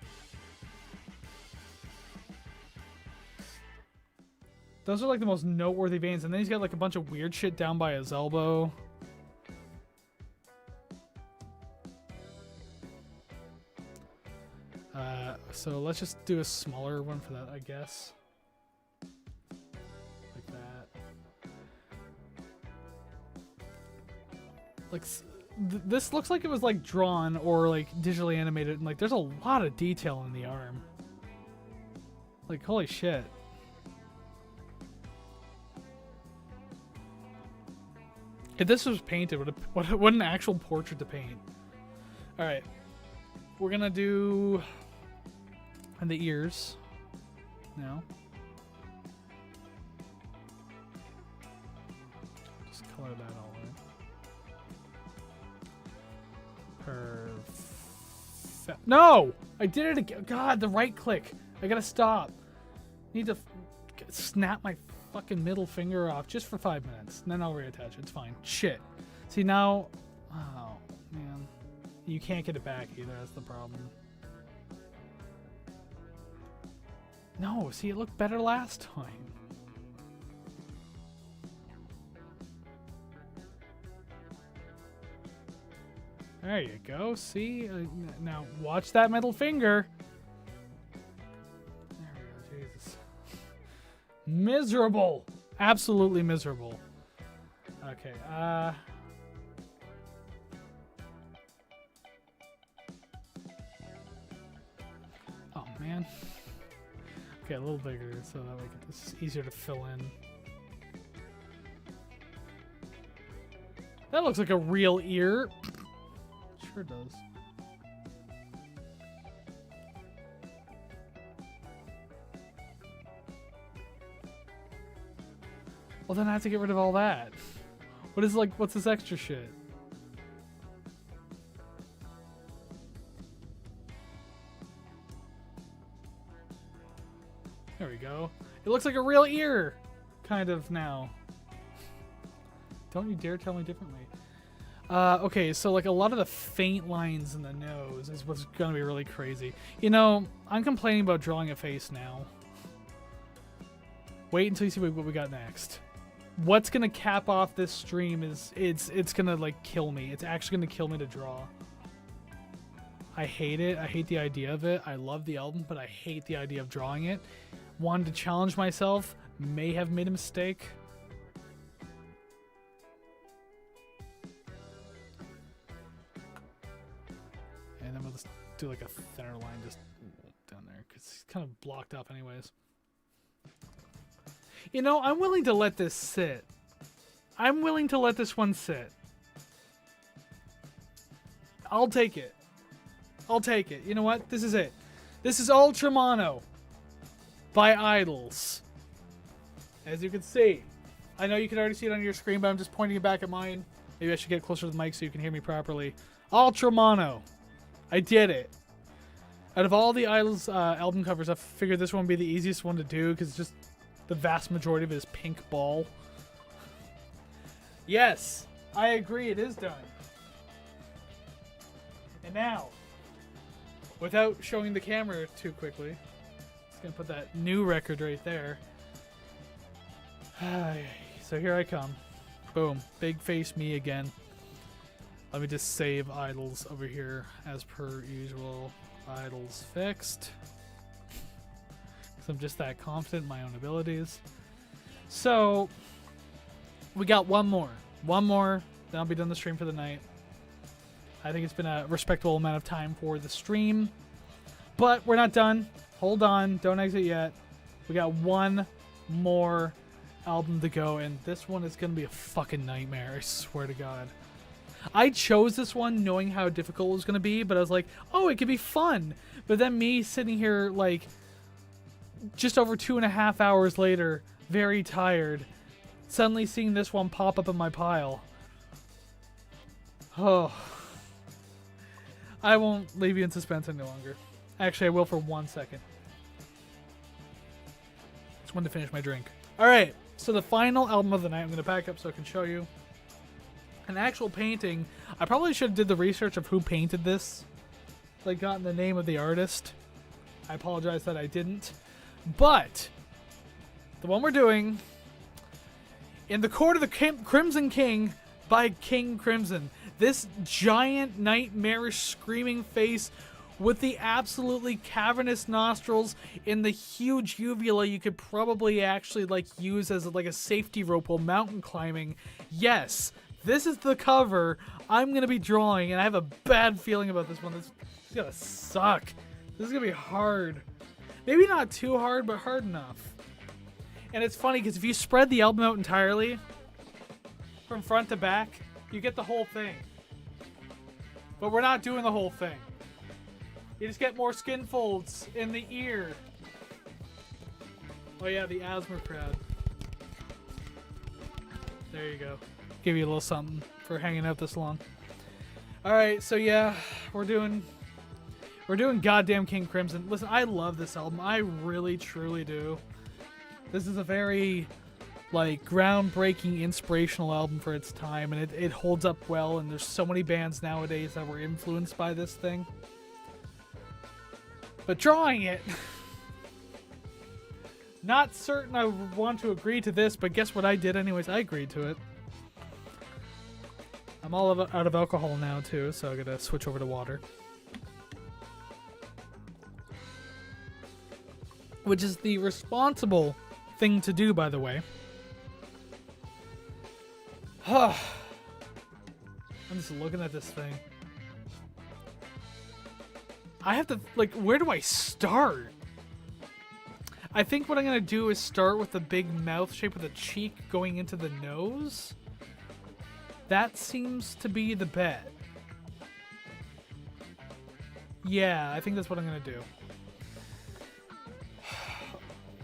Those are like the most noteworthy veins. And then he's got like a bunch of weird shit down by his elbow. So let's just do a smaller one for that, I guess. Like that. Like, this looks like it was like drawn or like digitally animated. And like, there's a lot of detail in the arm. Like, holy shit. If this was painted, what an actual portrait to paint. All right, we're gonna do the ears now. Just color that all in. Perfect. No, I did it again. God, the right click. I gotta stop. Need to snap my fucking middle finger off just for 5 minutes, and then I'll reattach it. It's fine. Shit. See now, oh man, you can't get it back either. That's the problem. No, see, it looked better last time. There you go. See, now watch that middle finger. There we go. Jesus. Miserable. Absolutely miserable. Okay, oh, man. Okay, a little bigger so that way this is easier to fill in. That looks like a real ear. Sure does. Well, then I have to get rid of all that. What's this extra shit? There we go. It looks like a real ear, kind of now. Don't you dare tell me differently. Okay, so like a lot of the faint lines in the nose is what's gonna be really crazy. You know, I'm complaining about drawing a face now. Wait until you see what we got next. What's gonna cap off this stream is it's gonna like kill me. It's actually gonna kill me to draw. I hate it. I hate the idea of it. I love the album, but I hate the idea of drawing it. Wanted to challenge myself. May have made a mistake. And then we'll just do like a thinner line just down there because it's kind of blocked up anyways. You know, I'm willing to let this sit. I'm willing to let this one sit. I'll take it. I'll take it. You know what? This is it. This is Ultramono by Idols. As you can see. I know you can already see it on your screen, but I'm just pointing it back at mine. Maybe I should get closer to the mic so you can hear me properly. Ultramono. I did it. Out of all the Idols album covers, I figured this one would be the easiest one to do because it's just the vast majority of it is pink ball. Yes, I agree. It is done. And now, without showing the camera too quickly, just gonna put that new record right there. So here I come. Boom. Big face me again. Let me just save Idols over here as per usual. Idols fixed. I'm just that confident in my own abilities. So, we got one more. One more, then I'll be done the stream for the night. I think it's been a respectable amount of time for the stream. But we're not done. Hold on. Don't exit yet. We got one more album to go, and this one is going to be a fucking nightmare. I swear to God. I chose this one knowing how difficult it was going to be, but I was like, oh, it could be fun. But then me sitting here, like, just over 2.5 hours later, very tired, suddenly seeing this one pop up in my pile. Oh. I won't leave you in suspense any longer. Actually, I will for 1 second. Just wanted to finish my drink. All right, so the final album of the night. I'm gonna back up so I can show you an actual painting. I probably should have did the research of who painted this, like gotten the name of the artist. I apologize that I didn't, but the one we're doing, In the Court of the Crimson King by King Crimson. This giant, nightmarish, screaming face with the absolutely cavernous nostrils and the huge uvula you could probably actually like use as like a safety rope while mountain climbing. Yes, this is the cover I'm going to be drawing, and I have a bad feeling about this one. This is going to suck. This is going to be hard. Maybe not too hard, but hard enough. And it's funny because if you spread the album out entirely, from front to back, you get the whole thing. But we're not doing the whole thing. You just get more skin folds in the ear. Oh yeah, the asthma crowd. There you go. Give you a little something for hanging out this long. Alright, so yeah, we're doing goddamn King Crimson. Listen, I love this album. I really, truly do. This is a very, like, groundbreaking, inspirational album for its time, and it holds up well, and there's so many bands nowadays that were influenced by this thing. But drawing it, not certain I want to agree to this, but guess what I did anyways? I agreed to it. I'm all out of alcohol now, too, so I gotta switch over to water. Which is the responsible thing to do, by the way. I'm just looking at this thing. I have to, like, where do I start? I think what I'm going to do is start with the big mouth shape with a cheek going into the nose. That seems to be the bet. Yeah, I think that's what I'm going to do.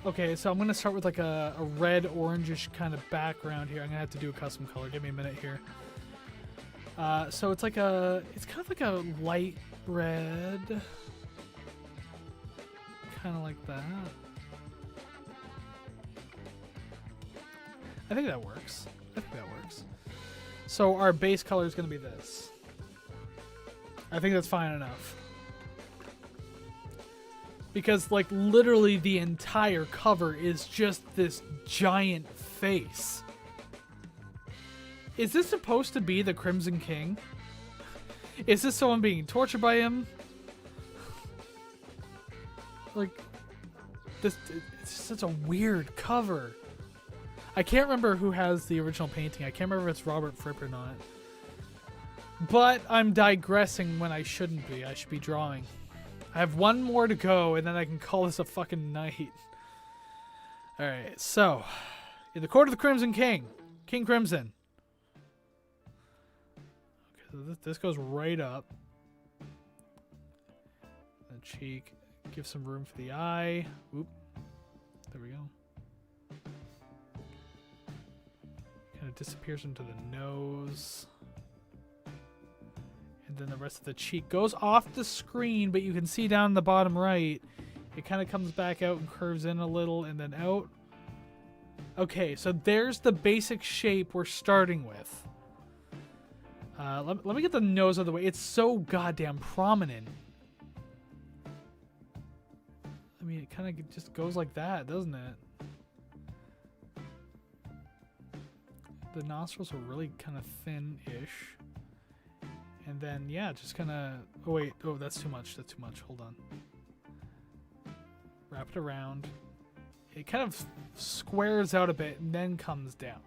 Okay, so I'm going to start with like a red-orangish kind of background here. I'm going to have to do a custom color. Give me a minute here. So it's like it's kind of like a light red. Kind of like that. I think that works. So our base color is going to be this. I think that's fine enough. Because, like, literally the entire cover is just this giant face. Is this supposed to be the Crimson King? Is this someone being tortured by him? Like, it's such a weird cover. I can't remember who has the original painting. I can't remember if it's Robert Fripp or not. But I'm digressing when I shouldn't be. I should be drawing. I have one more to go, and then I can call this a fucking night. Alright, so. In the Court of the Crimson King. King Crimson. Okay, so this goes right up. The cheek. Give some room for the eye. Oop. There we go. Kind of disappears into the nose. And then the rest of the cheek goes off the screen, but you can see down in the bottom right, it kind of comes back out and curves in a little and then out. Okay, so there's the basic shape we're starting with. Let me get the nose out of the way. It's so goddamn prominent. I mean, it kind of just goes like that, doesn't it? The nostrils are really kind of thin-ish. And then, yeah, just kind of... Oh, wait. Oh, that's too much. That's too much. Hold on. Wrap it around. It kind of squares out a bit and then comes down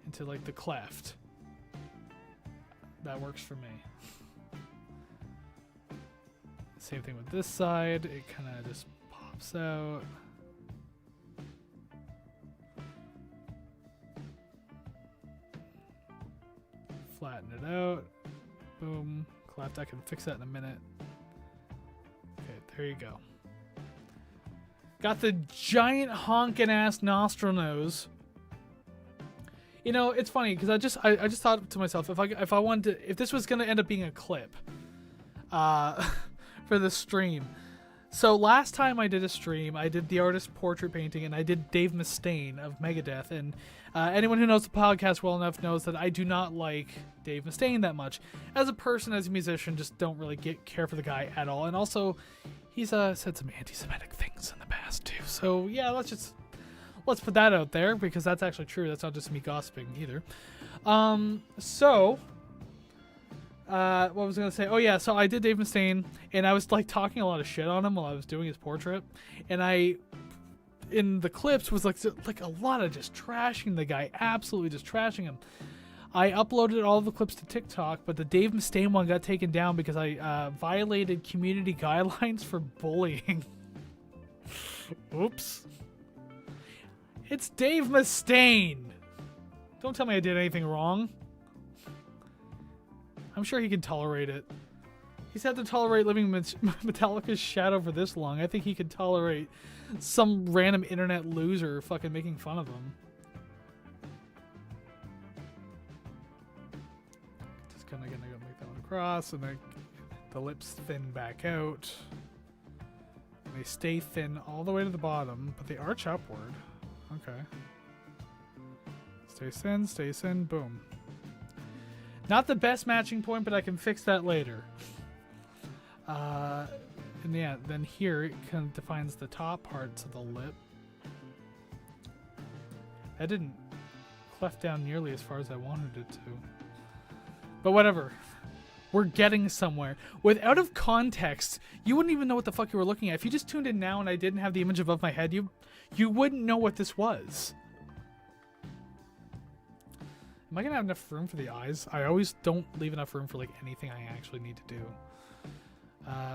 into, like, the cleft. That works for me. Same thing with this side. It kind of just pops out. Flatten it out. Boom. Cleft. I can fix that in a minute. Okay, there you go. Got the giant honking ass nostril nose. You know, it's funny because I just thought to myself, if this was gonna end up being a clip, for the stream, So last time I did a stream, I did the artist portrait painting, and I did Dave Mustaine of Megadeth. And anyone who knows the podcast well enough knows that I do not like Dave Mustaine that much. As a person, as a musician, just don't really care for the guy at all. And also, he's said some anti-Semitic things in the past too. So yeah, let's put that out there, because that's actually true. That's not just me gossiping either. What was I gonna say? Oh yeah, so I did Dave Mustaine, and I was like talking a lot of shit on him while I was doing his portrait, and in the clips was like a lot of just trashing the guy, absolutely just trashing him. I uploaded all the clips to TikTok, but the Dave Mustaine one got taken down because I violated community guidelines for bullying. Oops. It's Dave Mustaine. Don't tell me I did anything wrong. I'm sure he can tolerate it. He's had to tolerate living Metallica's shadow for this long. I think he could tolerate some random internet loser fucking making fun of him. Just kind of gonna go make that one across, and the lips thin back out. And they stay thin all the way to the bottom, but they arch upward. Okay. Stay thin, boom. Not the best matching point, but I can fix that later. And yeah, then here it kind of defines the top parts of the lip. That didn't cleft down nearly as far as I wanted it to. But whatever. We're getting somewhere. With out of context, you wouldn't even know what the fuck you were looking at. If you just tuned in now and I didn't have the image above my head, you wouldn't know what this was. Am I gonna have enough room for the eyes? I always don't leave enough room for like anything I actually need to do.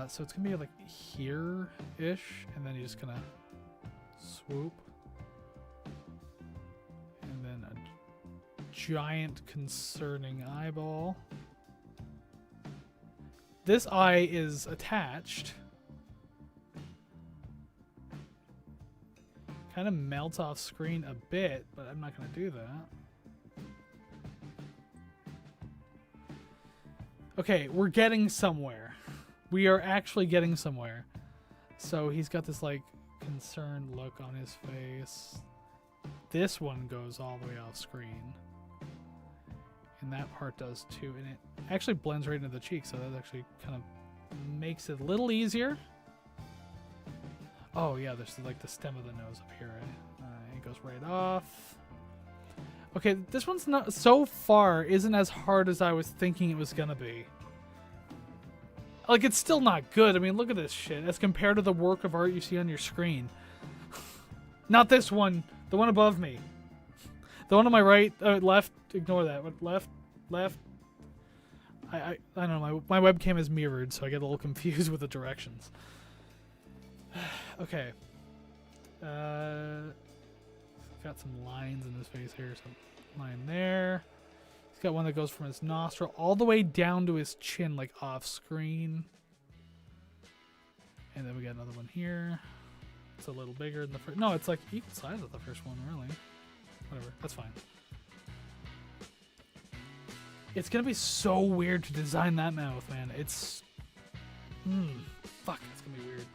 So it's gonna be like here-ish, and then you're just gonna swoop. And then a giant concerning eyeball. This eye is attached. Kind of melts off screen a bit, but I'm not gonna do that. Okay, we're getting somewhere. We are actually getting somewhere. So he's got this like concerned look on his face. This one goes all the way off screen. And that part does too. And it actually blends right into the cheek, so that actually kind of makes it a little easier. Oh yeah, there's like the stem of the nose up here. Right? It goes right off. Okay, this one's not so far isn't as hard as I was thinking it was gonna be. Like, it's still not good. I mean, look at this shit as compared to the work of art you see on your screen. Not this one, the one above me. The one on my right, left. Ignore that. What, left. I don't know. My webcam is mirrored, so I get a little confused with the directions. Okay. Got some lines in his face here. Some line there. He's got one that goes from his nostril all the way down to his chin, like off screen. And then we got another one here. It's a little bigger than the first. No, it's like equal size of the first one, really. Whatever. That's fine. It's gonna be so weird to design that mouth, man. It's... fuck, it's gonna be weird.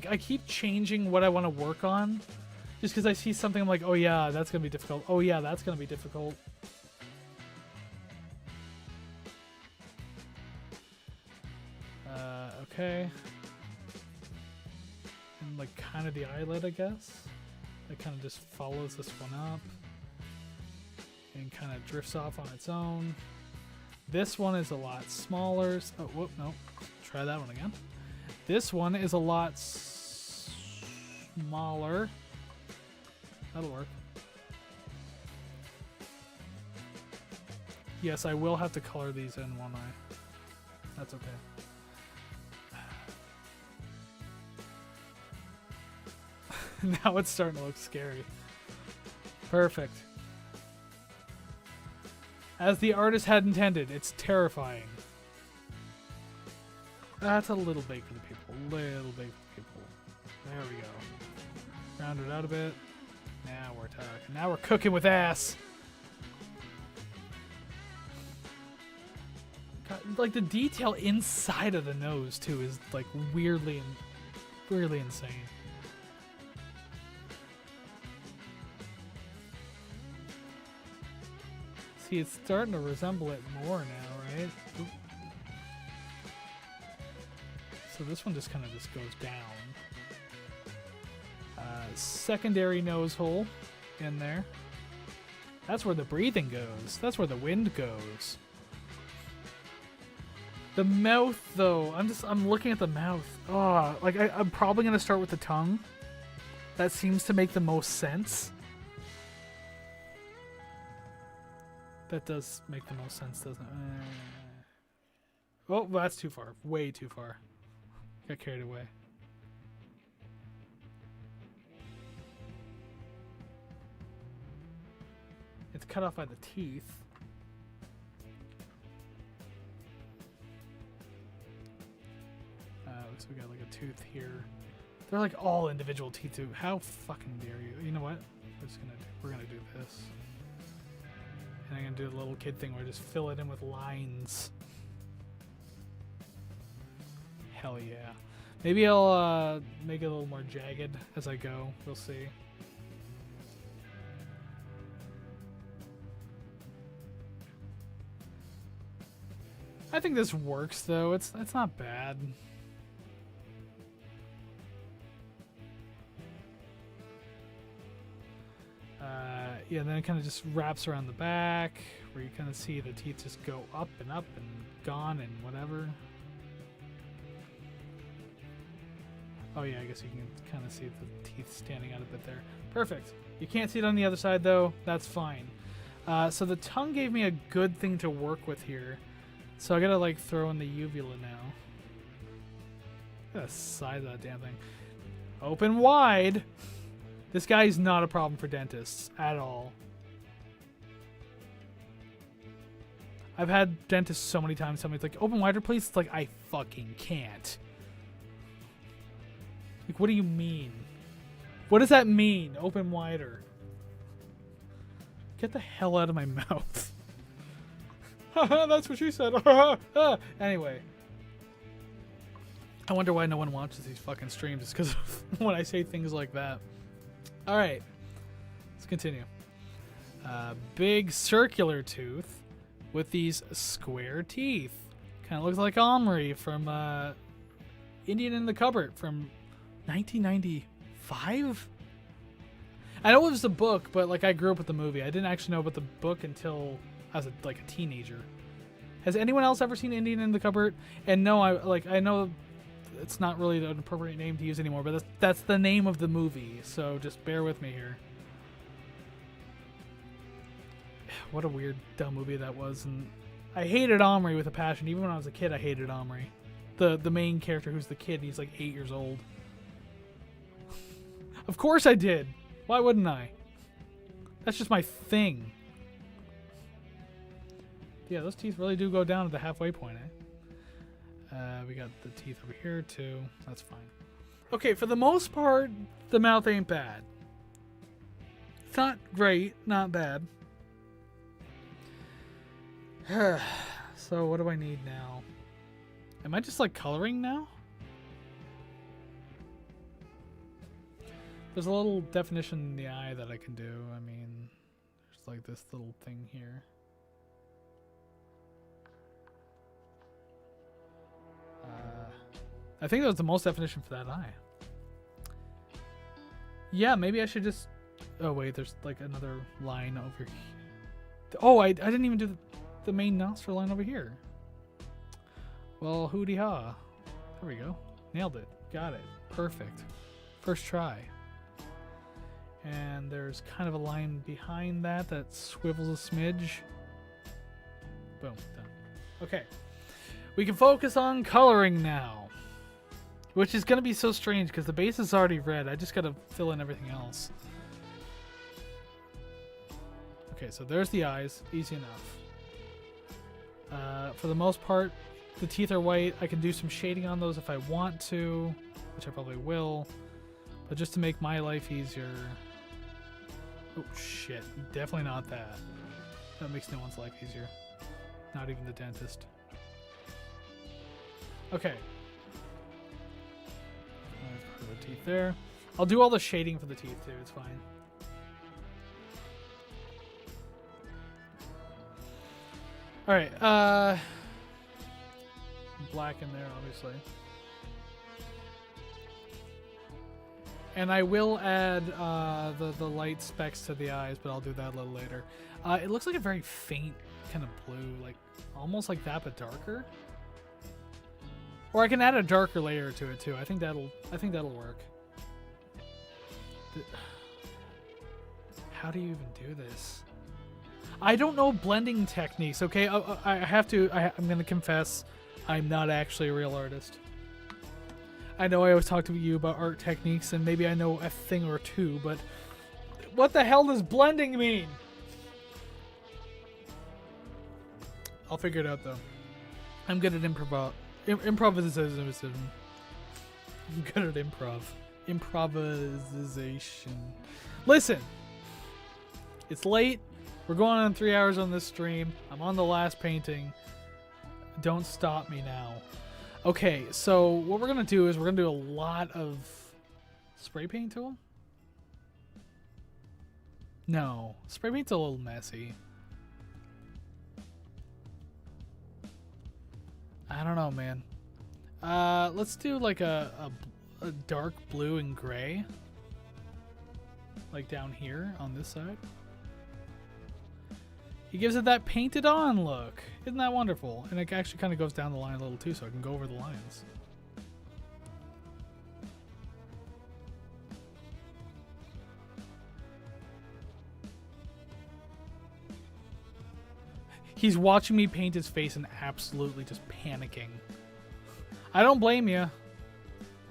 I keep changing what I want to work on, just because I see something I'm like, oh yeah, that's gonna be difficult. Oh yeah, that's gonna be difficult. Okay. And like kind of the eyelid, I guess. It kind of just follows this one up and kind of drifts off on its own. This one is a lot smaller. Oh, whoop, no. Try that one again. This one is a lot smaller. That'll work. Yes, I will have to color these in one eye. That's okay. Now it's starting to look scary. Perfect. As the artist had intended, it's terrifying. That's a little big for the people. Little big for the people. There we go. Round it out a bit. Now we're talking. Now we're cooking with ass. God like the detail inside of the nose too is like weirdly insane. See, it's starting to resemble it more now, right? Oop. So this one just kind of just goes down. Secondary nose hole in there. That's where the breathing goes. That's where the wind goes. The mouth, though, I'm looking at the mouth. Oh, like I'm probably gonna start with the tongue. That seems to make the most sense. That does make the most sense, doesn't it? Oh, that's too far. Way too far. Got carried away. It's cut off by the teeth. So we got like a tooth here. They're like all individual teeth too. How fucking dare you? You know what? We're gonna do this. And I'm gonna do the little kid thing where I just fill it in with lines. Hell yeah. Maybe I'll make it a little more jagged as I go. We'll see. I think this works though. It's not bad. Yeah, then it kind of just wraps around the back, where you kind of see the teeth just go up and gone and whatever. Oh yeah, I guess you can kind of see the teeth standing out a bit there. Perfect. You can't see it on the other side though. That's fine. So the tongue gave me a good thing to work with here. So I gotta like throw in the uvula now. Look at the size of that damn thing. Open wide. This guy's not a problem for dentists at all. I've had dentists so many times tell me, it's like, open wider, please. It's like, I fucking can't. Like, what do you mean? What does that mean? Open wider. Get the hell out of my mouth. Haha, that's what she said. Anyway. I wonder why no one watches these fucking streams. It's because when I say things like that. Alright, let's continue. Big circular tooth with these square teeth. Kind of looks like Omri from Indian in the Cupboard from 1995? I know it was the book, but like I grew up with the movie. I didn't actually know about the book until I was like a teenager. Has anyone else ever seen Indian in the Cupboard? And no, I know it's not really an appropriate name to use anymore, but that's the name of the movie, so just bear with me here. What a weird, dumb movie that was, and I hated Omri with a passion. Even when I was a kid, I hated Omri. The main character who's the kid, he's like 8 years old. Of course I did! Why wouldn't I? That's just my thing. Yeah, those teeth really do go down at the halfway point, eh? We got the teeth over here too. That's fine. Okay, for the most part, the mouth ain't bad. It's not great, not bad. So what do I need now? Am I just like coloring now? There's a little definition in the eye that I can do. I mean, there's like this little thing here. I think that was the most definition for that eye. Yeah, maybe I should just... Oh, wait, there's like another line over here. Oh, I didn't even do the main nostril line over here. Well, hootie ha. There we go. Nailed it. Got it. Perfect. First try. And there's kind of a line behind that that swivels a smidge. Boom. Done. Okay. We can focus on coloring now. Which is going to be so strange because the base is already red. I just got to fill in everything else. Okay, so there's the eyes. Easy enough. For the most part, the teeth are white. I can do some shading on those if I want to, which I probably will. But just to make my life easier... Oh, shit. Definitely not that. That makes no one's life easier. Not even the dentist. Okay. Put the teeth there. I'll do all the shading for the teeth too. It's fine. All right. Black in there, obviously. And I will add the light specks to the eyes, but I'll do that a little later. It looks like a very faint kind of blue, like almost like that, but darker. Or I can add a darker layer to it too. I think that'll work. How do you even do this? I don't know blending techniques. Okay, I'm gonna confess, I'm not actually a real artist. I know I always talk to you about art techniques, and maybe I know a thing or two, but what the hell does blending mean? I'll figure it out though. I'm good at improvisation. I'm good at improvisation. Listen, it's late. We're going on 3 hours on this stream. I'm on the last painting. Don't stop me now. Okay, so what we're gonna do is we're gonna do a lot of spray paint tool. No, spray paint's a little messy. I don't know, man. Let's do like a dark blue and gray, like down here on this side. He gives it that painted on look. Isn't that wonderful? And it actually kind of goes down the line a little too, so I can go over the lines. He's watching me paint his face and absolutely just panicking. I don't blame you.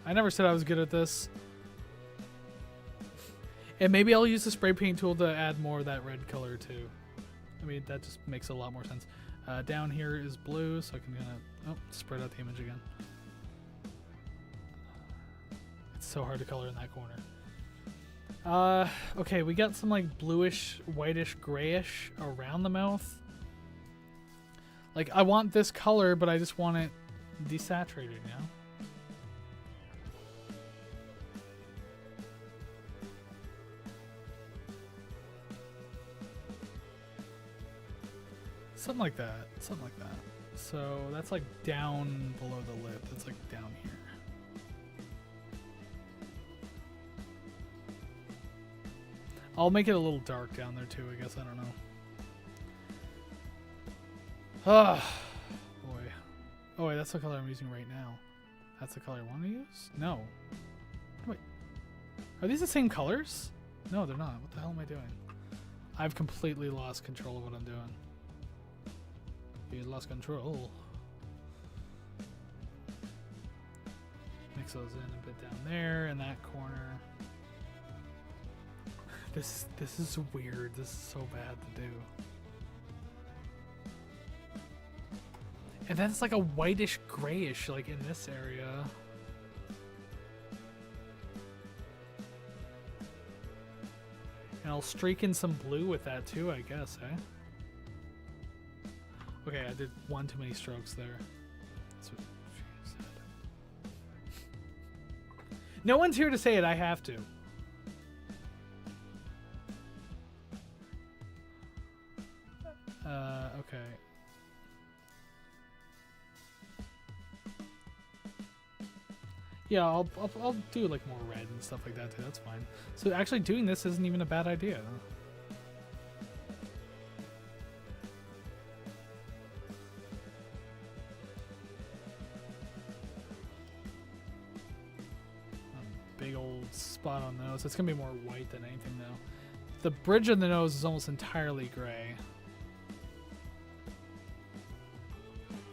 I never said I was good at this. And maybe I'll use the spray paint tool to add more of that red color too. I mean, that just makes a lot more sense. Down here is blue, so I can spread out the image again. It's so hard to color in that corner. Okay, we got some like bluish, whitish, grayish around the mouth. Like, I want this color, but I just want it desaturated, you know? Something like that. Something like that. So that's like down below the lip. That's like down here. I'll make it a little dark down there too, I guess. I don't know. Ah, boy. Oh wait, that's the color I'm using right now. That's the color I want to use? No. Wait. Are these the same colors? No, they're not. What the hell am I doing? I've completely lost control of what I'm doing. You lost control. Mix those in a bit down there in that corner. This is weird. This is so bad to do. And then it's like a whitish grayish like in this area. And I'll streak in some blue with that too, I guess, eh? Okay, I did one too many strokes there. That's what she said. No one's here to say it, I have to. Okay. Yeah, I'll do like more red and stuff like that too, that's fine. So actually doing this isn't even a bad idea. Big old spot on the nose. It's gonna be more white than anything though. The bridge of the nose is almost entirely gray.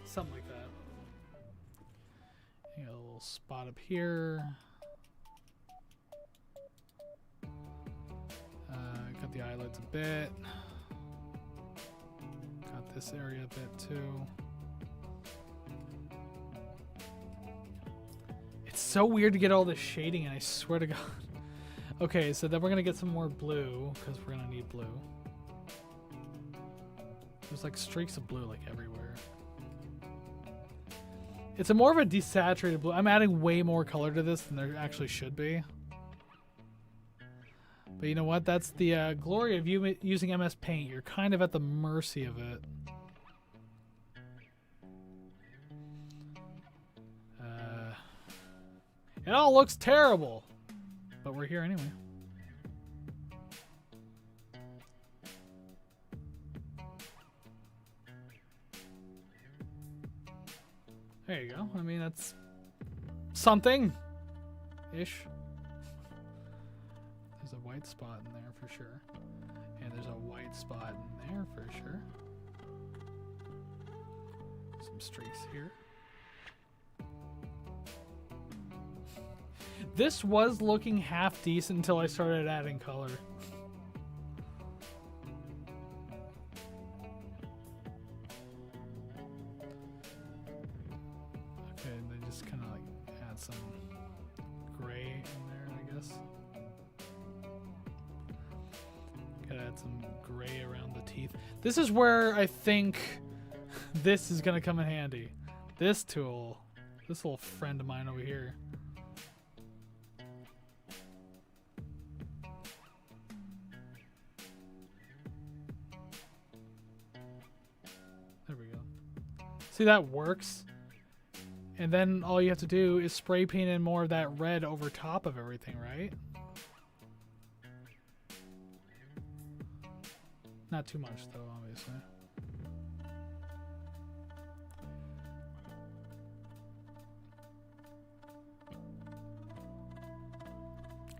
Something like that. You got a little spot up here. Got the eyelids a bit. Got this area a bit too. It's so weird to get all this shading, and I swear to God. Okay, so then we're gonna get some more blue because we're gonna need blue. There's like streaks of blue like everywhere. It's a more of a desaturated blue. I'm adding way more color to this than there actually should be. But you know what? That's the glory of you using MS Paint. You're kind of at the mercy of it. It all looks terrible. But we're here anyway. There you go. I mean, that's something-ish. There's a white spot in there for sure. And there's a white spot in there for sure. Some streaks here. This was looking half decent until I started adding color. Okay, they just kind of like add some gray in there, I guess. Gotta add some gray around the teeth. This is where I think this is gonna come in handy. This tool, this little friend of mine over here. There we go. See, that works. And then all you have to do is spray paint in more of that red over top of everything, right? Not too much, though, obviously.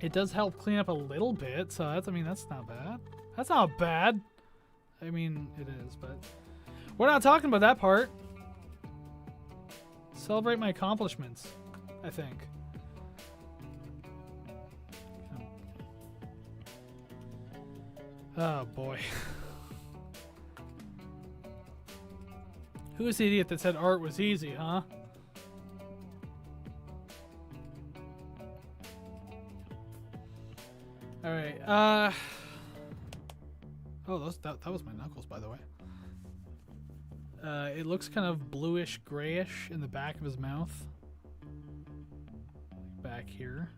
It does help clean up a little bit, so that's, I mean, that's not bad. That's not bad. I mean, it is, but we're not talking about that part. Celebrate my accomplishments, I think. Oh boy. Who was the idiot that said art was easy, huh? Alright, oh, that was my knuckles, by the way. It looks kind of bluish grayish in the back of his mouth. Back here.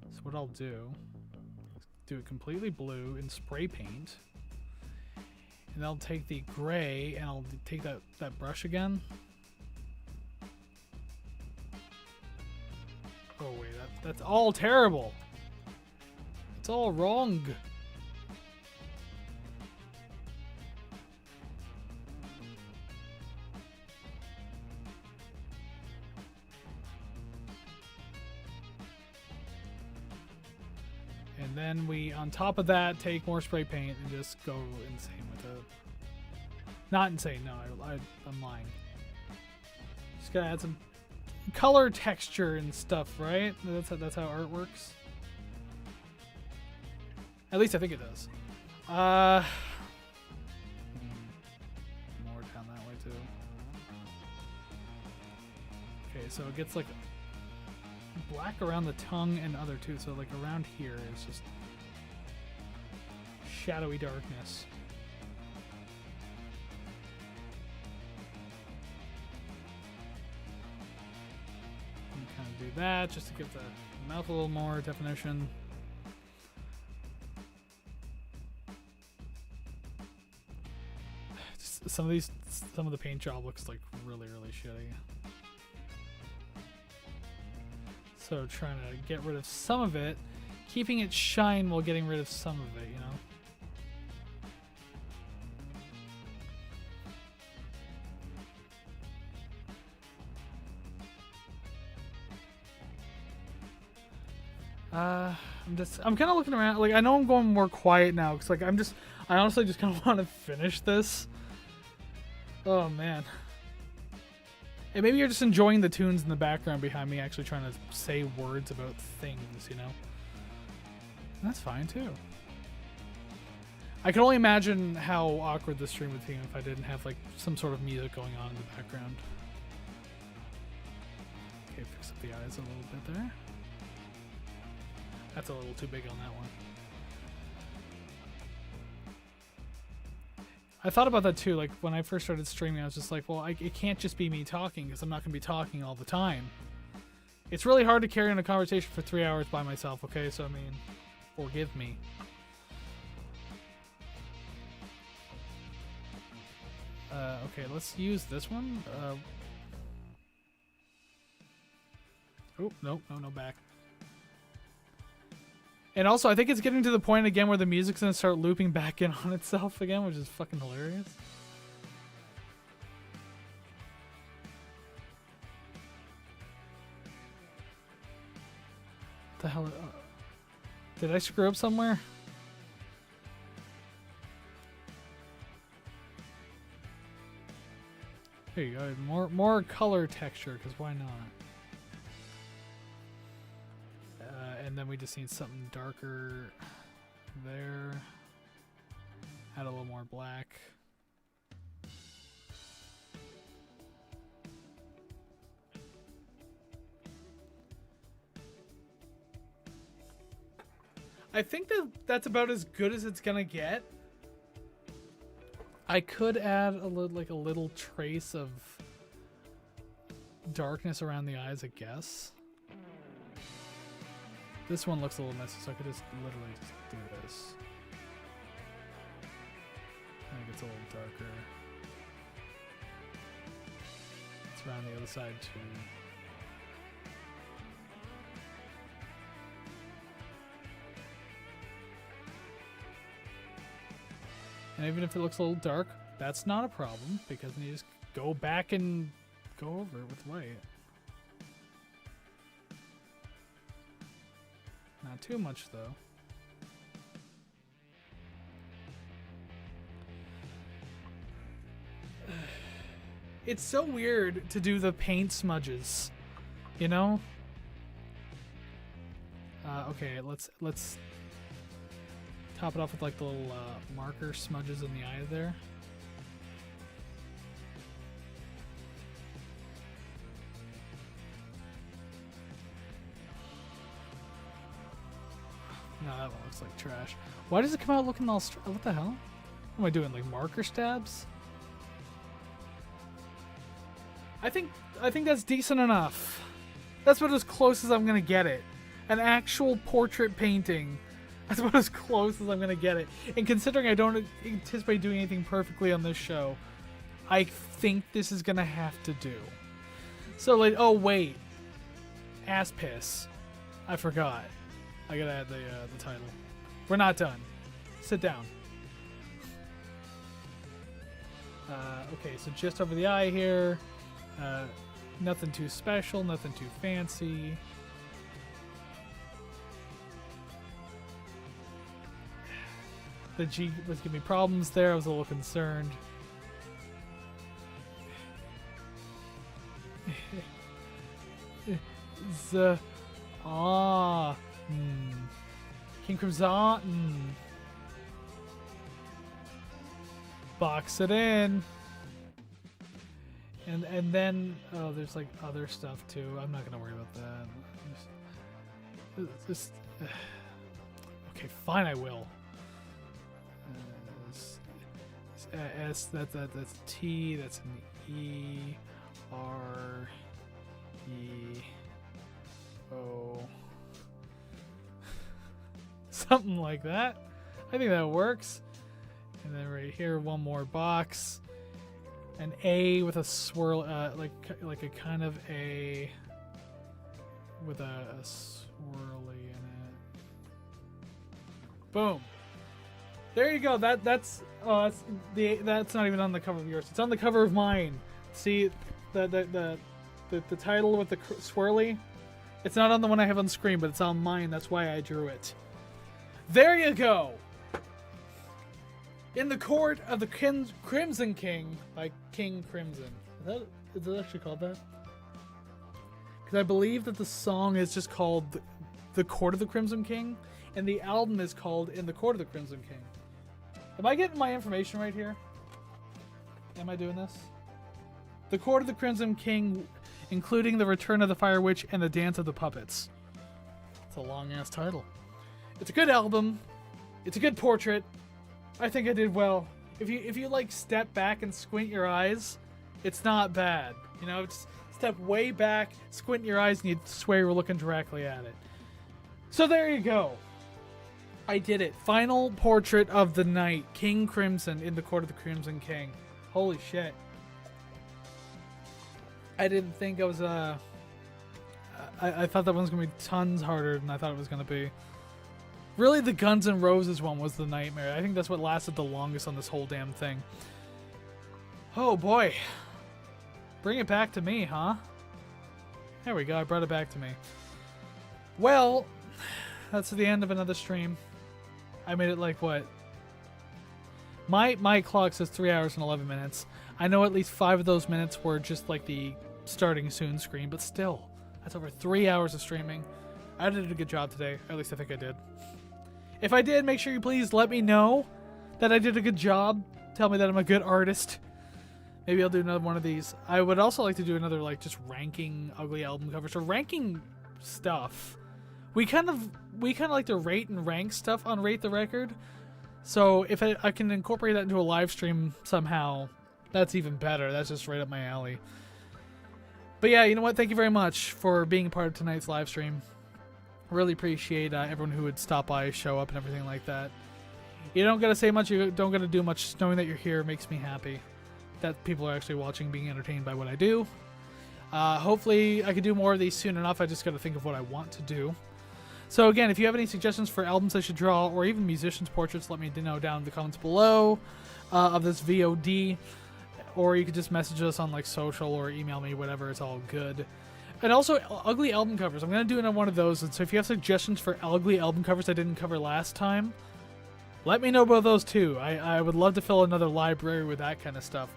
So what I'll do is do it completely blue in spray paint. And I'll take the gray and I'll take that brush again. Oh wait, that's all terrible. It's all wrong. And then we, on top of that, take more spray paint and just go insane with it. Not insane, no, I'm lying. Just gotta add some color texture and stuff, right? That's how art works. At least I think it does. More down that way too. Okay, so it gets like black around the tongue and other too, so like around here is just shadowy darkness. And kind of do that just to give the mouth a little more definition. Just some of the paint job looks like really shitty. So trying to get rid of some of it, keeping it shine while getting rid of some of it, you know? I'm kind of looking around, like, I know I'm going more quiet now, because, like, I honestly just kind of want to finish this. Oh, man. And maybe you're just enjoying the tunes in the background behind me actually trying to say words about things, you know? And that's fine, too. I can only imagine how awkward this stream would seem if I didn't have, like, some sort of music going on in the background. Okay, fix up the eyes a little bit there. That's a little too big on that one. I thought about that too. Like when I first started streaming, I was just like, well, it can't just be me talking because I'm not going to be talking all the time. It's really hard to carry on a conversation for 3 hours by myself, okay? So, I mean, forgive me. Okay, let's use this one. Oh, no, back. And also, I think it's getting to the point again where the music's going to start looping back in on itself again, which is fucking hilarious. The hell? Did I screw up somewhere? There you go. More color texture, because why not? And then we just need something darker there. Add a little more black. I think that's about as good as it's gonna get. I could add a little trace of darkness around the eyes, I guess. This one looks a little messy, so I could just literally just do this. I think it's a little darker. It's around the other side too. And even if it looks a little dark, that's not a problem, because then you just go back and go over it with white. Not too much, though. It's so weird to do the paint smudges, you know? Okay, let's top it off with like the little marker smudges in the eye there. No, that one looks like trash. Why does it come out looking all what the hell? What am I doing, like marker stabs? I think that's decent enough. That's about as close as I'm gonna get it. An actual portrait painting. That's about as close as I'm gonna get it. And considering I don't anticipate doing anything perfectly on this show, I think this is gonna have to do. So like, oh wait, ass piss. I forgot. I gotta add the title. We're not done. Sit down. Okay, so just over the eye here. Nothing too special, nothing too fancy. The G was giving me problems there. I was a little concerned. King Crimson. Box it in. And then there's like other stuff too. I'm not gonna worry about that. Just okay, fine. I will. S that's T. That's an E. R. E. O. Something like that. I think that works. And then right here, one more box. An A with a swirl, like a kind of A with a swirly in it. Boom. There you go. That's not even on the cover of yours. It's on the cover of mine. See the title with the swirly. It's not on the one I have on screen, but it's on mine. That's why I drew it. There you go. In the Court of the Crimson King by King Crimson. Is it actually called that? Because I believe that the song is just called The Court of the Crimson King, and the album is called In the Court of the Crimson King. Am I getting my information right here? Am I doing this? The Court of the Crimson King, including The Return of the Fire Witch and The Dance of the Puppets. It's a long-ass title. It's a good album. It's a good portrait. I think I did well if you like step back and squint your eyes, it's not bad. You know, just step way back, squint your eyes, and you'd swear you were looking directly at it. So there you go. I did it. Final portrait of the night. King Crimson in the Court of the Crimson King. Holy shit. I didn't think I was I thought that one was gonna be tons harder than I thought it was gonna be. Really, the Guns N' Roses one was the nightmare. I think that's what lasted the longest on this whole damn thing. Oh boy. Bring it back to me, huh? There we go, I brought it back to me. Well, that's the end of another stream. I made it like what? My clock says 3 hours and 11 minutes. I know at least 5 of those minutes were just like the starting soon screen, but still, that's over 3 hours of streaming. I did a good job today. At least I think I did. If I did, make sure you please let me know that I did a good job. Tell me that I'm a good artist. Maybe I'll do another one of these. I would also like to do another, like, just ranking ugly album covers or ranking stuff. We kind of like to rate and rank stuff on Rate the Record. So if I can incorporate that into a live stream somehow, that's even better. That's just right up my alley. But yeah, you know what? Thank you very much for being a part of tonight's live stream. Really appreciate everyone who would stop by, show up, and everything like that. You don't gotta say much, you don't gotta do much. Knowing that you're here makes me happy. That people are actually watching, being entertained by what I do. Hopefully I can do more of these soon enough. I just gotta think of what I want to do. So again, if you have any suggestions for albums I should draw, or even musicians' portraits, let me know down in the comments below of this VOD. Or you could just message us on like social or email me, whatever, it's all good. And also, ugly album covers. I'm going to do another one of those. And so if you have suggestions for ugly album covers I didn't cover last time, let me know about those too. I would love to fill another library with that kind of stuff.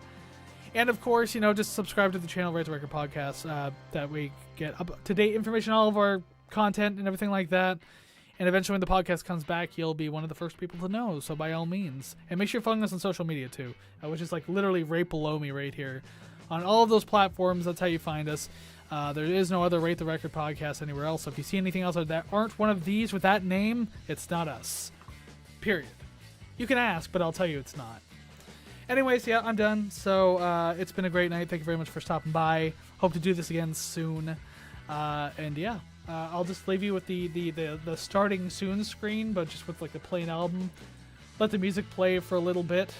And of course, you know, just subscribe to the channel, Rate the Record Podcast, that we get up-to-date information on all of our content and everything like that. And eventually when the podcast comes back, you'll be one of the first people to know. So by all means. And make sure you're following us on social media too, which is like literally right below me right here. On all of those platforms, that's how you find us. There is no other Rate the Record podcast anywhere else. So if you see anything else that aren't one of these with that name, it's not us. Period. You can ask, but I'll tell you it's not. Anyways, yeah, I'm done. So it's been a great night. Thank you very much for stopping by. Hope to do this again soon. And yeah, I'll just leave you with the starting soon screen, but just with like the plain album. Let the music play for a little bit.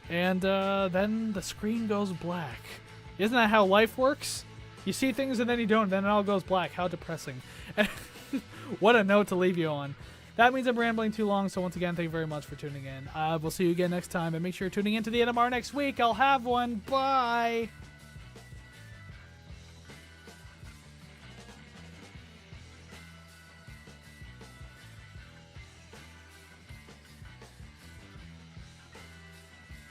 And then the screen goes black. Isn't that how life works? You see things and then you don't, and then it all goes black. How depressing. What a note to leave you on. That means I'm rambling too long, so once again, thank you very much for tuning in. We'll see you again next time, and make sure you're tuning in to the NMR next week. I'll have one. Bye!